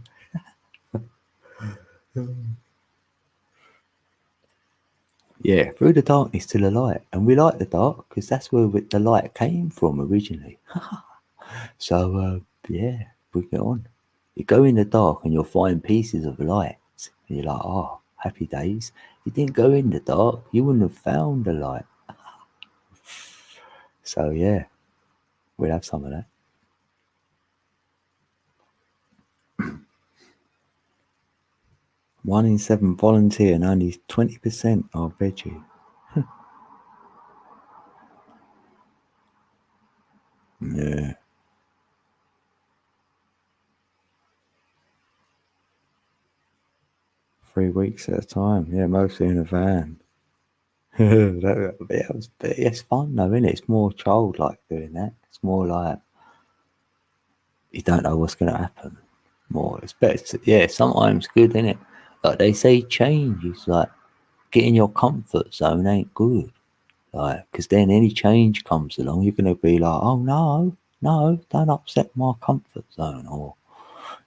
Yeah, through the darkness to the light. And we like the dark because that's where the light came from originally. So, yeah, bring it on. You go in the dark and you'll find pieces of light. And you're like, oh, happy days. You didn't go in the dark, you wouldn't have found the light. So, yeah, we'll have some of that. One in 7 volunteer and only 20% are veggie. Yeah. Three weeks at a time. Yeah, mostly in a van. It's fun though, isn't it? It's more childlike doing that. It's more like you don't know what's going to happen. More, it's better. Yeah, sometimes good, isn't it? Like they say, change is like getting your comfort zone ain't good. Like, because then any change comes along, you're going to be like, oh no, don't upset my comfort zone. Or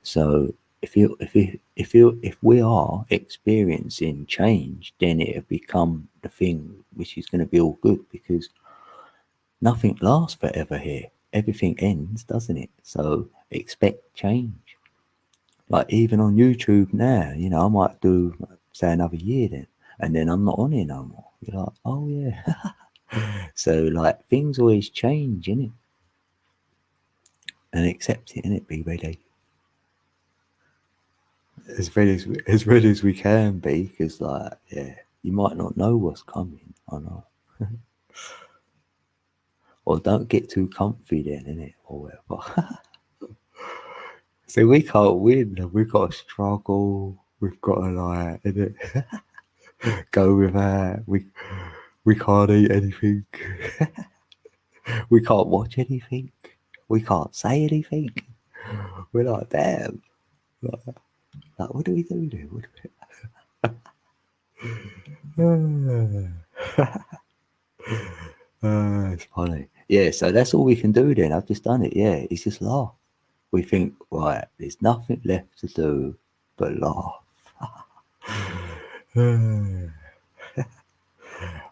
so if we are experiencing change, then it'll become the thing which is going to be all good, because nothing lasts forever here. Everything ends, doesn't it? So expect change. Like even on YouTube now, you know, I might do say another year then, and then I'm not on it no more. You're like, oh yeah. So like things always change, innit? And accept it, innit? Be ready. As ready as we can be, because like, yeah, you might not know what's coming. I know. Or don't get too comfy then, innit? Or whatever. So we can't win. We've got to struggle. We've got to like, innit? Go with that. We can't eat anything. We can't watch anything. We can't say anything. We're like, damn. Like, what do we do then? What do we... It's funny. Yeah, so that's all we can do then. I've just done it. Yeah, it's just laugh. We think, right, there's nothing left to do but laugh.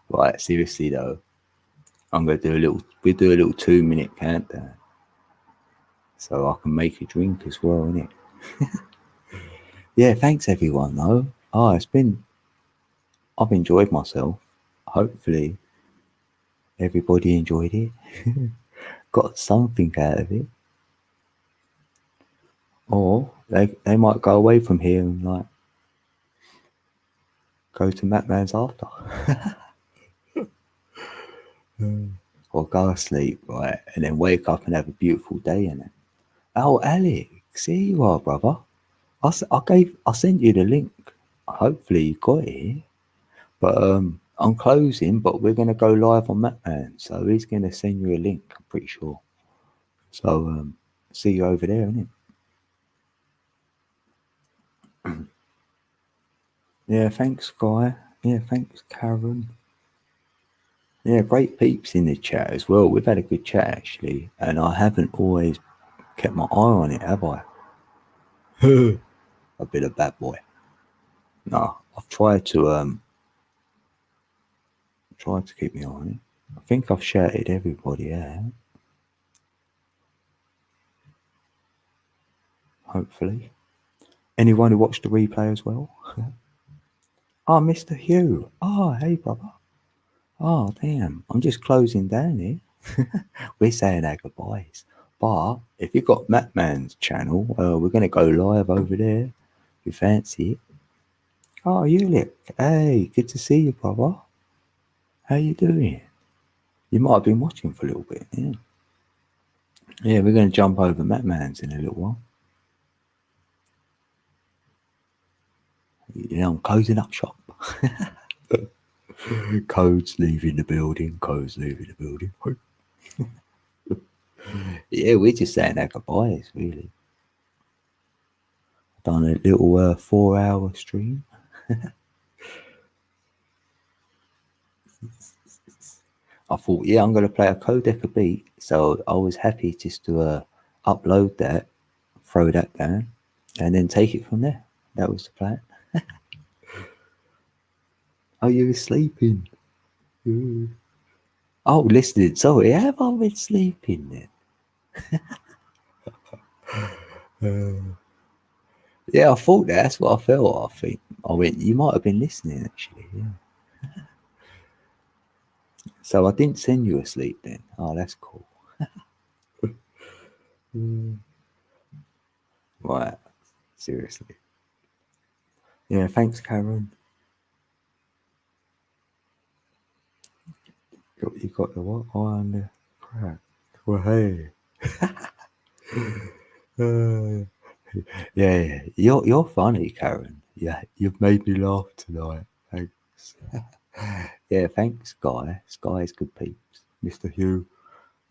Right, seriously though, I'm gonna do we do a little 2-minute countdown, so I can make a drink as well, innit? Yeah, thanks everyone though. I've enjoyed myself. Hopefully everybody enjoyed it. Got something out of it. Or they might go away from here and like go to Matman's after. Or go to sleep, right, and then wake up and have a beautiful day in it. Oh, Alex, here you are, brother. I sent you the link hopefully you got it. But I'm closing, but we're gonna go live on Matman, so he's gonna send you a link. I'm pretty sure. So see you over there, innit? Yeah, thanks, Guy. Yeah, thanks, Karen. Yeah, great peeps in the chat as well. We've had a good chat actually, and I haven't always kept my eye on it, have I? I've been a bad boy. No, I've tried to keep my eye on it. I think I've shouted everybody out. Hopefully. Anyone who watched the replay as well? Oh, Mr. Hugh. Oh, hey, brother. Oh, damn. I'm just closing down here. We're saying our goodbyes. But if you've got Matman's channel, we're going to go live over there. If you fancy it. Oh, Ulick. Hey, good to see you, brother. How you doing? You might have been watching for a little bit, yeah. Yeah, we're going to jump over Matman's in a little while. You know, I'm closing up shop. Code's leaving the building. Code's leaving the building. Yeah, we're just saying our goodbyes, really. Done a little 4-hour stream. I thought, yeah, I'm going to play a Codeca beat. So I was happy just to upload that, throw that down, and then take it from there. That was the plan. Oh, you were sleeping. Ooh. Oh, listening. Sorry, have I been sleeping then? Yeah, I thought that's what I felt. I think I went. You might have been listening, actually. Yeah. So I didn't send you asleep then. Oh, that's cool. Right. Seriously. Yeah. Thanks, Karen. You got the what? Oh, and the crack. Well, hey. Yeah. You're funny, Karen. Yeah. You've made me laugh tonight. Thanks. Yeah. Thanks, Guy. Sky's good peeps. Mr. Hugh,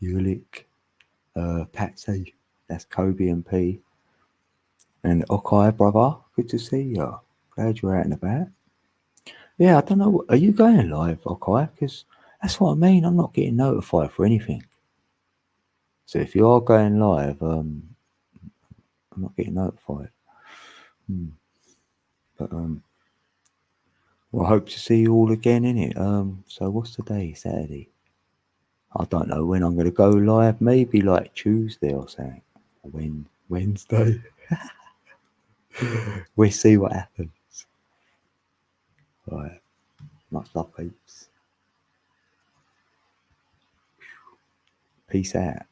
Ulick, Patsy. That's Kobe and P. And Okai, brother. Good to see you. Glad you're out and about. Yeah, I don't know. Are you going live, Okai? Because that's what I mean. I'm not getting notified for anything. So if you are going live, I'm not getting notified. But well, I hope to see you all again in it. So what's the day? Saturday. I don't know when I'm going to go live. Maybe like Tuesday or something. Wednesday. We'll see what happens. Right. Much love, peeps. Peace out.